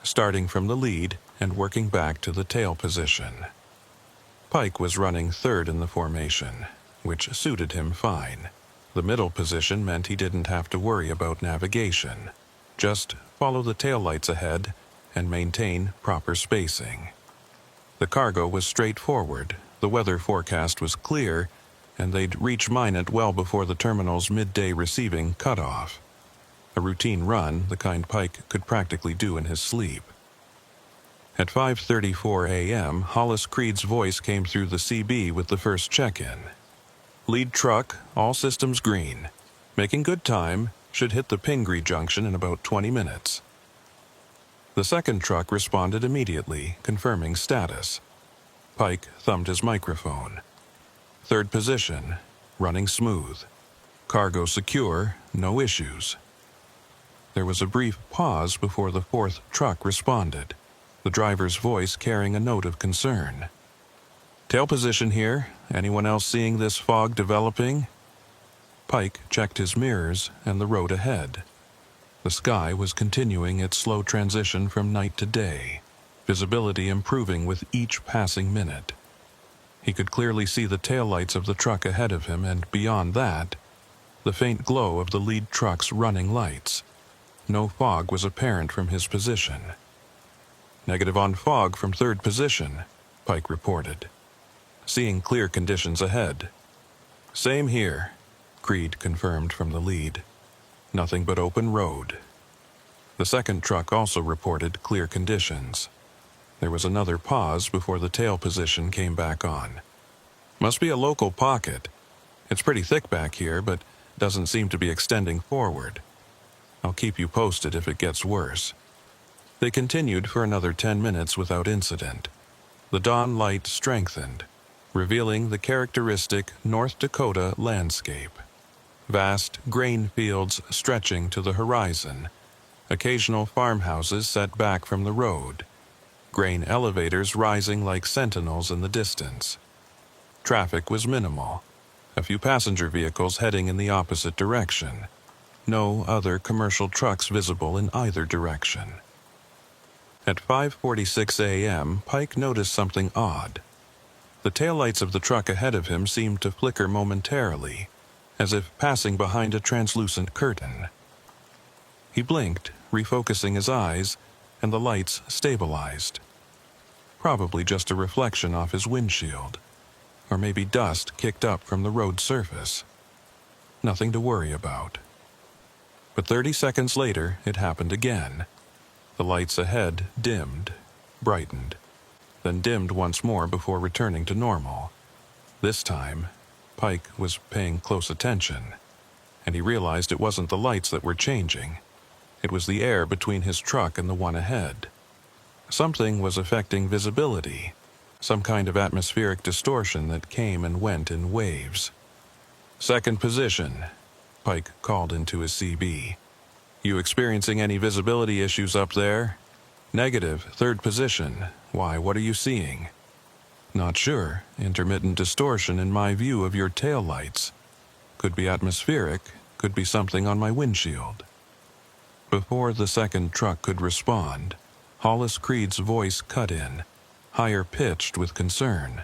starting from the lead and working back to the tail position. Pike was running third in the formation, which suited him fine. The middle position meant he didn't have to worry about navigation. Just follow the taillights ahead and maintain proper spacing. The cargo was straightforward, the weather forecast was clear, and they'd reach Minot well before the terminal's midday receiving cutoff. A routine run, the kind Pike could practically do in his sleep. At 5:34 a.m., Hollis Creed's voice came through the CB with the first check-in. Lead truck, all systems green. Making good time, should hit the Pingree junction in about 20 minutes. The second truck responded immediately, confirming status. Pike thumbed his microphone. Third position, running smooth. Cargo secure, no issues. There was a brief pause before the 4th truck responded, the driver's voice carrying a note of concern. Tail position here. Anyone else seeing this fog developing? Pike checked his mirrors and the road ahead. The sky was continuing its slow transition from night to day, visibility improving with each passing minute. He could clearly see the taillights of the truck ahead of him, and beyond that, the faint glow of the lead truck's running lights. No fog was apparent from his position. Negative on fog from third position, Pike reported. Seeing clear conditions ahead. Same here, Creed confirmed from the lead. Nothing but open road. The second truck also reported clear conditions. There was another pause before the tail position came back on. Must be a local pocket. It's pretty thick back here, but doesn't seem to be extending forward. I'll keep you posted if it gets worse. They continued for another 10 minutes without incident. The dawn light strengthened, revealing the characteristic North Dakota landscape. Vast grain fields stretching to the horizon, occasional farmhouses set back from the road, grain elevators rising like sentinels in the distance. Traffic was minimal, a few passenger vehicles heading in the opposite direction. No other commercial trucks visible in either direction. At 5:46 a.m., Pike noticed something odd. The taillights of the truck ahead of him seemed to flicker momentarily, as if passing behind a translucent curtain. He blinked, refocusing his eyes, and the lights stabilized. Probably just a reflection off his windshield, or maybe dust kicked up from the road surface. Nothing to worry about. But 30 seconds later, it happened again. The lights ahead dimmed, brightened, then dimmed once more before returning to normal. This time, Pike was paying close attention, and he realized it wasn't the lights that were changing. It was the air between his truck and the one ahead. Something was affecting visibility, some kind of atmospheric distortion that came and went in waves. "Second position," Pike called into his CB. "You experiencing any visibility issues up there?" "Negative, third position. Why, what are you seeing?" "Not sure. Intermittent distortion in my view of your taillights. Could be atmospheric, could be something on my windshield." Before the second truck could respond, Hollis Creed's voice cut in, higher pitched with concern.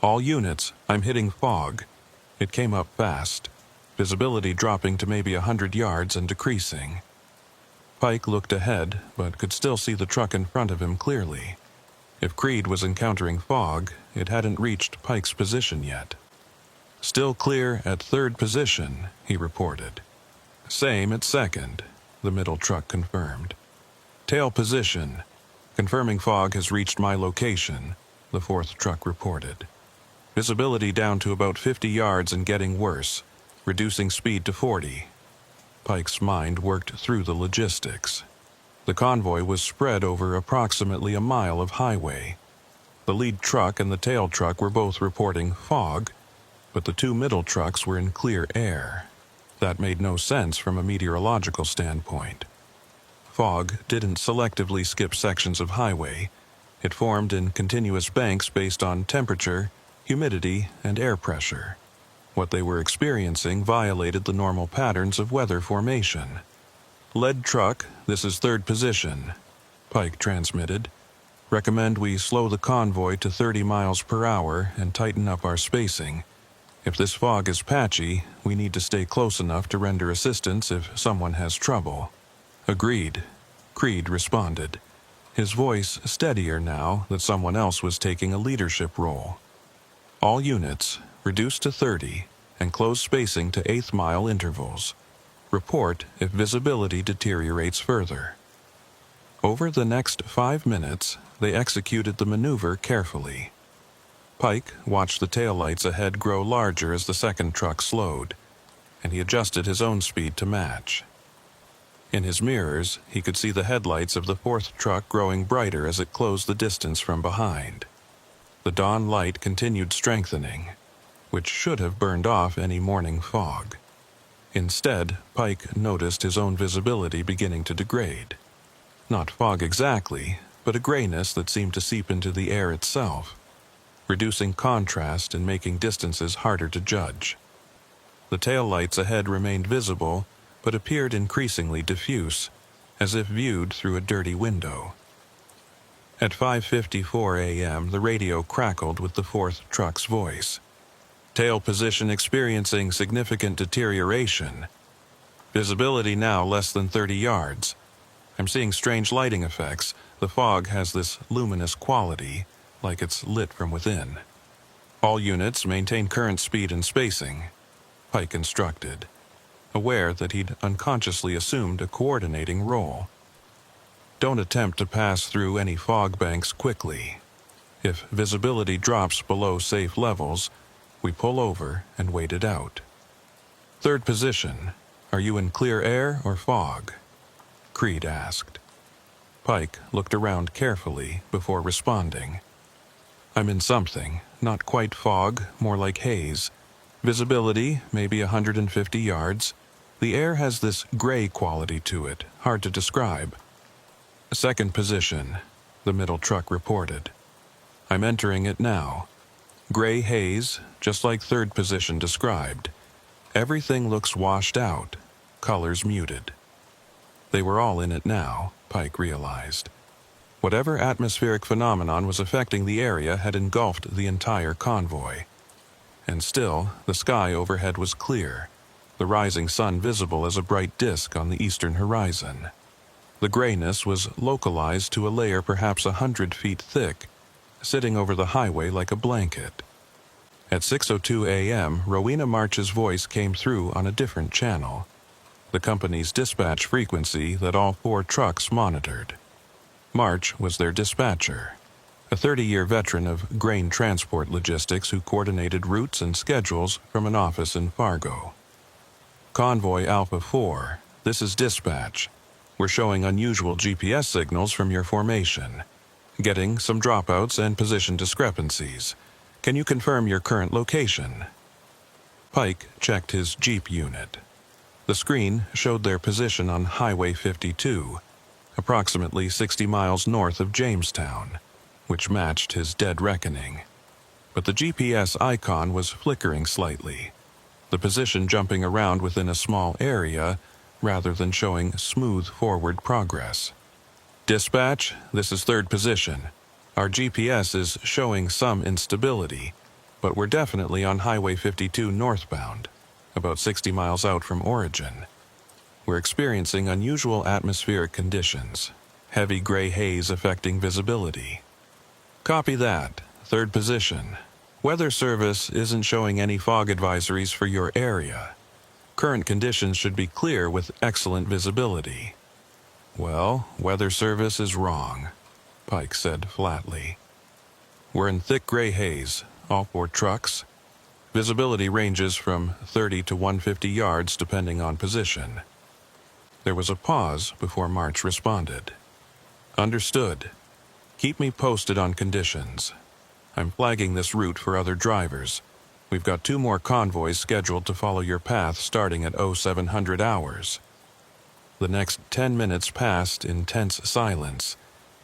"All units, I'm hitting fog." It came up fast, visibility dropping to maybe 100 yards and decreasing. Pike looked ahead, but could still see the truck in front of him clearly. If Creed was encountering fog, it hadn't reached Pike's position yet. "Still clear at third position," he reported. "Same at second," the middle truck confirmed. "Tail position. Confirming fog has reached my location," the fourth truck reported. "Visibility down to about 50 yards and getting worse, reducing speed to 40. Pike's mind worked through the logistics. The convoy was spread over approximately a mile of highway. The lead truck and the tail truck were both reporting fog, but the two middle trucks were in clear air. That made no sense from a meteorological standpoint. Fog didn't selectively skip sections of highway. It formed in continuous banks based on temperature, humidity, and air pressure. What they were experiencing violated the normal patterns of weather formation. "Lead truck, this is third position," Pike transmitted. "Recommend we slow the convoy to 30 miles per hour and tighten up our spacing. If this fog is patchy, we need to stay close enough to render assistance if someone has trouble." "Agreed," Creed responded, his voice steadier now that someone else was taking a leadership role. "All units, reduce to 30 and close spacing to eighth-mile intervals. Report if visibility deteriorates further." Over the next 5 minutes, they executed the maneuver carefully. Pike watched the taillights ahead grow larger as the second truck slowed, and he adjusted his own speed to match. In his mirrors, he could see the headlights of the fourth truck growing brighter as it closed the distance from behind. The dawn light continued strengthening, which should have burned off any morning fog. Instead, Pike noticed his own visibility beginning to degrade. Not fog exactly, but a grayness that seemed to seep into the air itself, reducing contrast and making distances harder to judge. The taillights ahead remained visible, but appeared increasingly diffuse, as if viewed through a dirty window. At 5:54 a.m., the radio crackled with the fourth truck's voice. "Tail position experiencing significant deterioration. Visibility now less than 30 yards. I'm seeing strange lighting effects. The fog has this luminous quality, like it's lit from within. All units maintain current speed and spacing," Pike instructed, aware that he'd unconsciously assumed a coordinating role. "Don't attempt to pass through any fog banks quickly. If visibility drops below safe levels, we pull over and wait it out." "Third position, are you in clear air or fog?" Creed asked. Pike looked around carefully before responding. "I'm in something, not quite fog, more like haze. Visibility, maybe 150 yards. The air has this gray quality to it, hard to describe. Second position, the middle truck reported. I'm entering it now. Gray haze, just like third position described. Everything looks washed out, colors muted. They were all in it now, Pike realized. Whatever atmospheric phenomenon was affecting the area had engulfed the entire convoy. And still, the sky overhead was clear, the rising sun visible as a bright disk on the eastern horizon. The grayness was localized to a layer perhaps 100 feet thick, sitting over the highway like a blanket. At 6:02 a.m., Rowena March's voice came through on a different channel, the company's dispatch frequency that all 4 trucks monitored. March was their dispatcher, a 30-year veteran of grain transport logistics who coordinated routes and schedules from an office in Fargo. Convoy Alpha 4, this is dispatch. We're showing unusual GPS signals from your formation, getting some dropouts and position discrepancies. Can you confirm your current location? Pike checked his Jeep unit. The screen showed their position on Highway 52, approximately 60 miles north of Jamestown, which matched his dead reckoning. But the GPS icon was flickering slightly, the position jumping around within a small area rather than showing smooth forward progress. Dispatch, this is third position. Our GPS is showing some instability, but we're definitely on Highway 52 northbound, about 60 miles out from origin. We're experiencing unusual atmospheric conditions, heavy gray haze affecting visibility. Copy that, third position. Weather Service isn't showing any fog advisories for your area. Current conditions should be clear with excellent visibility. Well, Weather Service is wrong, Pike said flatly. We're in thick gray haze, all 4 trucks. Visibility ranges from 30 to 150 yards depending on position. There was a pause before March responded. Understood. Keep me posted on conditions. I'm flagging this route for other drivers. We've got 2 more convoys scheduled to follow your path starting at 0700 hours. The next 10 minutes passed in tense silence,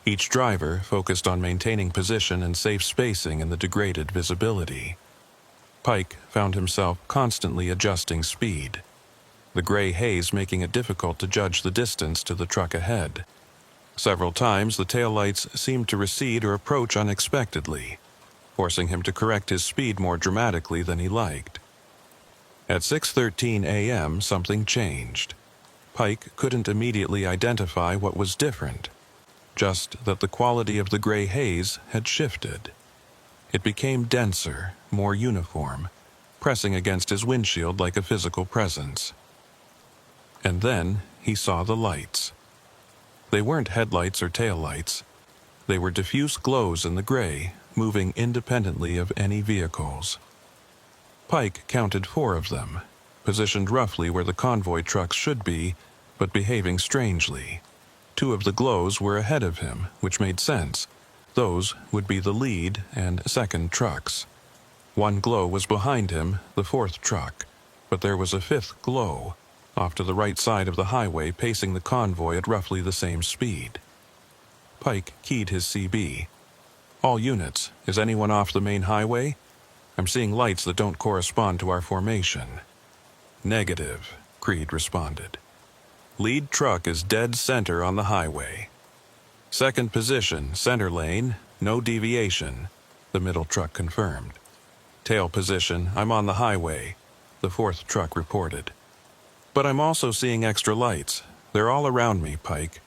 each driver focused on maintaining position and safe spacing in the degraded visibility. Pike found himself constantly adjusting speed, the gray haze making it difficult to judge the distance to the truck ahead. Several times the taillights seemed to recede or approach unexpectedly, forcing him to correct his speed more dramatically than he liked. At 6:13 a.m., something changed. Pike couldn't immediately identify what was different, just that the quality of the gray haze had shifted. It became denser, more uniform, pressing against his windshield like a physical presence. And then he saw the lights. They weren't headlights or taillights. They were diffuse glows in the gray, moving independently of any vehicles. Pike counted 4 of them, positioned roughly where the convoy trucks should be, but behaving strangely. 2 of the glows were ahead of him, which made sense. Those would be the lead and second trucks. 1 glow was behind him, the 4th truck, but there was a 5th glow, off to the right side of the highway, pacing the convoy at roughly the same speed. Pike keyed his CB. All units, is anyone off the main highway? I'm seeing lights that don't correspond to our formation. Negative, Creed responded. Lead truck is dead center on the highway. Second position, center lane, no deviation, the middle truck confirmed. Tail position, I'm on the highway, the 4th truck reported. But I'm also seeing extra lights. They're all around me, Pike.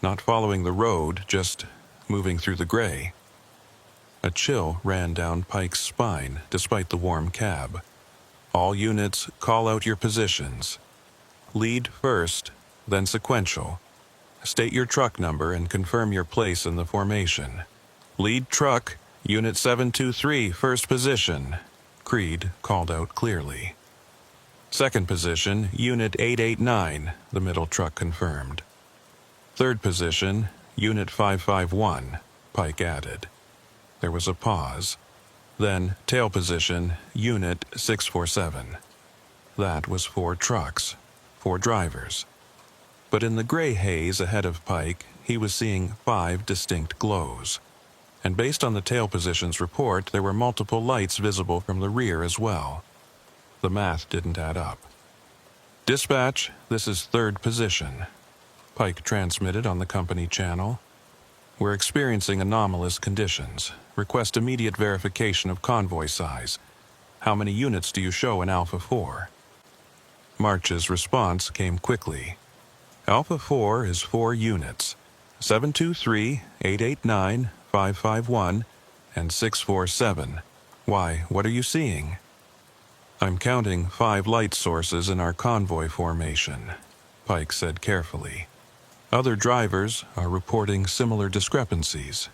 Not following the road, just moving through the gray. A chill ran down Pike's spine, despite the warm cab. All units, call out your positions. Lead first, then sequential. State your truck number and confirm your place in the formation. Lead truck, Unit 723, first position, Creed called out clearly. Second position, Unit 889, the middle truck confirmed. Third position, Unit 551, Pike added. There was a pause. Then tail position, unit 647. That was 4 trucks, 4 drivers. But in the gray haze ahead of Pike, he was seeing 5 distinct glows. And based on the tail position's report, there were multiple lights visible from the rear as well. The math didn't add up. "Dispatch, this is 3rd position," Pike transmitted on the company channel. "We're experiencing anomalous conditions. Request immediate verification of convoy size. How many units do you show in Alpha 4? March's response came quickly. "Alpha 4 is 4 units, 723, 889, 551, and 647. Why, what are you seeing?" "I'm counting 5 light sources in our convoy formation," Pike said carefully. "Other drivers are reporting similar discrepancies.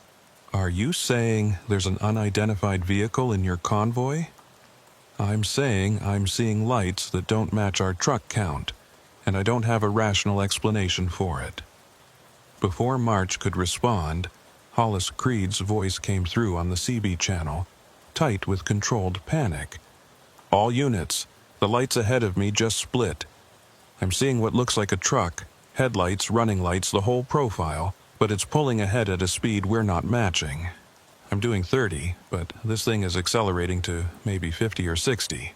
Are you saying there's an unidentified vehicle in your convoy?" "I'm saying I'm seeing lights that don't match our truck count, and I don't have a rational explanation for it." Before March could respond, Hollis Creed's voice came through on the CB channel, tight with controlled panic. "All units, the lights ahead of me just split. I'm seeing what looks like a truck, headlights, running lights, the whole profile, but it's pulling ahead at a speed we're not matching. I'm doing 30, but this thing is accelerating to maybe 50 or 60.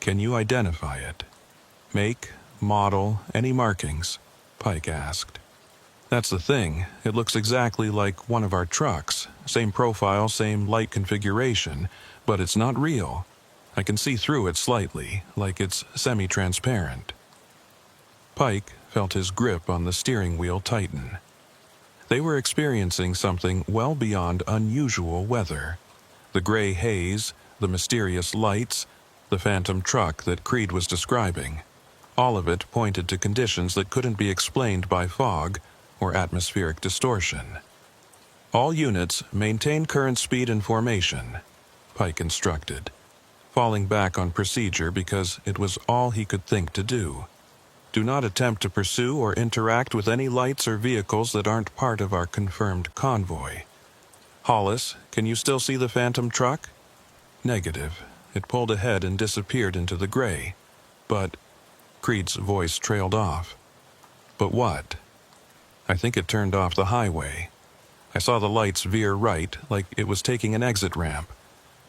Can you identify it? Make, model, any markings?" Pike asked. "That's the thing. It looks exactly like one of our trucks. Same profile, same light configuration, but it's not real. I can see through it slightly, like it's semi-transparent." Pike felt his grip on the steering wheel tighten. They were experiencing something well beyond unusual weather. The gray haze, the mysterious lights, the phantom truck that Creed was describing. All of it pointed to conditions that couldn't be explained by fog or atmospheric distortion. "All units, maintain current speed and formation," Pike instructed, falling back on procedure because it was all he could think to do. "Do not attempt to pursue or interact with any lights or vehicles that aren't part of our confirmed convoy." "Hollis, can you still see the phantom truck?" "Negative. It pulled ahead and disappeared into the gray. But..." Creed's voice trailed off. "But what?" "I think it turned off the highway. I saw the lights veer right, like it was taking an exit ramp.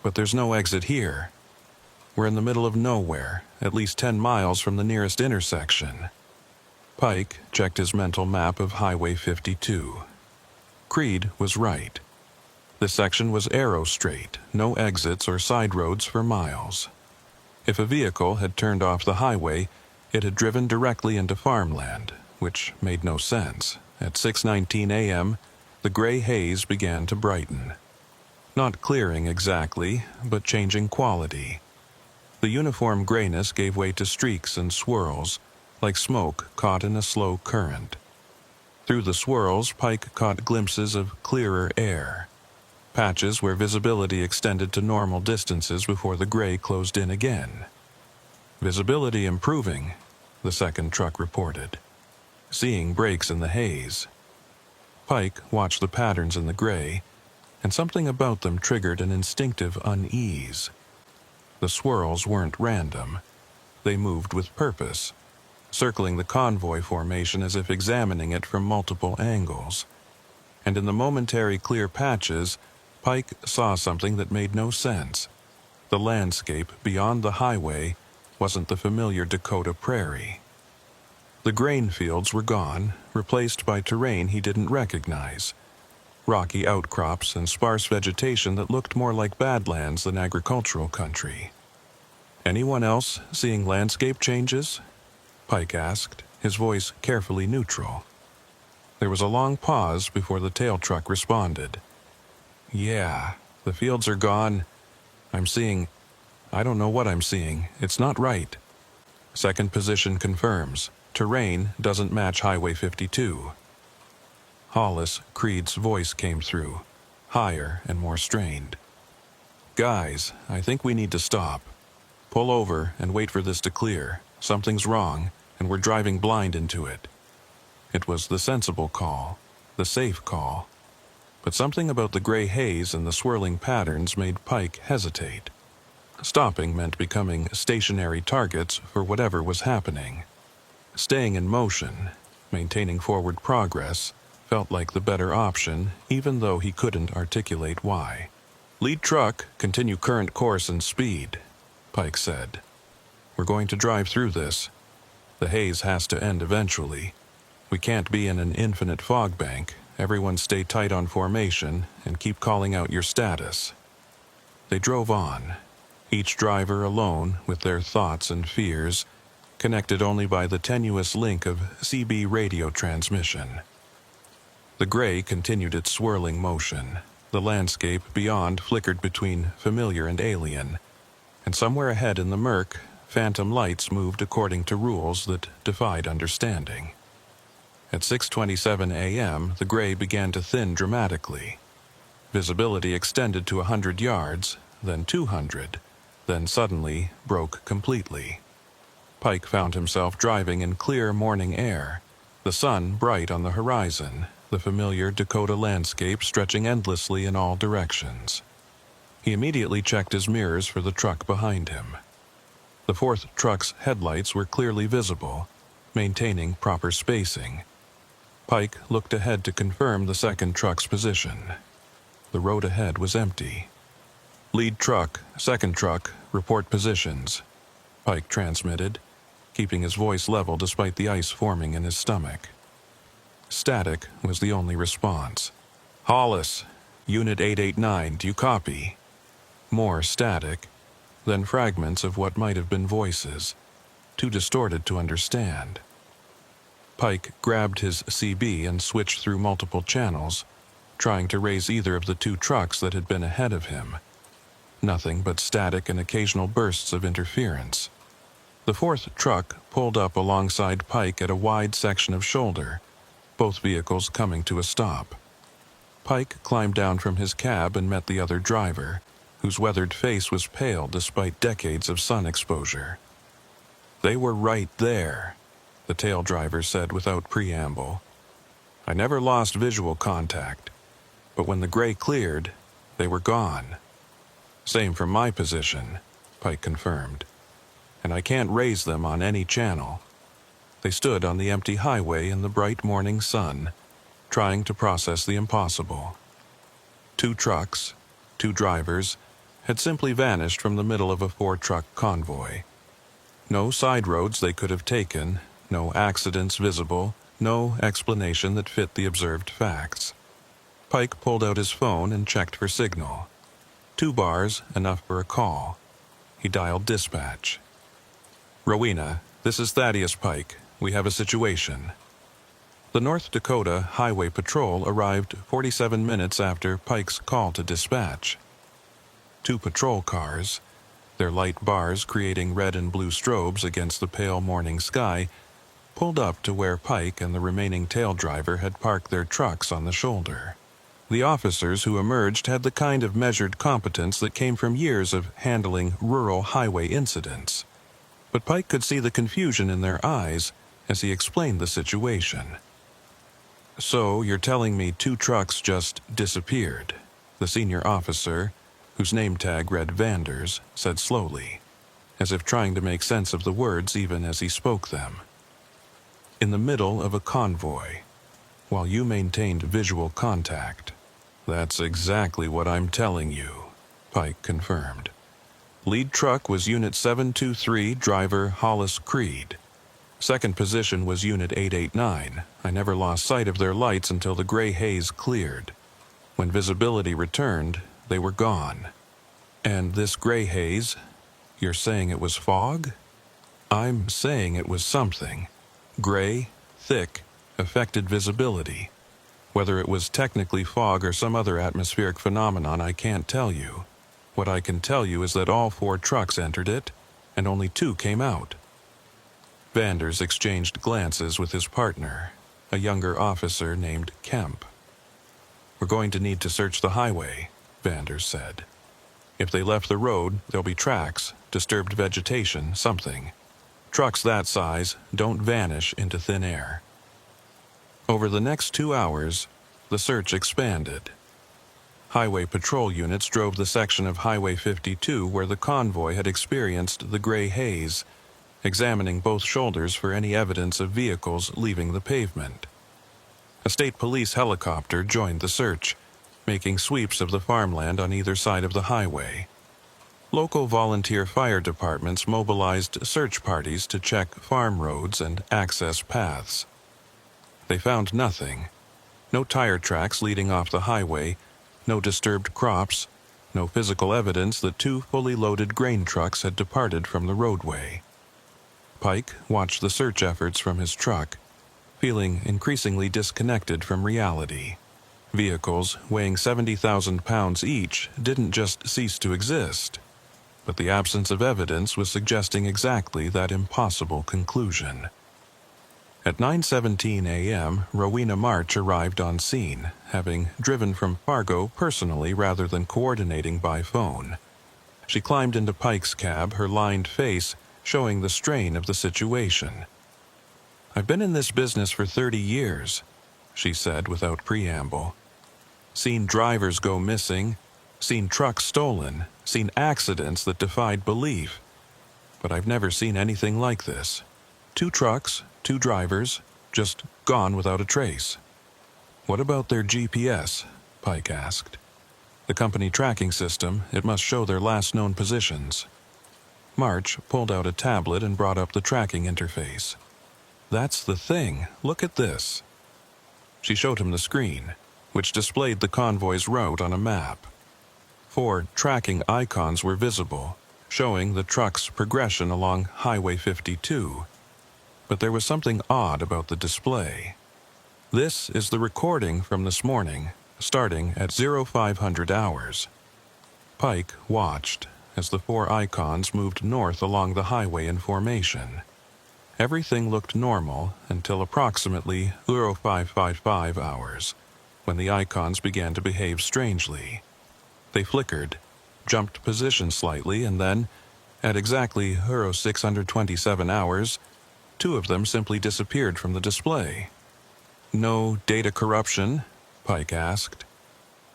But there's no exit here. We're in the middle of nowhere, at least 10 miles from the nearest intersection." Pike checked his mental map of Highway 52. Creed was right. The section was arrow straight, no exits or side roads for miles. If a vehicle had turned off the highway, it had driven directly into farmland, which made no sense. At 6:19 a.m., the gray haze began to brighten. Not clearing exactly, but changing quality. The uniform grayness gave way to streaks and swirls, like smoke caught in a slow current. Through the swirls, Pike caught glimpses of clearer air. Patches where visibility extended to normal distances before the gray closed in again. "Visibility improving," the second truck reported. "Seeing breaks in the haze." Pike watched the patterns in the gray, and something about them triggered an instinctive unease. The swirls weren't random. They moved with purpose, circling the convoy formation as if examining it from multiple angles. And in the momentary clear patches, Pike saw something that made no sense. The landscape beyond the highway wasn't the familiar Dakota prairie. The grain fields were gone, replaced by terrain he didn't recognize. Rocky outcrops and sparse vegetation that looked more like badlands than agricultural country. "Anyone else seeing landscape changes?" Pike asked, his voice carefully neutral. There was a long pause before the tail truck responded. "Yeah, the fields are gone. I don't know what I'm seeing. It's not right. Second position confirms. Terrain doesn't match Highway 52. Hollis Creed's voice came through, higher and more strained. "Guys, I think we need to stop. Pull over and wait for this to clear. Something's wrong, and we're driving blind into it." It was the sensible call, the safe call. but something about the gray haze and the swirling patterns made Pike hesitate. Stopping meant becoming stationary targets for whatever was happening. Staying in motion, maintaining forward progress, felt like the better option, even though he couldn't articulate why. "Lead truck, continue current course and speed," Pike said. "We're going to drive through this. The haze has to end eventually. We can't be in an infinite fog bank. Everyone stay tight on formation and keep calling out your status." They drove on, each driver alone with their thoughts and fears, connected only by the tenuous link of CB radio transmission. The gray continued its swirling motion. The landscape beyond flickered between familiar and alien, and somewhere ahead in the murk, phantom lights moved according to rules that defied understanding. At 6:27 a.m., the gray began to thin dramatically. Visibility extended to 100 yards, then 200, then suddenly broke completely. Pike found himself driving in clear morning air, the sun bright on the horizon, the familiar Dakota landscape stretching endlessly in all directions. He immediately checked his mirrors for the truck behind him. The fourth truck's headlights were clearly visible, maintaining proper spacing. Pike looked ahead to confirm the second truck's position. The road ahead was empty. "Lead truck, second truck, report positions," Pike transmitted, keeping his voice level despite the ice forming in his stomach. Static was the only response. "Hollis, Unit 889, do you copy?" More static, then fragments of what might have been voices, too distorted to understand. Pike grabbed his CB and switched through multiple channels, trying to raise either of the two trucks that had been ahead of him. Nothing but static and occasional bursts of interference. The fourth truck pulled up alongside Pike at a wide section of shoulder, both vehicles coming to a stop. Pike climbed down from his cab and met the other driver, whose weathered face was pale despite decades of sun exposure. "They were right there," the tail driver said without preamble. "I never lost visual contact, but when the gray cleared, they were gone." "Same from my position," Pike confirmed. "And I can't raise them on any channel." They stood on the empty highway in the bright morning sun, trying to process the impossible. Two trucks, two drivers, had simply vanished from the middle of a four-truck convoy. No side roads they could have taken, no accidents visible, no explanation that fit the observed facts. Pike pulled out his phone and checked for signal. 2 bars, enough for a call. He dialed dispatch. "Rowena, this is Thaddeus Pike. We have a situation." The North Dakota Highway Patrol arrived 47 minutes after Pike's call to dispatch. 2 patrol cars, their light bars creating red and blue strobes against the pale morning sky, pulled up to where Pike and the remaining tail driver had parked their trucks on the shoulder. The officers who emerged had the kind of measured competence that came from years of handling rural highway incidents. But Pike could see the confusion in their eyes as he explained the situation. "So, you're telling me 2 trucks just disappeared," the senior officer, whose name tag read Vanders, said slowly, as if trying to make sense of the words even as he spoke them. "In the middle of a convoy, while you maintained visual contact." "That's exactly what I'm telling you," Pike confirmed. "Lead truck was Unit 723, driver Hollis Creed. Second position was Unit 889. I never lost sight of their lights until the gray haze cleared. When visibility returned, they were gone." "And this gray haze, you're saying it was fog?" "I'm saying it was something. Gray, thick, affected visibility. Whether it was technically fog or some other atmospheric phenomenon, I can't tell you. What I can tell you is that all 4 trucks entered it, and only 2 came out." Vanders exchanged glances with his partner, a younger officer named Kemp. "We're going to need to search the highway," Vanders said. "If they left the road, there'll be tracks, disturbed vegetation, something. Trucks that size don't vanish into thin air." Over the next 2 hours, the search expanded. Highway patrol units drove the section of Highway 52 where the convoy had experienced the gray haze, examining both shoulders for any evidence of vehicles leaving the pavement. A state police helicopter joined the search, making sweeps of the farmland on either side of the highway. Local volunteer fire departments mobilized search parties to check farm roads and access paths. They found nothing. No tire tracks leading off the highway, no disturbed crops, no physical evidence that two fully loaded grain trucks had departed from the roadway. Pike watched the search efforts from his truck, feeling increasingly disconnected from reality. Vehicles weighing 70,000 pounds each didn't just cease to exist, but the absence of evidence was suggesting exactly that impossible conclusion. At 9:17 a.m., Rowena March arrived on scene, having driven from Fargo personally rather than coordinating by phone. She climbed into Pike's cab, her lined face showing the strain of the situation. "I've been in this business for 30 years, she said without preamble. Seen drivers go missing, seen trucks stolen, seen accidents that defied belief. But I've never seen anything like this. 2 trucks, 2 drivers, just gone without a trace." "What about their GPS?" Pike asked. "The company tracking system, it must show their last known positions." March pulled out a tablet and brought up the tracking interface. "That's the thing. Look at this." She showed him the screen, which displayed the convoy's route on a map. 4 tracking icons were visible, showing the truck's progression along Highway 52. But there was something odd about the display. "This is the recording from this morning, starting at 0500 hours. Pike watched as the 4 icons moved north along the highway in formation. Everything looked normal until approximately 0555 hours, when the icons began to behave strangely. They flickered, jumped position slightly, and then, at exactly 0627 hours, 2 of them simply disappeared from the display. "No data corruption?" Pike asked.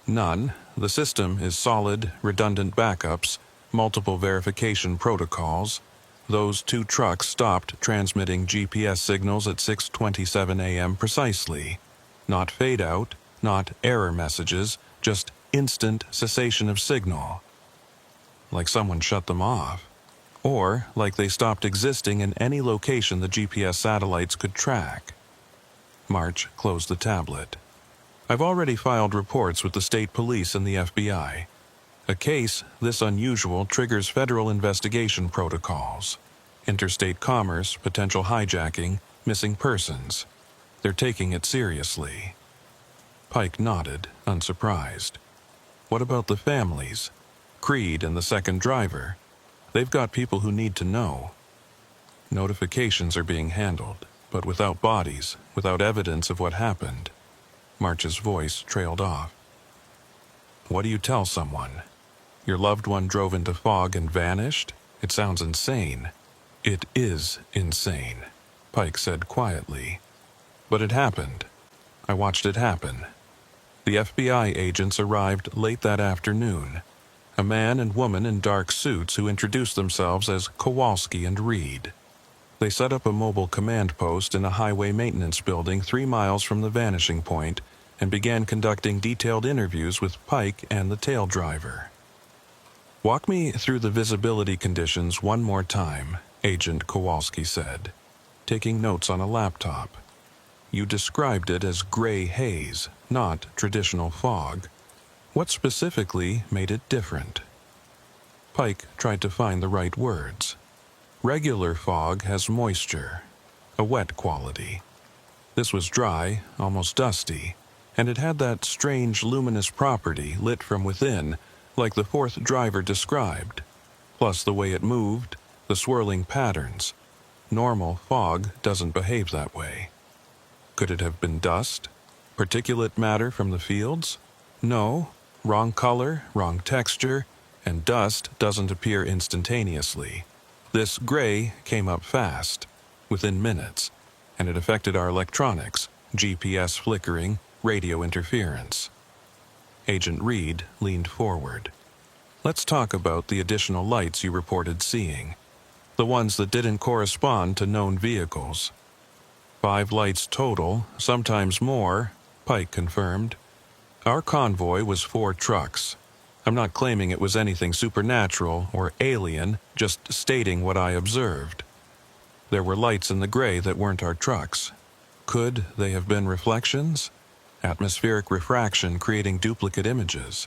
"None. The system is solid, redundant backups, multiple verification protocols. Those 2 trucks stopped transmitting GPS signals at 6:27 a.m. precisely. Not fade out, not error messages, just instant cessation of signal. Like someone shut them off. Or like they stopped existing in any location the GPS satellites could track." March closed the tablet. "I've already filed reports with the state police and the FBI. A case this unusual triggers federal investigation protocols. Interstate commerce, potential hijacking, missing persons. They're taking it seriously." Pike nodded, unsurprised. "What about the families? Creed and the second driver? They've got people who need to know." "Notifications are being handled, but without bodies, without evidence of what happened." March's voice trailed off. "What do you tell someone? Your loved one drove into fog and vanished? It sounds insane." "It is insane," Pike said quietly. "But it happened. I watched it happen." The FBI agents arrived late that afternoon. A man and woman in dark suits who introduced themselves as Kowalski and Reed. They set up a mobile command post in a highway maintenance building 3 miles from the vanishing point and began conducting detailed interviews with Pike and the tail driver. "Walk me through the visibility conditions one more time," Agent Kowalski said, taking notes on a laptop. "You described it as gray haze, not traditional fog. What specifically made it different?" Pike tried to find the right words. "Regular fog has moisture, a wet quality. This was dry, almost dusty, and it had that strange luminous property lit from within, like the 4th driver described, plus the way it moved, the swirling patterns. Normal fog doesn't behave that way." Could it have been dust? Particulate matter from the fields? No. Wrong color, wrong texture, and dust doesn't appear instantaneously. This gray came up fast, within minutes, and it affected our electronics, GPS flickering, radio interference. Agent Reed leaned forward. Let's talk about the additional lights you reported seeing. The ones that didn't correspond to known vehicles. 5 lights total, sometimes more, Pike confirmed. Our convoy was 4 trucks. I'm not claiming it was anything supernatural or alien, just stating what I observed. There were lights in the gray that weren't our trucks. Could they have been reflections? Atmospheric refraction creating duplicate images.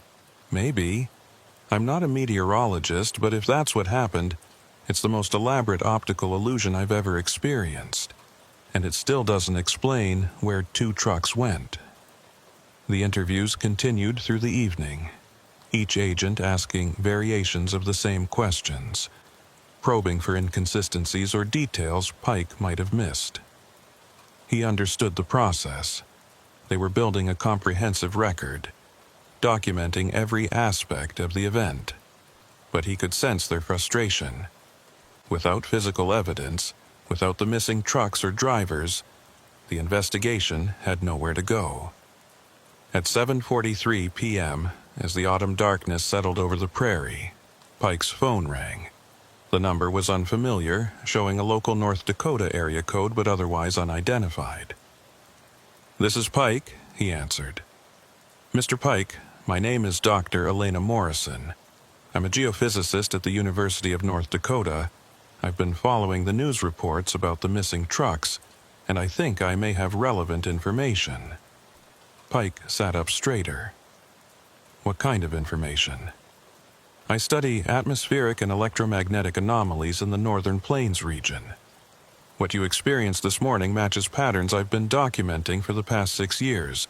Maybe. I'm not a meteorologist, but if that's what happened, it's the most elaborate optical illusion I've ever experienced. And it still doesn't explain where 2 trucks went. The interviews continued through the evening, each agent asking variations of the same questions, probing for inconsistencies or details Pike might have missed. He understood the process. They were building a comprehensive record, documenting every aspect of the event. But he could sense their frustration. Without physical evidence, without the missing trucks or drivers, the investigation had nowhere to go. At 7:43 p.m., as the autumn darkness settled over the prairie, Pike's phone rang. The number was unfamiliar, showing a local North Dakota area code but otherwise unidentified. "This is Pike," he answered. "Mr. Pike, my name is Dr. Elena Morrison. I'm a geophysicist at the University of North Dakota. I've been following the news reports about the missing trucks, and I think I may have relevant information." Pike sat up straighter. "What kind of information?" "I study atmospheric and electromagnetic anomalies in the Northern Plains region. What you experienced this morning matches patterns I've been documenting for the past 6 years.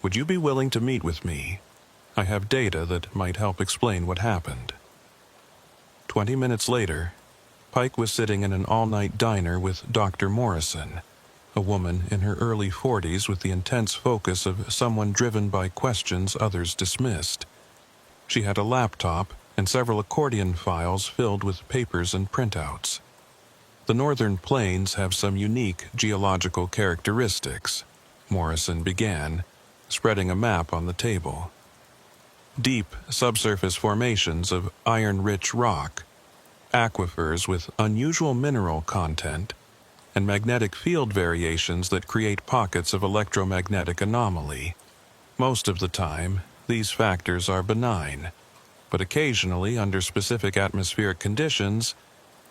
Would you be willing to meet with me? I have data that might help explain what happened." 20 minutes later, Pike was sitting in an all-night diner with Dr. Morrison, a woman in her early 40s with the intense focus of someone driven by questions others dismissed. She had a laptop and several accordion files filled with papers and printouts. "The Northern Plains have some unique geological characteristics," Morrison began, spreading a map on the table. "Deep subsurface formations of iron-rich rock, aquifers with unusual mineral content, and magnetic field variations that create pockets of electromagnetic anomaly. Most of the time, these factors are benign, but occasionally, under specific atmospheric conditions,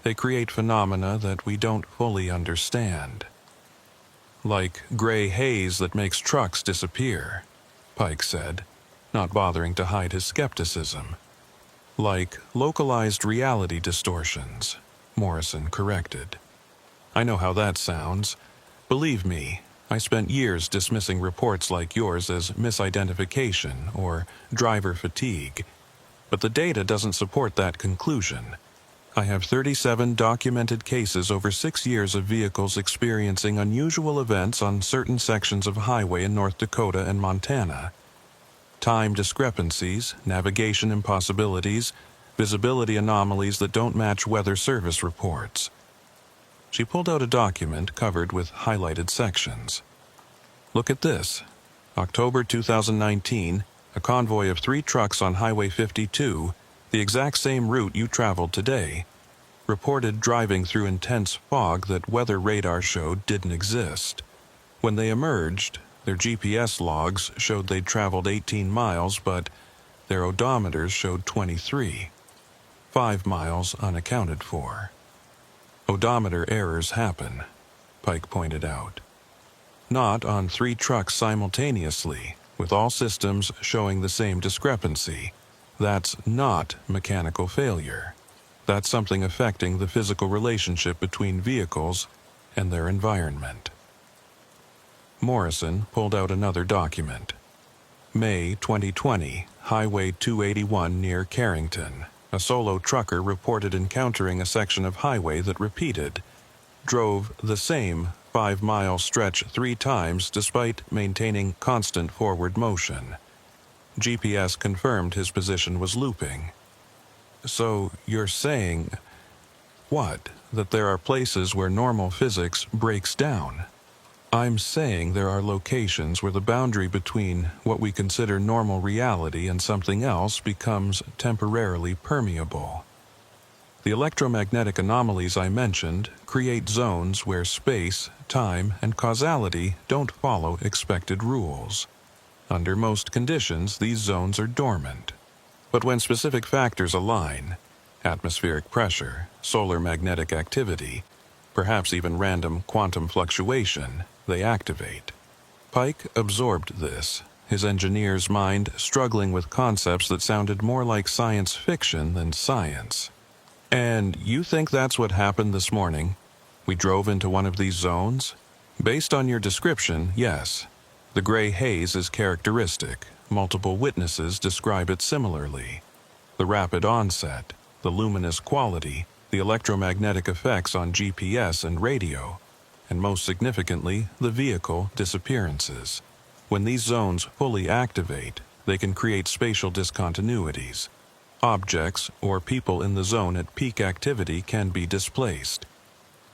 they create phenomena that we don't fully understand. Like gray haze that makes trucks disappear," Pike said, not bothering to hide his skepticism. "Like localized reality distortions," Morrison corrected. "I know how that sounds. Believe me, I spent years dismissing reports like yours as misidentification or driver fatigue. But the data doesn't support that conclusion. I have 37 documented cases over 6 years of vehicles experiencing unusual events on certain sections of highway in North Dakota and Montana. Time discrepancies, navigation impossibilities, visibility anomalies that don't match weather service reports." She pulled out a document covered with highlighted sections. "Look at this. October 2019, a convoy of 3 trucks on Highway 52, the exact same route you traveled today, reported driving through intense fog that weather radar showed didn't exist. When they emerged, their GPS logs showed they'd traveled 18 miles, but their odometers showed 23. 5 miles unaccounted for." "Odometer errors happen," Pike pointed out. "Not on 3 trucks simultaneously, with all systems showing the same discrepancy. That's not mechanical failure. That's something affecting the physical relationship between vehicles and their environment." Morrison pulled out another document. "May 2020, Highway 281 near Carrington. A solo trucker reported encountering a section of highway that repeated, drove the same 5-mile stretch 3 times despite maintaining constant forward motion. GPS confirmed his position was looping." "So you're saying..." "What? That there are places where normal physics breaks down?" I'm saying there are locations where the boundary between what we consider normal reality and something else becomes temporarily permeable. The electromagnetic anomalies I mentioned create zones where space, time, and causality don't follow expected rules. Under most conditions, these zones are dormant. But when specific factors align, atmospheric pressure, solar magnetic activity, perhaps even random quantum fluctuation, they activate. Pike absorbed this, his engineer's mind struggling with concepts that sounded more like science fiction than science. And you think that's what happened this morning? We drove into one of these zones? Based on your description, yes. The gray haze is characteristic. Multiple witnesses describe it similarly. The rapid onset, the luminous quality, the electromagnetic effects on GPS and radio, and most significantly, the vehicle disappearances. When these zones fully activate, they can create spatial discontinuities. Objects or people in the zone at peak activity can be displaced.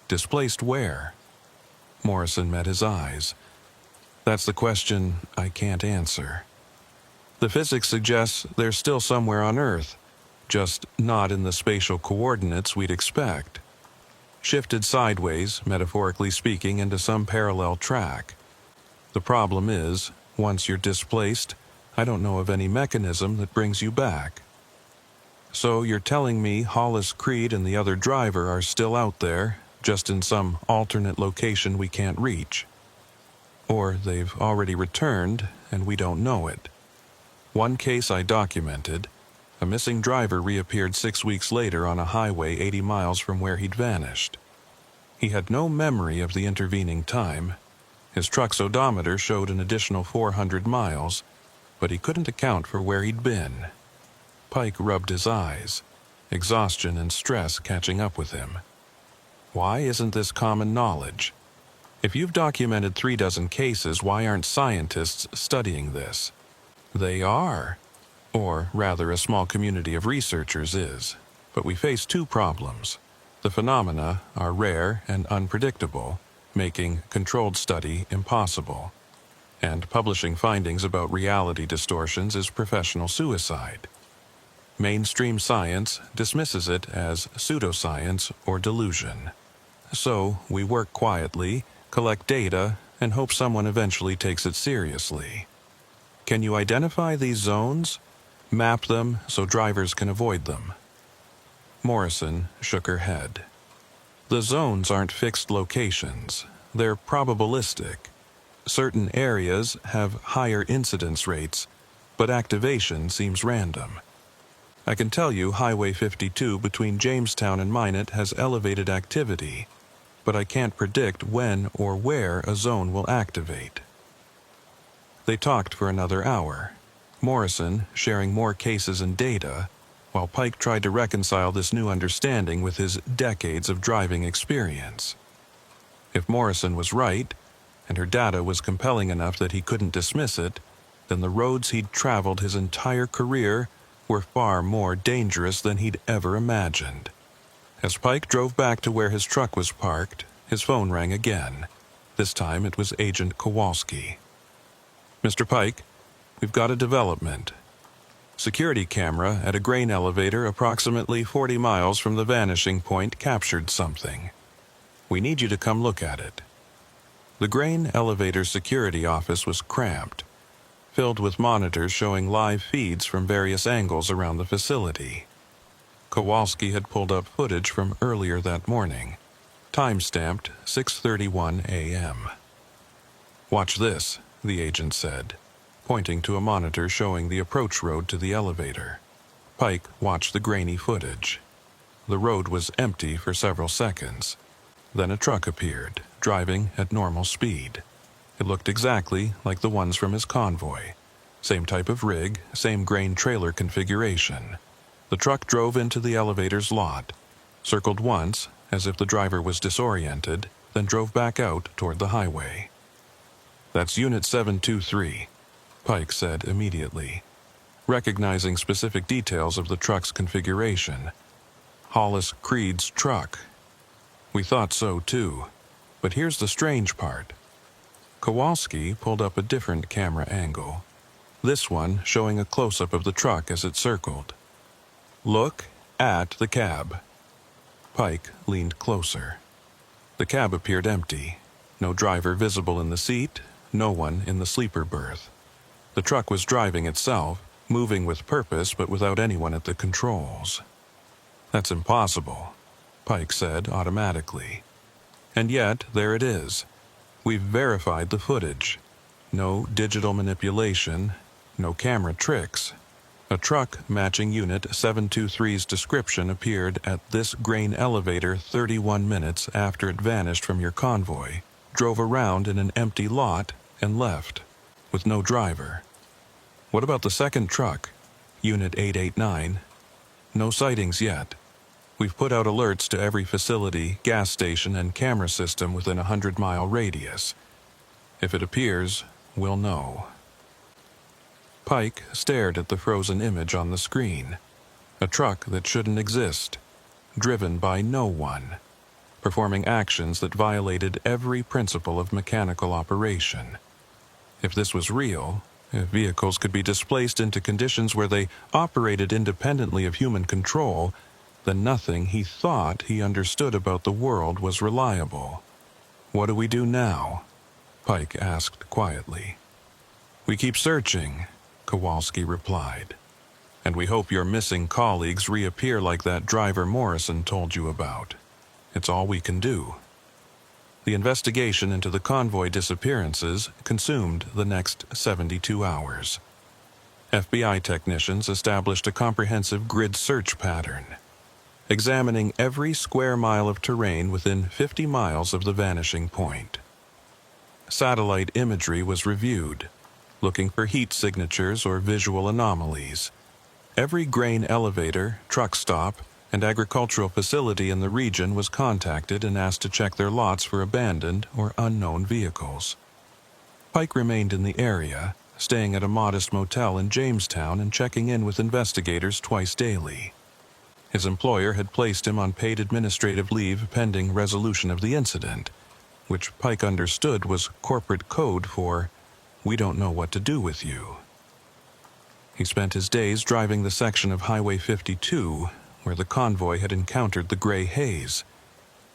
Displaced where? Morrison met his eyes. That's the question I can't answer. The physics suggests they're still somewhere on Earth, just not in the spatial coordinates we'd expect. Shifted sideways, metaphorically speaking, into some parallel track. The problem is, once you're displaced, I don't know of any mechanism that brings you back. So you're telling me Hollis, Creed, and the other driver are still out there, just in some alternate location we can't reach. Or they've already returned, and we don't know it. One case I documented, a missing driver reappeared 6 weeks later on a highway 80 miles from where he'd vanished. He had no memory of the intervening time. His truck's odometer showed an additional 400 miles, but he couldn't account for where he'd been. Pike rubbed his eyes, exhaustion and stress catching up with him. Why isn't this common knowledge? If you've documented 36 cases, why aren't scientists studying this? They are. Or rather, a small community of researchers is. But we face two problems. The phenomena are rare and unpredictable, making controlled study impossible. And publishing findings about reality distortions is professional suicide. Mainstream science dismisses it as pseudoscience or delusion. So we work quietly, collect data, and hope someone eventually takes it seriously. Can you identify these zones? Map them so drivers can avoid them. Morrison shook her head. The zones aren't fixed locations. They're probabilistic. Certain areas have higher incidence rates, but activation seems random. I can tell you Highway 52 between Jamestown and Minot has elevated activity, but I can't predict when or where a zone will activate. They talked for another hour, Morrison sharing more cases and data, while Pike tried to reconcile this new understanding with his decades of driving experience. If Morrison was right, and her data was compelling enough that he couldn't dismiss it, then the roads he'd traveled his entire career were far more dangerous than he'd ever imagined. As Pike drove back to where his truck was parked, his phone rang again. This time it was Agent Kowalski. "Mr. Pike, we've got a development. Security camera at a grain elevator approximately 40 miles from the vanishing point captured something. We need you to come look at it." The grain elevator security office was cramped, filled with monitors showing live feeds from various angles around the facility. Kowalski had pulled up footage from earlier that morning, time-stamped 6:31 a.m. "Watch this," the agent said, pointing to a monitor showing the approach road to the elevator. Pike watched the grainy footage. The road was empty for several seconds. Then a truck appeared, driving at normal speed. It looked exactly like the ones from his convoy. Same type of rig, same grain trailer configuration. The truck drove into the elevator's lot, circled once, as if the driver was disoriented, then drove back out toward the highway. "That's Unit 723, Pike said immediately, recognizing specific details of the truck's configuration. Hollis Creed's truck. We thought so too, but here's the strange part. Kowalski pulled up a different camera angle, this one showing a close-up of the truck as it circled. "Look at the cab." Pike leaned closer. The cab appeared empty. No driver visible in the seat, no one in the sleeper berth. The truck was driving itself, moving with purpose but without anyone at the controls. "That's impossible," Pike said automatically. "And yet, there it is. We've verified the footage. No digital manipulation, no camera tricks. A truck matching Unit 723's description appeared at this grain elevator 31 minutes after it vanished from your convoy, drove around in an empty lot, and left, with no driver. What about the second truck, Unit 889? No sightings yet. We've put out alerts to every facility, gas station, and camera system within a 100-mile radius. If it appears, we'll know." Pike stared at the frozen image on the screen. A truck that shouldn't exist, driven by no one, performing actions that violated every principle of mechanical operation. If this was real, if vehicles could be displaced into conditions where they operated independently of human control, then nothing he thought he understood about the world was reliable. "What do we do now?" Pike asked quietly. "We keep searching," Kowalski replied. "And we hope your missing colleagues reappear like that driver Morrison told you about. It's all we can do." The investigation into the convoy disappearances consumed the next 72 hours. FBI technicians established a comprehensive grid search pattern, examining every square mile of terrain within 50 miles of the vanishing point. Satellite imagery was reviewed, looking for heat signatures or visual anomalies. Every grain elevator, truck stop, and agricultural facility in the region was contacted and asked to check their lots for abandoned or unknown vehicles. Pike remained in the area, staying at a modest motel in Jamestown and checking in with investigators twice daily. His employer had placed him on paid administrative leave pending resolution of the incident, which Pike understood was corporate code for "we don't know what to do with you." He spent his days driving the section of Highway 52 where the convoy had encountered the gray haze,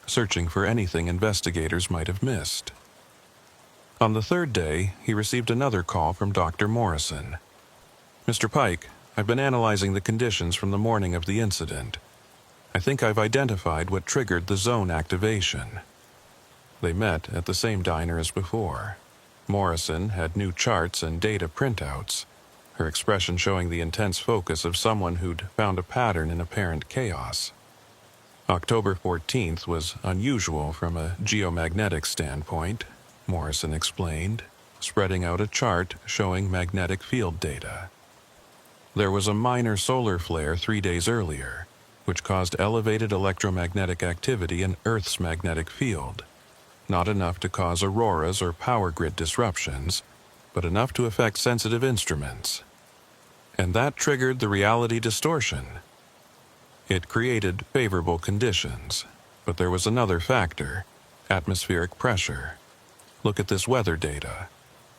searching for anything investigators might have missed. On the third day, he received another call from Dr. Morrison. "Mr. Pike, I've been analyzing the conditions from the morning of the incident. I think I've identified what triggered the zone activation." They met at the same diner as before. Morrison had new charts and data printouts, her expression showing the intense focus of someone who'd found a pattern in apparent chaos. October 14th was unusual from a geomagnetic standpoint, Morrison explained, spreading out a chart showing magnetic field data. There was a minor solar flare 3 days earlier, which caused elevated electromagnetic activity in Earth's magnetic field. Not enough to cause auroras or power grid disruptions, but enough to affect sensitive instruments. And that triggered the reality distortion. It created favorable conditions, but there was another factor, atmospheric pressure. "Look at this weather data."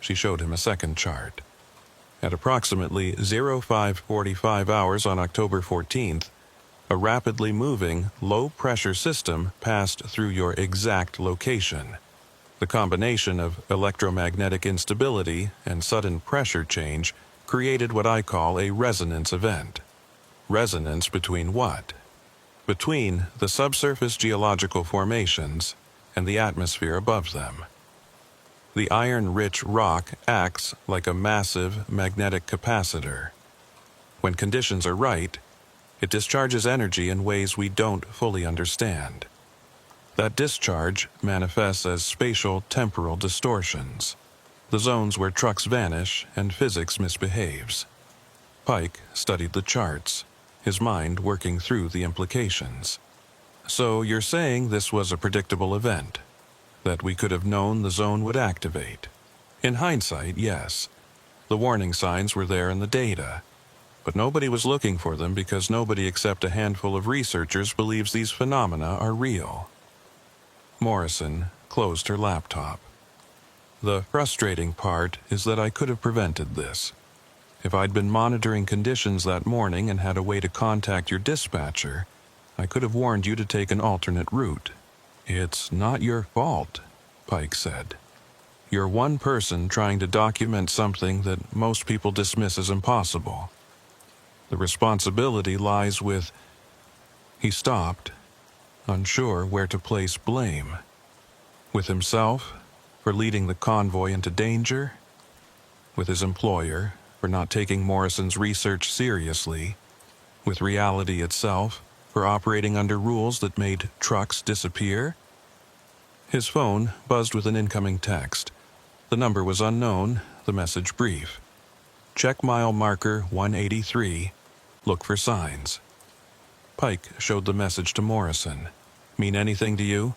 She showed him a second chart. At approximately 05:45 hours on October 14th, a rapidly moving, low-pressure system passed through your exact location. The combination of electromagnetic instability and sudden pressure change created what I call a resonance event. Resonance between what? Between the subsurface geological formations and the atmosphere above them. The iron-rich rock acts like a massive magnetic capacitor. When conditions are right, it discharges energy in ways we don't fully understand. That discharge manifests as spatial temporal distortions, the zones where trucks vanish and physics misbehaves. Pike studied the charts, his mind working through the implications. "So you're saying this was a predictable event? That we could have known the zone would activate?" "In hindsight, yes. The warning signs were there in the data. But nobody was looking for them because nobody except a handful of researchers believes these phenomena are real." Morrison closed her laptop. The frustrating part is that I could have prevented this. If I'd been monitoring conditions that morning and had a way to contact your dispatcher, I could have warned you to take an alternate route. It's not your fault, Pike said. You're one person trying to document something that most people dismiss as impossible. The responsibility lies with... He stopped, unsure where to place blame. With himself, for leading the convoy into danger? With his employer, for not taking Morrison's research seriously? With reality itself, for operating under rules that made trucks disappear? His phone buzzed with an incoming text. The number was unknown, the message brief. Check mile marker 183. Look for signs. Pike showed the message to Morrison. Mean anything to you?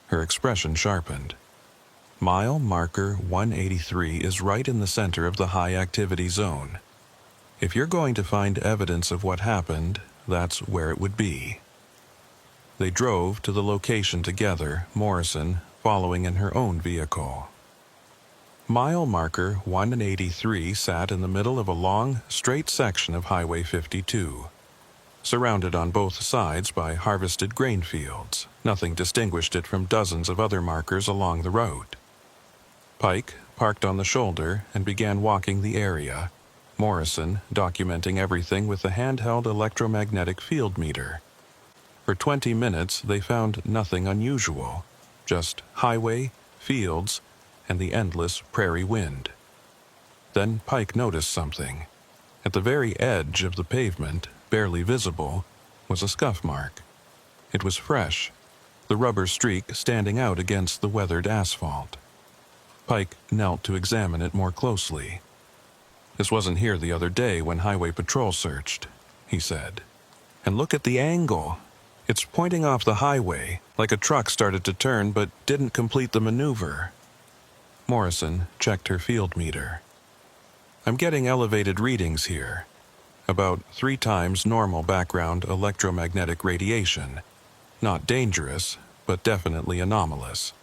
Her expression sharpened. Mile marker 183 is right in the center of the high-activity zone. If you're going to find evidence of what happened, that's where it would be. They drove to the location together, Morrison following in her own vehicle. Mile marker 183 sat in the middle of a long, straight section of Highway 52. Surrounded on both sides by harvested grain fields, nothing distinguished it from dozens of other markers along the road. Pike parked on the shoulder and began walking the area, Morrison documenting everything with the handheld electromagnetic field meter. For 20 minutes they found nothing unusual, just highway, fields, and the endless prairie wind. Then Pike noticed something. At the very edge of the pavement, barely visible, was a scuff mark. It was fresh, the rubber streak standing out against the weathered asphalt. Pike knelt to examine it more closely. This wasn't here the other day when Highway Patrol searched, he said. And look at the angle. It's pointing off the highway, like a truck started to turn but didn't complete the maneuver. Morrison checked her field meter. I'm getting elevated readings here. About 3 times normal background electromagnetic radiation. Not dangerous, but definitely anomalous.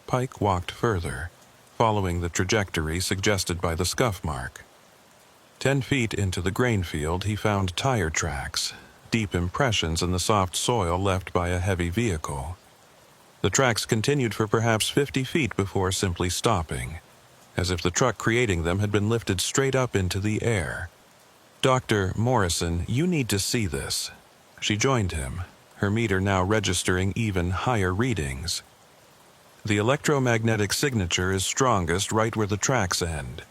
Pike walked further, following the trajectory suggested by the scuff mark. 10 feet into the grain field, he found tire tracks, deep impressions in the soft soil left by a heavy vehicle. The tracks continued for perhaps 50 feet before simply stopping, as if the truck creating them had been lifted straight up into the air. Dr. Morrison, you need to see this. She joined him, her meter now registering even higher readings. The electromagnetic signature is strongest right where the tracks end.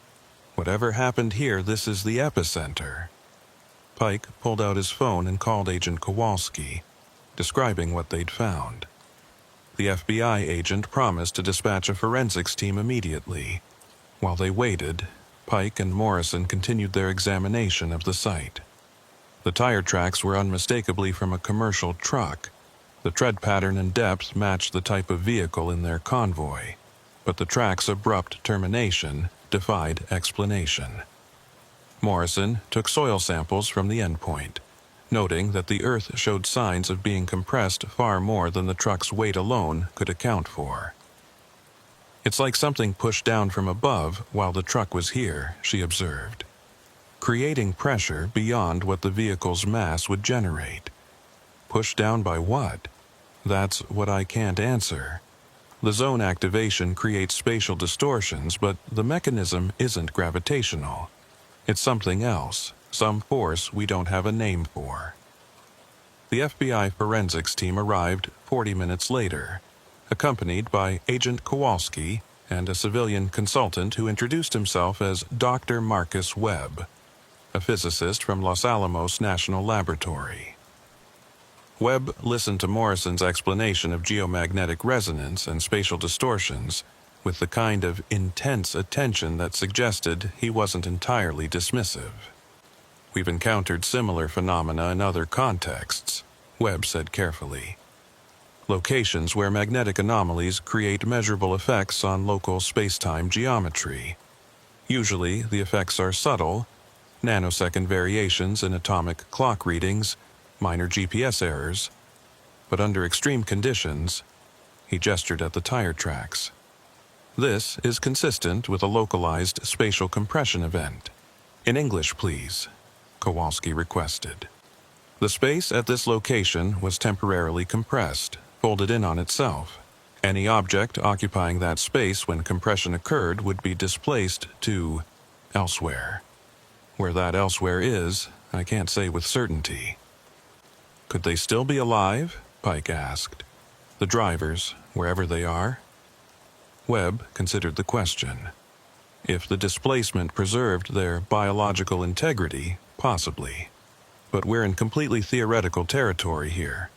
Whatever happened here, this is the epicenter. Pike pulled out his phone and called Agent Kowalski, describing what they'd found. The FBI agent promised to dispatch a forensics team immediately. While they waited, Pike and Morrison continued their examination of the site. The tire tracks were unmistakably from a commercial truck. The tread pattern and depth matched the type of vehicle in their convoy, but the track's abrupt termination defied explanation. Morrison took soil samples from the endpoint, noting that the earth showed signs of being compressed far more than the truck's weight alone could account for. It's like something pushed down from above while the truck was here, she observed, creating pressure beyond what the vehicle's mass would generate. Pushed down by what? That's what I can't answer. The zone activation creates spatial distortions, but the mechanism isn't gravitational. It's something else, some force we don't have a name for. The FBI forensics team arrived 40 minutes later, accompanied by Agent Kowalski and a civilian consultant who introduced himself as Dr. Marcus Webb, a physicist from Los Alamos National Laboratory. Webb listened to Morrison's explanation of geomagnetic resonance and spatial distortions with the kind of intense attention that suggested he wasn't entirely dismissive. We've encountered similar phenomena in other contexts, Webb said carefully. Locations where magnetic anomalies create measurable effects on local space-time geometry. Usually, the effects are subtle, nanosecond variations in atomic clock readings, minor GPS errors, but under extreme conditions, he gestured at the tire tracks. This is consistent with a localized spatial compression event. In English, please, Kowalski requested. The space at this location was temporarily compressed, folded in on itself. Any object occupying that space when compression occurred would be displaced to elsewhere. Where that elsewhere is, I can't say with certainty. Could they still be alive? Pike asked. The drivers, wherever they are? Webb considered the question. If the displacement preserved their biological integrity, possibly. But we're in completely theoretical territory here.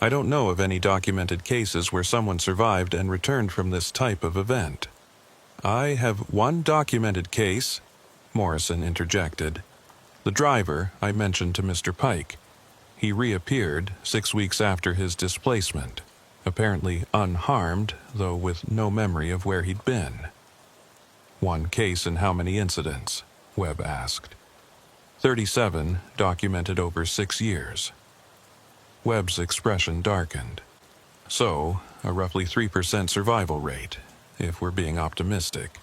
I don't know of any documented cases where someone survived and returned from this type of event. I have one documented case, Morrison interjected. The driver I mentioned to Mr. Pike. He reappeared 6 weeks after his displacement, apparently unharmed, though with no memory of where he'd been. One case in how many incidents? Webb asked. 37 documented over 6 years. Webb's expression darkened. So, a roughly 3% survival rate, if we're being optimistic.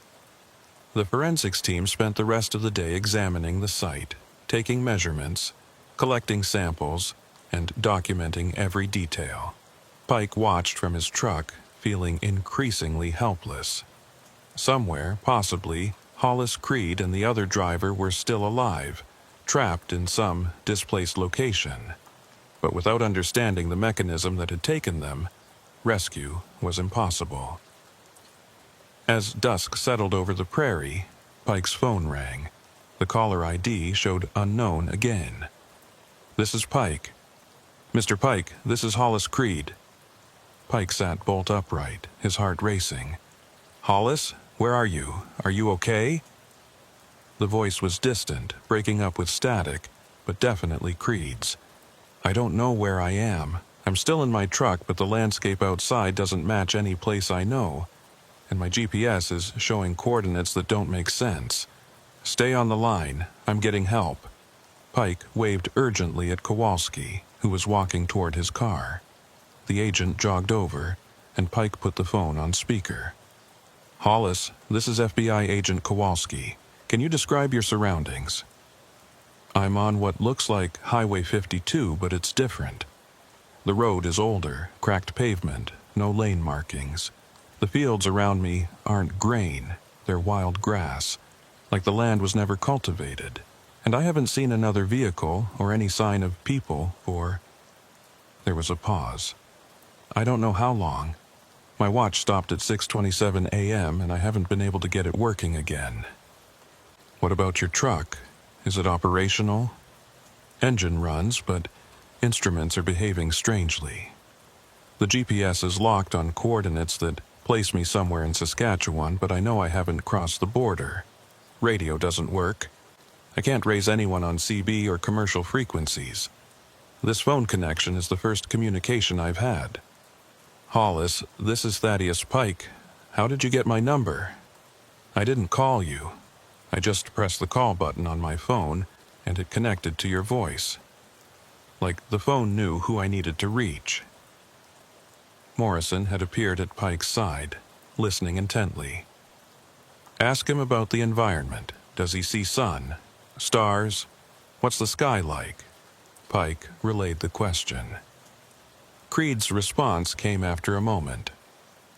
The forensics team spent the rest of the day examining the site, taking measurements, collecting samples, and documenting every detail. Pike watched from his truck, feeling increasingly helpless. Somewhere, possibly, Hollis Creed and the other driver were still alive, trapped in some displaced location. But without understanding the mechanism that had taken them, rescue was impossible. As dusk settled over the prairie, Pike's phone rang. The caller ID showed unknown again. This is Pike. Mr. Pike, this is Hollis Creed. Pike sat bolt upright, his heart racing. Hollis, where are you? Are you okay? The voice was distant, breaking up with static, but definitely Creed's. I don't know where I am. I'm still in my truck, but the landscape outside doesn't match any place I know, and my GPS is showing coordinates that don't make sense. Stay on the line. I'm getting help. Pike waved urgently at Kowalski, who was walking toward his car. The agent jogged over, and Pike put the phone on speaker. Hollis, this is FBI Agent Kowalski. Can you describe your surroundings? I'm on what looks like Highway 52, but it's different. The road is older, cracked pavement, no lane markings. The fields around me aren't grain, they're wild grass, like the land was never cultivated. And I haven't seen another vehicle or any sign of people for... There was a pause. I don't know how long. My watch stopped at 6:27 a.m. and I haven't been able to get it working again. What about your truck? Is it operational? Engine runs, but instruments are behaving strangely. The GPS is locked on coordinates that place me somewhere in Saskatchewan, but I know I haven't crossed the border. Radio doesn't work. I can't raise anyone on CB or commercial frequencies. This phone connection is the first communication I've had. Hollis, this is Thaddeus Pike. How did you get my number? I didn't call you. I just pressed the call button on my phone, and it connected to your voice. Like the phone knew who I needed to reach. Morrison had appeared at Pike's side, listening intently. Ask him about the environment. Does he see sun? Stars? What's the sky like? Pike relayed the question. Creed's response came after a moment.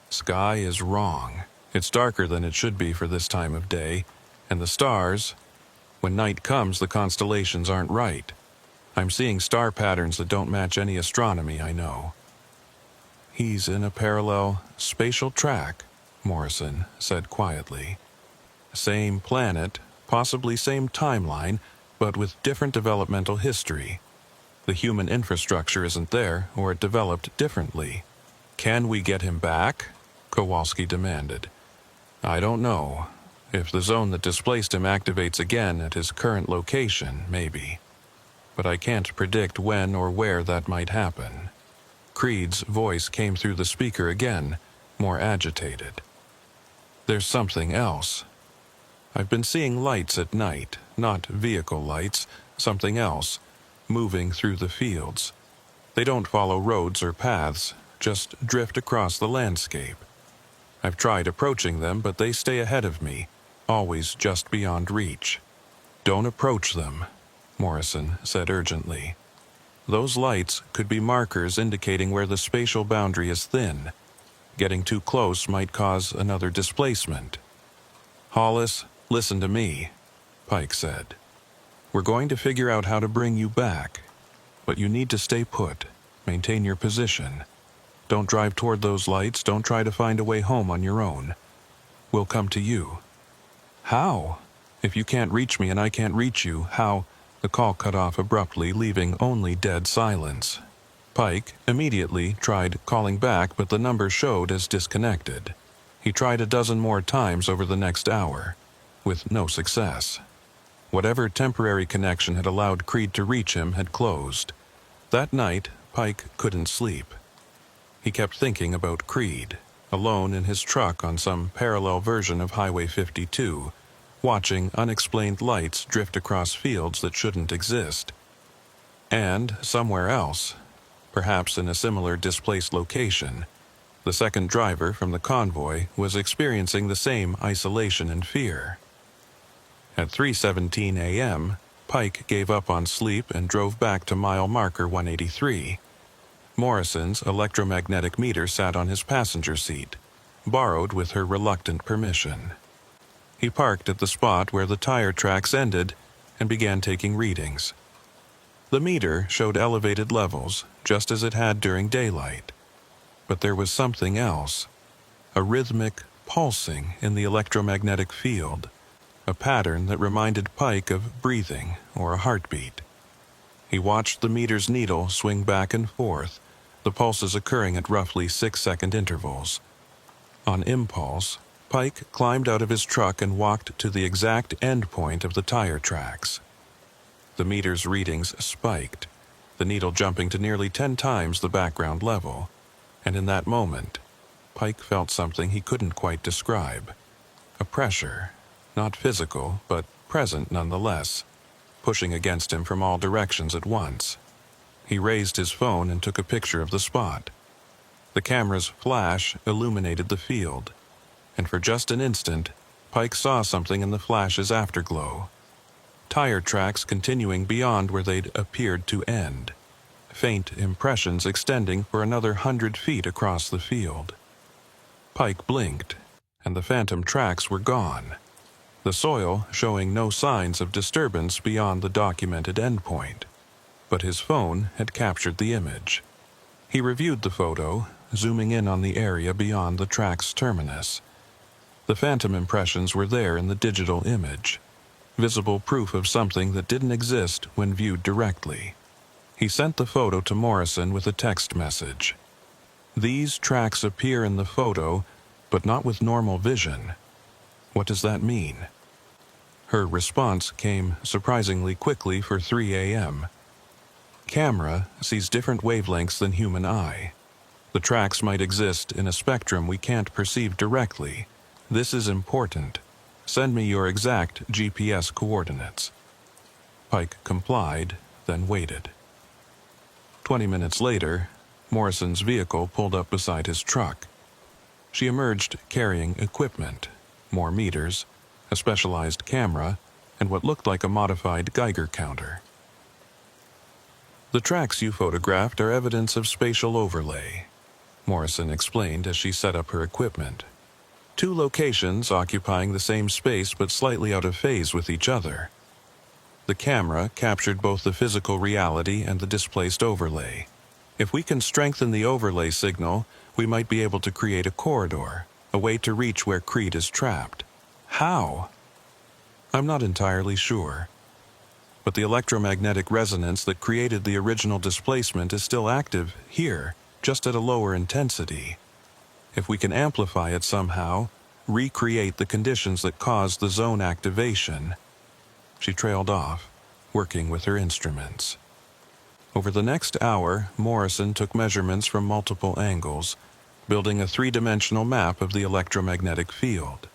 Sky is wrong. It's darker than it should be for this time of day, and the stars, when night comes, the constellations aren't right. I'm seeing star patterns that don't match any astronomy I know. He's in a parallel spatial track, Morrison said quietly. Same planet, possibly same timeline, but with different developmental history. The human infrastructure isn't there, or it developed differently. Can we get him back? Kowalski demanded. I don't know. If the zone that displaced him activates again at his current location, maybe. But I can't predict when or where that might happen. Creed's voice came through the speaker again, more agitated. There's something else. I've been seeing lights at night, not vehicle lights, something else, moving through the fields. They don't follow roads or paths, just drift across the landscape. I've tried approaching them, but they stay ahead of me, always just beyond reach. Don't approach them, Morrison said urgently. Those lights could be markers indicating where the spatial boundary is thin. Getting too close might cause another displacement. Hollis, listen to me, Pike said. We're going to figure out how to bring you back, but you need to stay put, maintain your position. Don't drive toward those lights, don't try to find a way home on your own. We'll come to you. How? If you can't reach me and I can't reach you, how? The call cut off abruptly, leaving only dead silence. Pike immediately tried calling back, but the number showed as disconnected. He tried a dozen more times over the next hour, with no success. Whatever temporary connection had allowed Creed to reach him had closed. That night, Pike couldn't sleep. He kept thinking about Creed, alone in his truck on some parallel version of Highway 52, watching unexplained lights drift across fields that shouldn't exist. And somewhere else, perhaps in a similar displaced location, the second driver from the convoy was experiencing the same isolation and fear. At 3:17 a.m., Pike gave up on sleep and drove back to mile marker 183. Morrison's electromagnetic meter sat on his passenger seat, borrowed with her reluctant permission. He parked at the spot where the tire tracks ended and began taking readings. The meter showed elevated levels, just as it had during daylight. But there was something else, a rhythmic pulsing in the electromagnetic field, a pattern that reminded Pike of breathing or a heartbeat. He watched the meter's needle swing back and forth, the pulses occurring at roughly 6-second intervals. On impulse, Pike climbed out of his truck and walked to the exact end point of the tire tracks. The meter's readings spiked, the needle jumping to nearly 10 times the background level, and in that moment, Pike felt something he couldn't quite describe. A pressure, not physical, but present nonetheless, pushing against him from all directions at once. He raised his phone and took a picture of the spot. The camera's flash illuminated the field, and for just an instant, Pike saw something in the flash's afterglow. Tire tracks continuing beyond where they'd appeared to end, faint impressions extending for another 100 feet across the field. Pike blinked, and the phantom tracks were gone, the soil showing no signs of disturbance beyond the documented endpoint. But his phone had captured the image. He reviewed the photo, zooming in on the area beyond the track's terminus. The phantom impressions were there in the digital image, visible proof of something that didn't exist when viewed directly. He sent the photo to Morrison with a text message. These tracks appear in the photo, but not with normal vision. What does that mean? Her response came surprisingly quickly for 3 a.m. Camera sees different wavelengths than human eye. The tracks might exist in a spectrum we can't perceive directly. This is important. Send me your exact GPS coordinates. Pike complied, then waited. 20 minutes later, Morrison's vehicle pulled up beside his truck. She emerged carrying equipment, more meters, a specialized camera, and what looked like a modified Geiger counter. The tracks you photographed are evidence of spatial overlay, Morrison explained as she set up her equipment. 2 locations occupying the same space but slightly out of phase with each other. The camera captured both the physical reality and the displaced overlay. If we can strengthen the overlay signal, we might be able to create a corridor, a way to reach where Creed is trapped. How? I'm not entirely sure. But the electromagnetic resonance that created the original displacement is still active here, just at a lower intensity. If we can amplify it somehow, recreate the conditions that caused the zone activation. She trailed off, working with her instruments. Over the next hour, Morrison took measurements from multiple angles, building a 3-dimensional map of the electromagnetic field.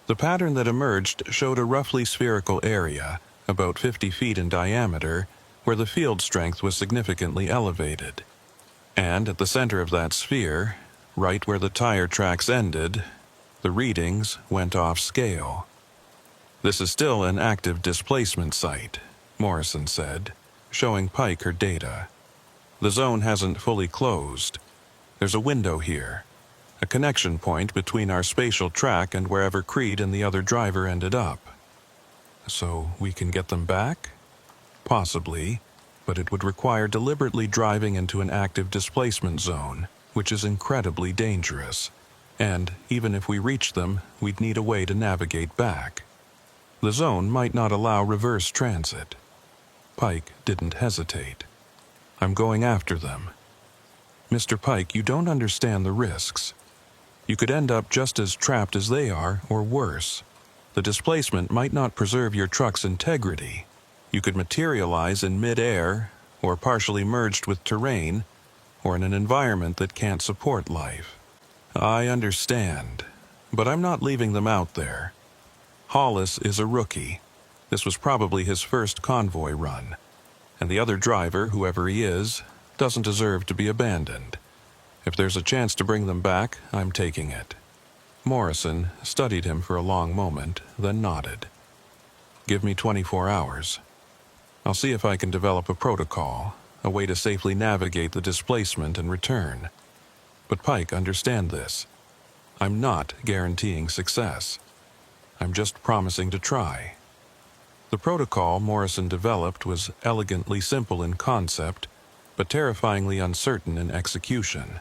The pattern that emerged showed a roughly spherical area, about 50 feet in diameter, where the field strength was significantly elevated. And at the center of that sphere, Right where the tire tracks ended, the readings went off scale. "This is still an active displacement site," Morrison said, showing Pike her data. "The zone hasn't fully closed. There's a window here, a connection point between our spatial track and wherever Creed and the other driver ended up." "So we can get them back?" "Possibly, but it would require deliberately driving into an active displacement zone, which is incredibly dangerous. And even if we reach them, we'd need a way to navigate back. The zone might not allow reverse transit." Pike didn't hesitate. "I'm going after them." "Mr. Pike, you don't understand the risks. You could end up just as trapped as they are, or worse. The displacement might not preserve your truck's integrity. You could materialize in mid-air, or partially merged with terrain, or in an environment that can't support life." "I understand, but I'm not leaving them out there. Hollis is a rookie. This was probably his first convoy run. And the other driver, whoever he is, doesn't deserve to be abandoned. If there's a chance to bring them back, I'm taking it." Morrison studied him for a long moment, then nodded. "Give me 24 hours. I'll see if I can develop a protocol, a way to safely navigate the displacement and return. But Pike, understand this. I'm not guaranteeing success. I'm just promising to try." The protocol Morrison developed was elegantly simple in concept, but terrifyingly uncertain in execution.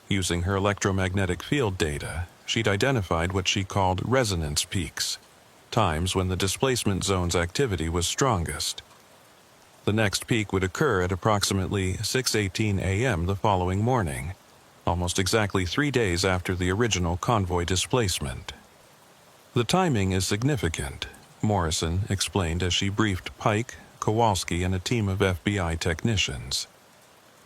Using her electromagnetic field data, she'd identified what she called resonance peaks, times when the displacement zone's activity was strongest. The next peak would occur at approximately 6:18 a.m. the following morning, almost exactly 3 days after the original convoy displacement. "The timing is significant," Morrison explained as she briefed Pike, Kowalski, and a team of FBI technicians.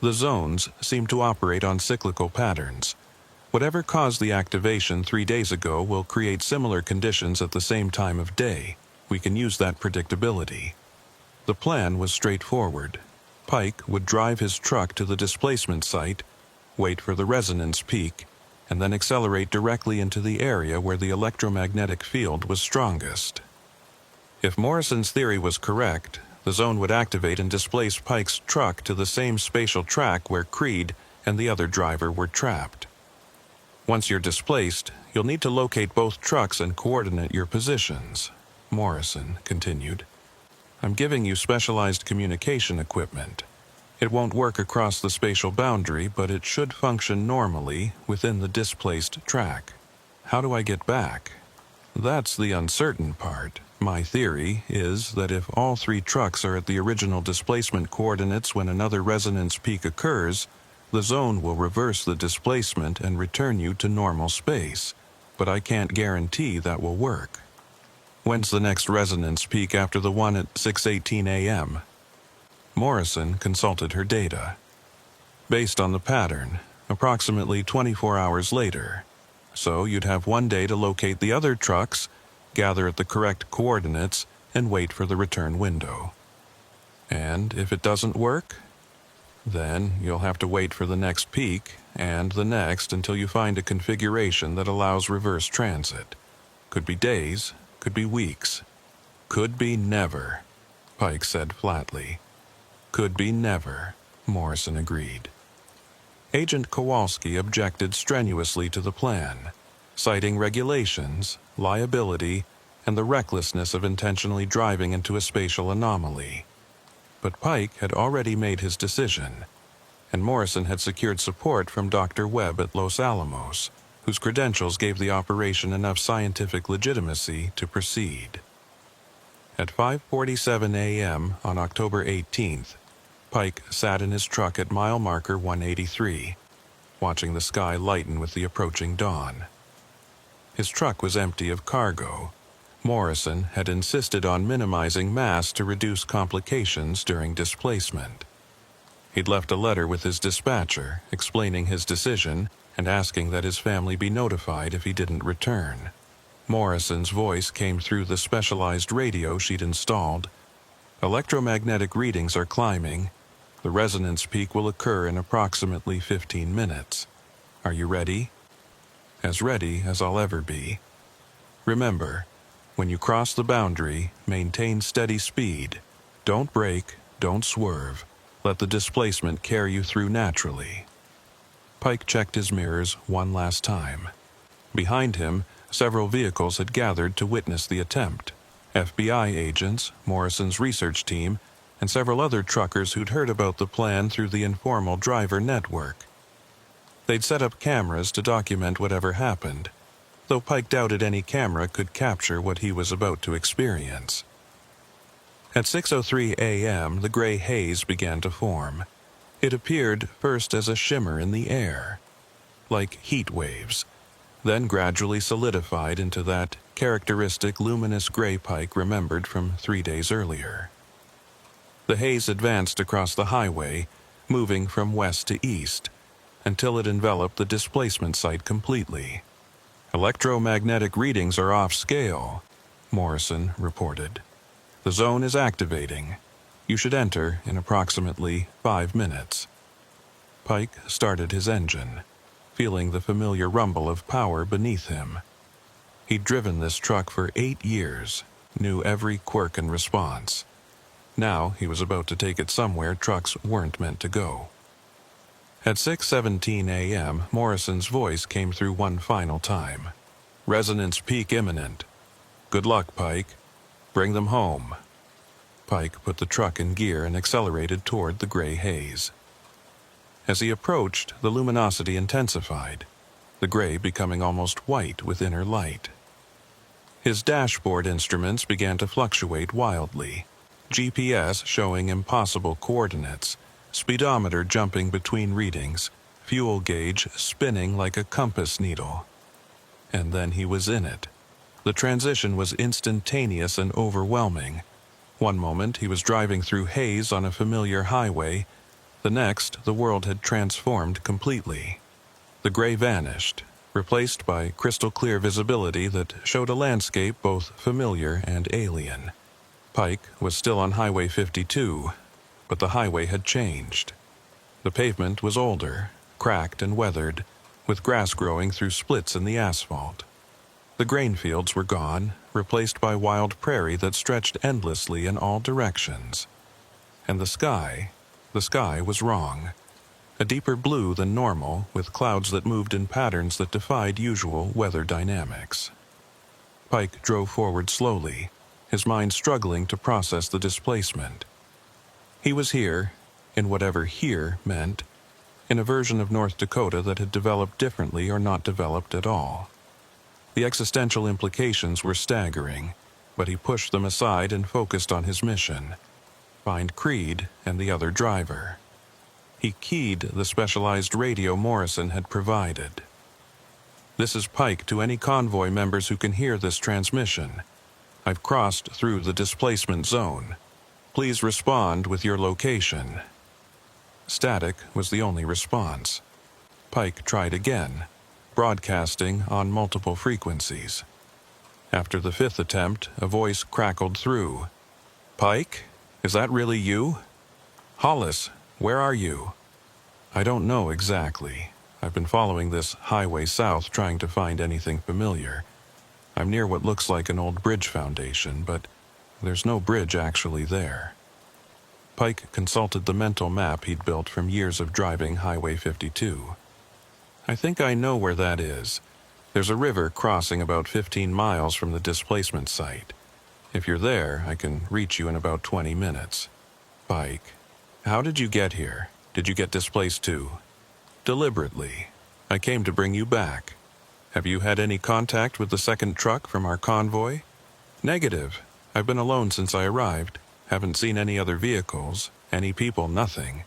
"The zones seem to operate on cyclical patterns. Whatever caused the activation 3 days ago will create similar conditions at the same time of day. We can use that predictability." The plan was straightforward. Pike would drive his truck to the displacement site, wait for the resonance peak, and then accelerate directly into the area where the electromagnetic field was strongest. If Morrison's theory was correct, the zone would activate and displace Pike's truck to the same spatial track where Creed and the other driver were trapped. "Once you're displaced, you'll need to locate both trucks and coordinate your positions," Morrison continued. "I'm giving you specialized communication equipment. It won't work across the spatial boundary, but it should function normally within the displaced track. How do I get back? That's the uncertain part. My theory is that if all 3 trucks are at the original displacement coordinates when another resonance peak occurs, the zone will reverse the displacement and return you to normal space, but I can't guarantee that will work." "When's the next resonance peak after the one at 6:18 a.m.? Morrison consulted her data. "Based on the pattern, approximately 24 hours later. So you'd have 1 day to locate the other trucks, gather at the correct coordinates, and wait for the return window. And if it doesn't work, then you'll have to wait for the next peak and the next until you find a configuration that allows reverse transit. Could be days, could be weeks. Could be never," Pike said flatly. "Could be never," Morrison agreed. Agent Kowalski objected strenuously to the plan, citing regulations, liability, and the recklessness of intentionally driving into a spatial anomaly. But Pike had already made his decision, and Morrison had secured support from Dr. Webb at Los Alamos, whose credentials gave the operation enough scientific legitimacy to proceed. At 5:47 a.m. on October 18th, Pike sat in his truck at mile marker 183, watching the sky lighten with the approaching dawn. His truck was empty of cargo. Morrison had insisted on minimizing mass to reduce complications during displacement. He'd left a letter with his dispatcher explaining his decision and asking that his family be notified if he didn't return. Morrison's voice came through the specialized radio she'd installed. "Electromagnetic readings are climbing. The resonance peak will occur in approximately 15 minutes. Are you ready? As ready as I'll ever be. Remember, when you cross the boundary, maintain steady speed. Don't brake, don't swerve. Let the displacement carry you through naturally. Pike checked his mirrors one last time. Behind him, several vehicles had gathered to witness the attempt. FBI agents, Morrison's research team, and several other truckers who'd heard about the plan through the informal driver network. They'd set up cameras to document whatever happened, though Pike doubted any camera could capture what he was about to experience. At 6:03 a.m., the gray haze began to form. It appeared first as a shimmer in the air, like heat waves, then gradually solidified into that characteristic luminous gray Pike remembered from 3 days earlier. The haze advanced across the highway, moving from west to east, until it enveloped the displacement site completely. Electromagnetic readings are off scale, Morrison reported. The zone is activating. You should enter in approximately 5 minutes. Pike started his engine, feeling the familiar rumble of power beneath him. He'd driven this truck for 8 years, knew every quirk and response. Now he was about to take it somewhere trucks weren't meant to go. At 6:17 a.m., Morrison's voice came through one final time. Resonance peak imminent. Good luck, Pike. Bring them home. Pike put the truck in gear and accelerated toward the gray haze. As he approached, the luminosity intensified, the gray becoming almost white with inner light. His dashboard instruments began to fluctuate wildly, GPS showing impossible coordinates, speedometer jumping between readings, fuel gauge spinning like a compass needle. And then he was in it. The transition was instantaneous and overwhelming. One moment he was driving through haze on a familiar highway. The next, the world had transformed completely. The gray vanished, replaced by crystal-clear visibility that showed a landscape both familiar and alien. Pike was still on Highway 52, but the highway had changed. The pavement was older, cracked and weathered, with grass growing through splits in the asphalt. The grain fields were gone, replaced by wild prairie that stretched endlessly in all directions. And the sky was wrong. A deeper blue than normal, with clouds that moved in patterns that defied usual weather dynamics. Pike drove forward slowly, his mind struggling to process the displacement. He was here, in whatever here meant, in a version of North Dakota that had developed differently or not developed at all. The existential implications were staggering, but he pushed them aside and focused on his mission: find Creed and the other driver. He keyed the specialized radio Morrison had provided. This is Pike to any convoy members who can hear this transmission. I've crossed through the displacement zone. Please respond with your location. Static was the only response. Pike tried again, broadcasting on multiple frequencies. After the 5th attempt, a voice crackled through. Pike? Is that really you? Hollis, where are you? I don't know exactly. I've been following this highway south trying to find anything familiar. I'm near what looks like an old bridge foundation, but there's no bridge actually there. Pike consulted the mental map he'd built from years of driving Highway 52. I think I know where that is. There's a river crossing about 15 miles from the displacement site. If you're there, I can reach you in about 20 minutes. Pike, how did you get here? Did you get displaced too? Deliberately. I came to bring you back. Have you had any contact with the second truck from our convoy? Negative. I've been alone since I arrived. Haven't seen any other vehicles, any people, nothing.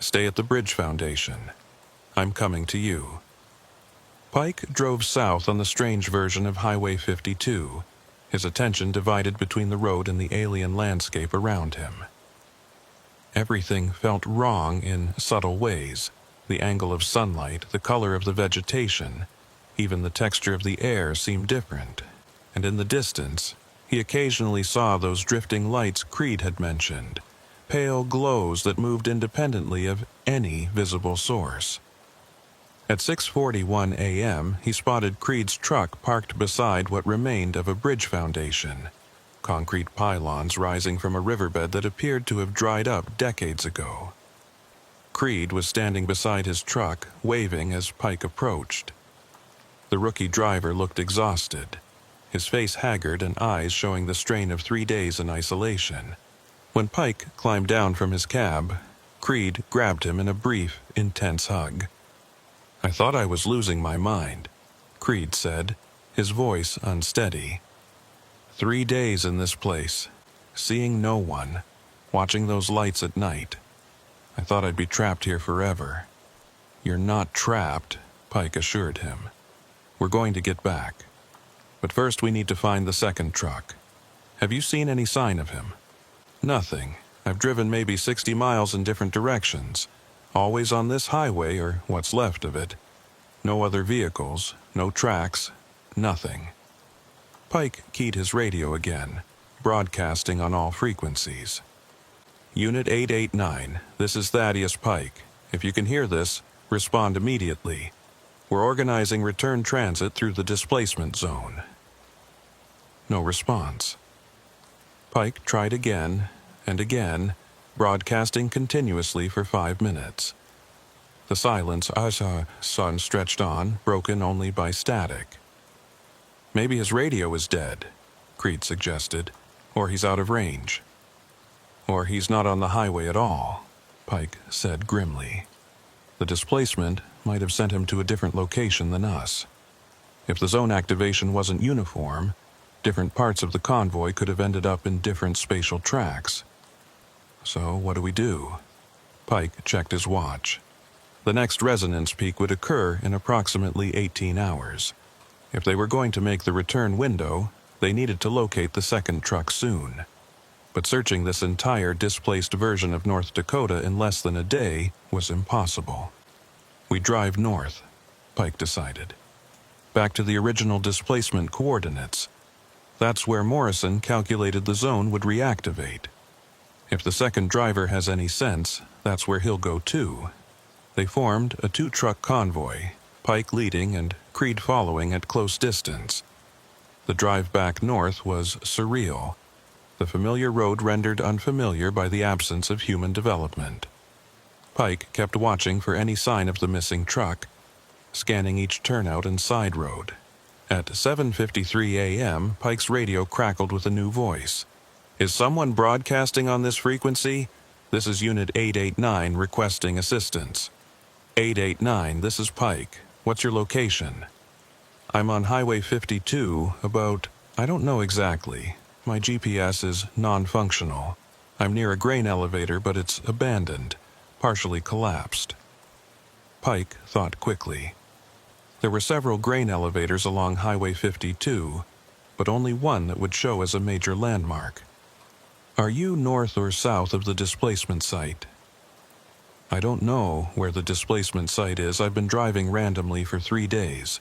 Stay at the bridge foundation. I'm coming to you. Pike drove south on the strange version of Highway 52, his attention divided between the road and the alien landscape around him. Everything felt wrong in subtle ways. The angle of sunlight, the color of the vegetation, even the texture of the air seemed different. And in the distance, he occasionally saw those drifting lights Creed had mentioned, pale glows that moved independently of any visible source. At 6:41 a.m., he spotted Creed's truck parked beside what remained of a bridge foundation, concrete pylons rising from a riverbed that appeared to have dried up decades ago. Creed was standing beside his truck, waving as Pike approached. The rookie driver looked exhausted, his face haggard and eyes showing the strain of 3 days in isolation. When Pike climbed down from his cab, Creed grabbed him in a brief, intense hug. "I thought I was losing my mind," Creed said, his voice unsteady. 3 days in this place, seeing no one, watching those lights at night. I thought I'd be trapped here forever." "You're not trapped," Pike assured him. "We're going to get back. But first we need to find the second truck. Have you seen any sign of him?" "Nothing. I've driven maybe 60 miles in different directions, always on this highway or what's left of it. No other vehicles, no tracks, nothing." Pike keyed his radio again, broadcasting on all frequencies. "Unit 889, this is Thaddeus Pike. If you can hear this, respond immediately. We're organizing return transit through the displacement zone." No response. Pike tried again and again, broadcasting continuously for 5 minutes. The silence as the sun stretched on, broken only by static. "Maybe his radio is dead," Creed suggested, "or he's out of range." "Or he's not on the highway at all," Pike said grimly. "The displacement might have sent him to a different location than us. If the zone activation wasn't uniform, different parts of the convoy could have ended up in different spatial tracks. So what do we do?" Pike checked his watch. The next resonance peak would occur in approximately 18 hours. If they were going to make the return window, they needed to locate the second truck soon. But searching this entire displaced version of North Dakota in less than a day was impossible. "We drive north," Pike decided. "Back to the original displacement coordinates. That's where Morrison calculated the zone would reactivate. If the second driver has any sense, that's where he'll go too." They formed a 2-truck convoy, Pike leading and Creed following at close distance. The drive back north was surreal, the familiar road rendered unfamiliar by the absence of human development. Pike kept watching for any sign of the missing truck, scanning each turnout and side road. At 7:53 a.m., Pike's radio crackled with a new voice. "Is someone broadcasting on this frequency? This is Unit 889 requesting assistance." 889, this is Pike. What's your location?" "I'm on Highway 52, I don't know exactly. My GPS is non-functional. I'm near a grain elevator, but it's abandoned, partially collapsed." Pike thought quickly. There were several grain elevators along Highway 52, but only one that would show as a major landmark. "Are you north or south of the displacement site?" "I don't know where the displacement site is. I've been driving randomly for 3 days."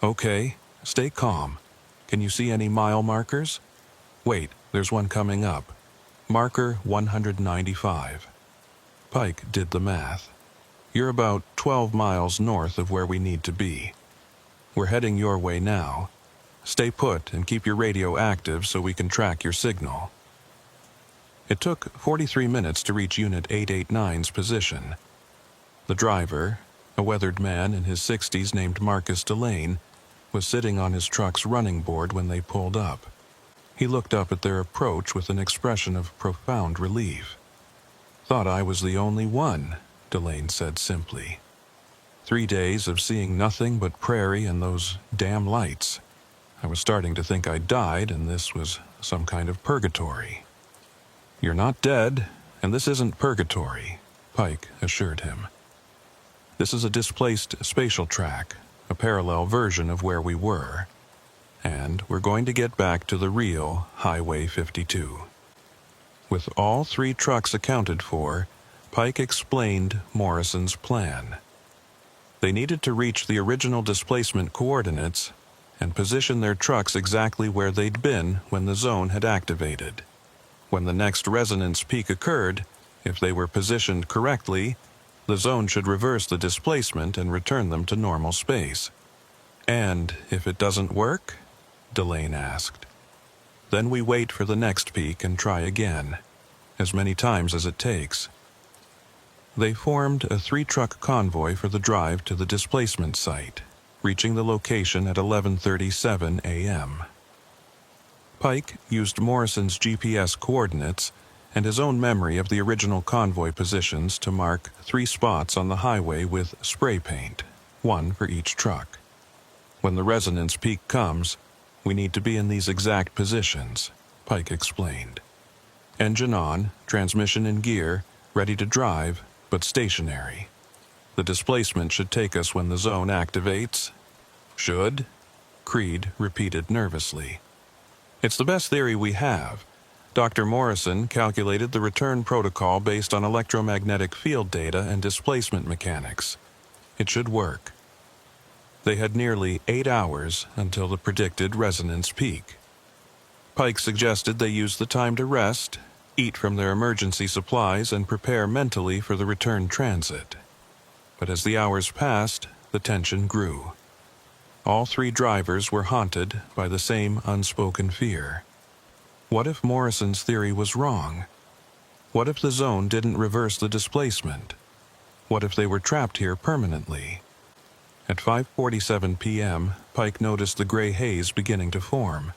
"Okay, stay calm. Can you see any mile markers?" "Wait, there's one coming up. Marker 195. Pike did the math. "You're about 12 miles north of where we need to be. We're heading your way now. Stay put and keep your radio active so we can track your signal." It took 43 minutes to reach Unit 889's position. The driver, a weathered man in his 60s named Marcus Delane, was sitting on his truck's running board when they pulled up. He looked up at their approach with an expression of profound relief. "Thought I was the only one," Delane said simply. 3 days of seeing nothing but prairie and those damn lights. I was starting to think I'd died and this was some kind of purgatory." "You're not dead, and this isn't purgatory," Pike assured him. "This is a displaced spatial track, a parallel version of where we were. And we're going to get back to the real Highway 52. With all 3 trucks accounted for, Pike explained Morrison's plan. They needed to reach the original displacement coordinates and position their trucks exactly where they'd been when the zone had activated. When the next resonance peak occurred, if they were positioned correctly, the zone should reverse the displacement and return them to normal space. And if it doesn't work? Delane asked. Then we wait for the next peak and try again, as many times as it takes. They formed a 3-truck convoy for the drive to the displacement site, reaching the location at 11:37 a.m. Pike used Morrison's GPS coordinates and his own memory of the original convoy positions to mark 3 spots on the highway with spray paint, 1 for each truck. When the resonance peak comes, we need to be in these exact positions, Pike explained. Engine on, transmission in gear, ready to drive, but stationary. The displacement should take us when the zone activates. Should? Creed repeated nervously. It's the best theory we have. Dr. Morrison calculated the return protocol based on electromagnetic field data and displacement mechanics. It should work. They had nearly 8 hours until the predicted resonance peak. Pike suggested they use the time to rest, eat from their emergency supplies, and prepare mentally for the return transit. But as the hours passed, the tension grew. All 3 drivers were haunted by the same unspoken fear. What if Morrison's theory was wrong? What if the zone didn't reverse the displacement? What if they were trapped here permanently? At 5:47 p.m., Pike noticed the gray haze beginning to form.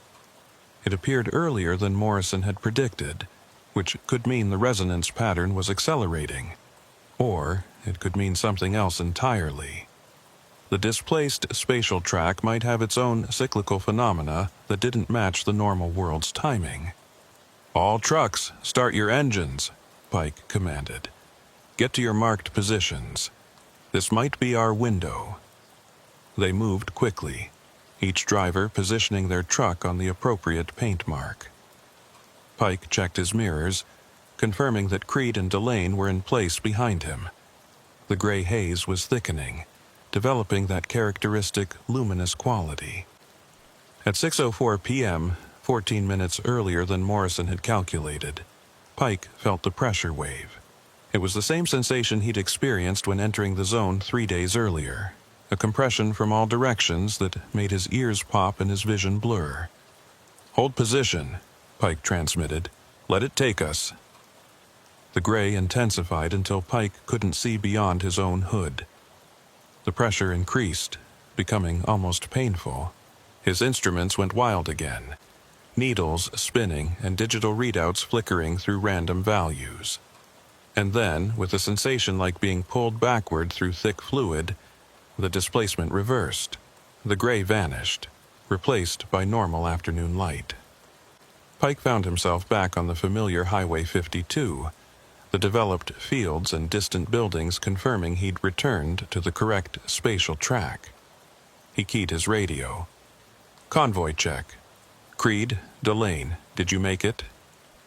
It appeared earlier than Morrison had predicted, which could mean the resonance pattern was accelerating. Or it could mean something else entirely. The displaced spatial track might have its own cyclical phenomena that didn't match the normal world's timing. "All trucks, start your engines," Pike commanded. "Get to your marked positions. This might be our window." They moved quickly, each driver positioning their truck on the appropriate paint mark. Pike checked his mirrors, confirming that Creed and Delane were in place behind him. The gray haze was thickening, developing that characteristic luminous quality. At 6:04 p.m., 14 minutes earlier than Morrison had calculated, Pike felt the pressure wave. It was the same sensation he'd experienced when entering the zone 3 days earlier, a compression from all directions that made his ears pop and his vision blur. "Hold position," Pike transmitted. "Let it take us." The gray intensified until Pike couldn't see beyond his own hood. The pressure increased, becoming almost painful. His instruments went wild again, needles spinning and digital readouts flickering through random values. And then, with a sensation like being pulled backward through thick fluid, the displacement reversed. The gray vanished, replaced by normal afternoon light. Pike found himself back on the familiar Highway 52, the developed fields and distant buildings confirming he'd returned to the correct spatial track. He keyed his radio. "Convoy check. Creed, Delane, did you make it?"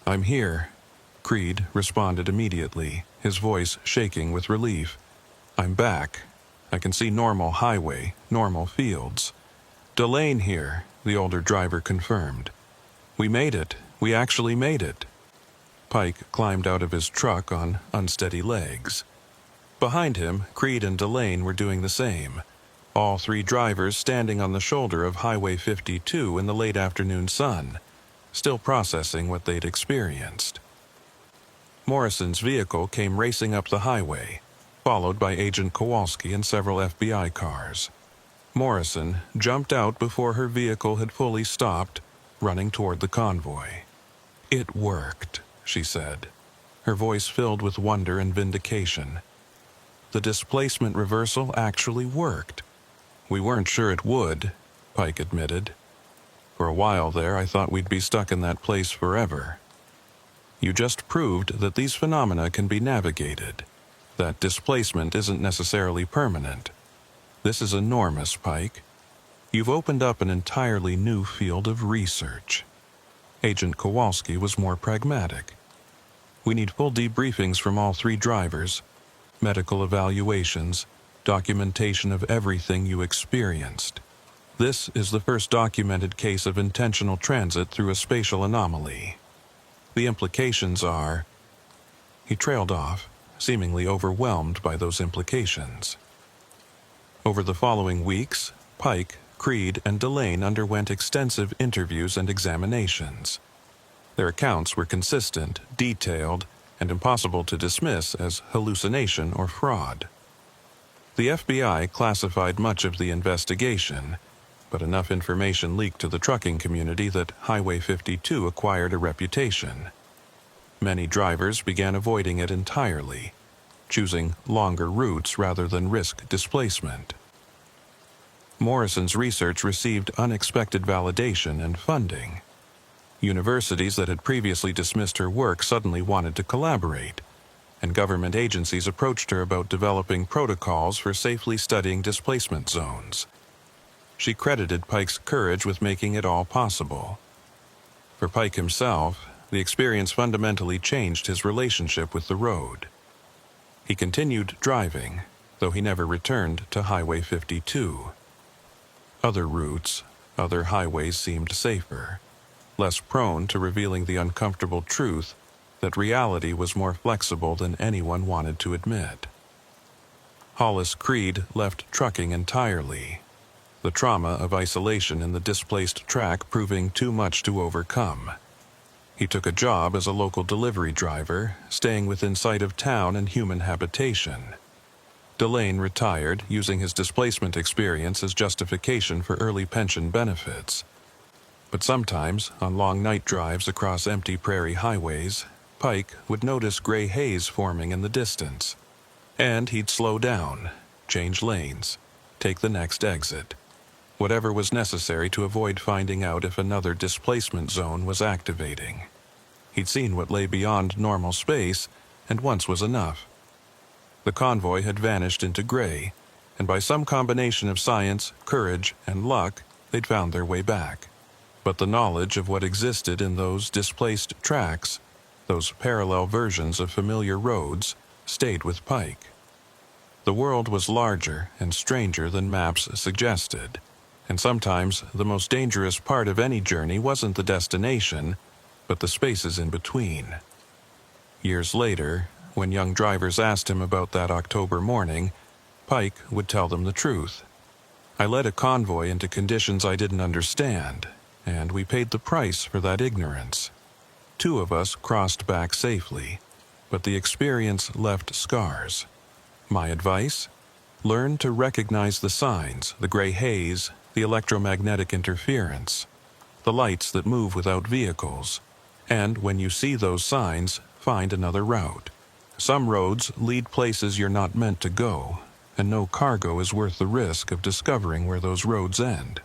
"I'm here." Creed responded immediately, his voice shaking with relief. "I'm back. I can see normal highway, normal fields." "Delane here," the older driver confirmed. "We made it. We actually made it." Pike climbed out of his truck on unsteady legs. Behind him, Creed and Delane were doing the same, all 3 drivers standing on the shoulder of Highway 52 in the late afternoon sun, still processing what they'd experienced. Morrison's vehicle came racing up the highway, followed by Agent Kowalski and several FBI cars. Morrison jumped out before her vehicle had fully stopped, running toward the convoy. "It worked," she said, her voice filled with wonder and vindication. "The displacement reversal actually worked." "We weren't sure it would," Pike admitted. "For a while there, I thought we'd be stuck in that place forever." "You just proved that these phenomena can be navigated, that displacement isn't necessarily permanent. This is enormous, Pike. You've opened up an entirely new field of research." Agent Kowalski was more pragmatic. "We need full debriefings from all 3 drivers, medical evaluations, documentation of everything you experienced. This is the first documented case of intentional transit through a spatial anomaly. The implications are—" He trailed off, seemingly overwhelmed by those implications. Over the following weeks, Pike, Creed, and Delane underwent extensive interviews and examinations. Their accounts were consistent, detailed, and impossible to dismiss as hallucination or fraud. The FBI classified much of the investigation, but enough information leaked to the trucking community that Highway 52 acquired a reputation. Many drivers began avoiding it entirely, choosing longer routes rather than risk displacement. Morrison's research received unexpected validation and funding. Universities that had previously dismissed her work suddenly wanted to collaborate, and government agencies approached her about developing protocols for safely studying displacement zones. She credited Pike's courage with making it all possible. For Pike himself, the experience fundamentally changed his relationship with the road. He continued driving, though he never returned to Highway 52. Other routes, other highways seemed safer, less prone to revealing the uncomfortable truth that reality was more flexible than anyone wanted to admit. Hollis Creed left trucking entirely, the trauma of isolation in the displaced track proving too much to overcome. He took a job as a local delivery driver, staying within sight of town and human habitation. Delane retired, using his displacement experience as justification for early pension benefits. But sometimes, on long night drives across empty prairie highways, Pike would notice gray haze forming in the distance, and he'd slow down, change lanes, take the next exit, whatever was necessary to avoid finding out if another displacement zone was activating. He'd seen what lay beyond normal space, and once was enough. The convoy had vanished into gray, and by some combination of science, courage, and luck, they'd found their way back. But the knowledge of what existed in those displaced tracks, those parallel versions of familiar roads, stayed with Pike. The world was larger and stranger than maps suggested, and sometimes the most dangerous part of any journey wasn't the destination, but the spaces in between. Years later, when young drivers asked him about that October morning, Pike would tell them the truth. "I led a convoy into conditions I didn't understand, and we paid the price for that ignorance. 2 of us crossed back safely, but the experience left scars. My advice? Learn to recognize the signs, the gray haze, the electromagnetic interference, the lights that move without vehicles, and when you see those signs, find another route. Some roads lead places you're not meant to go, and no cargo is worth the risk of discovering where those roads end."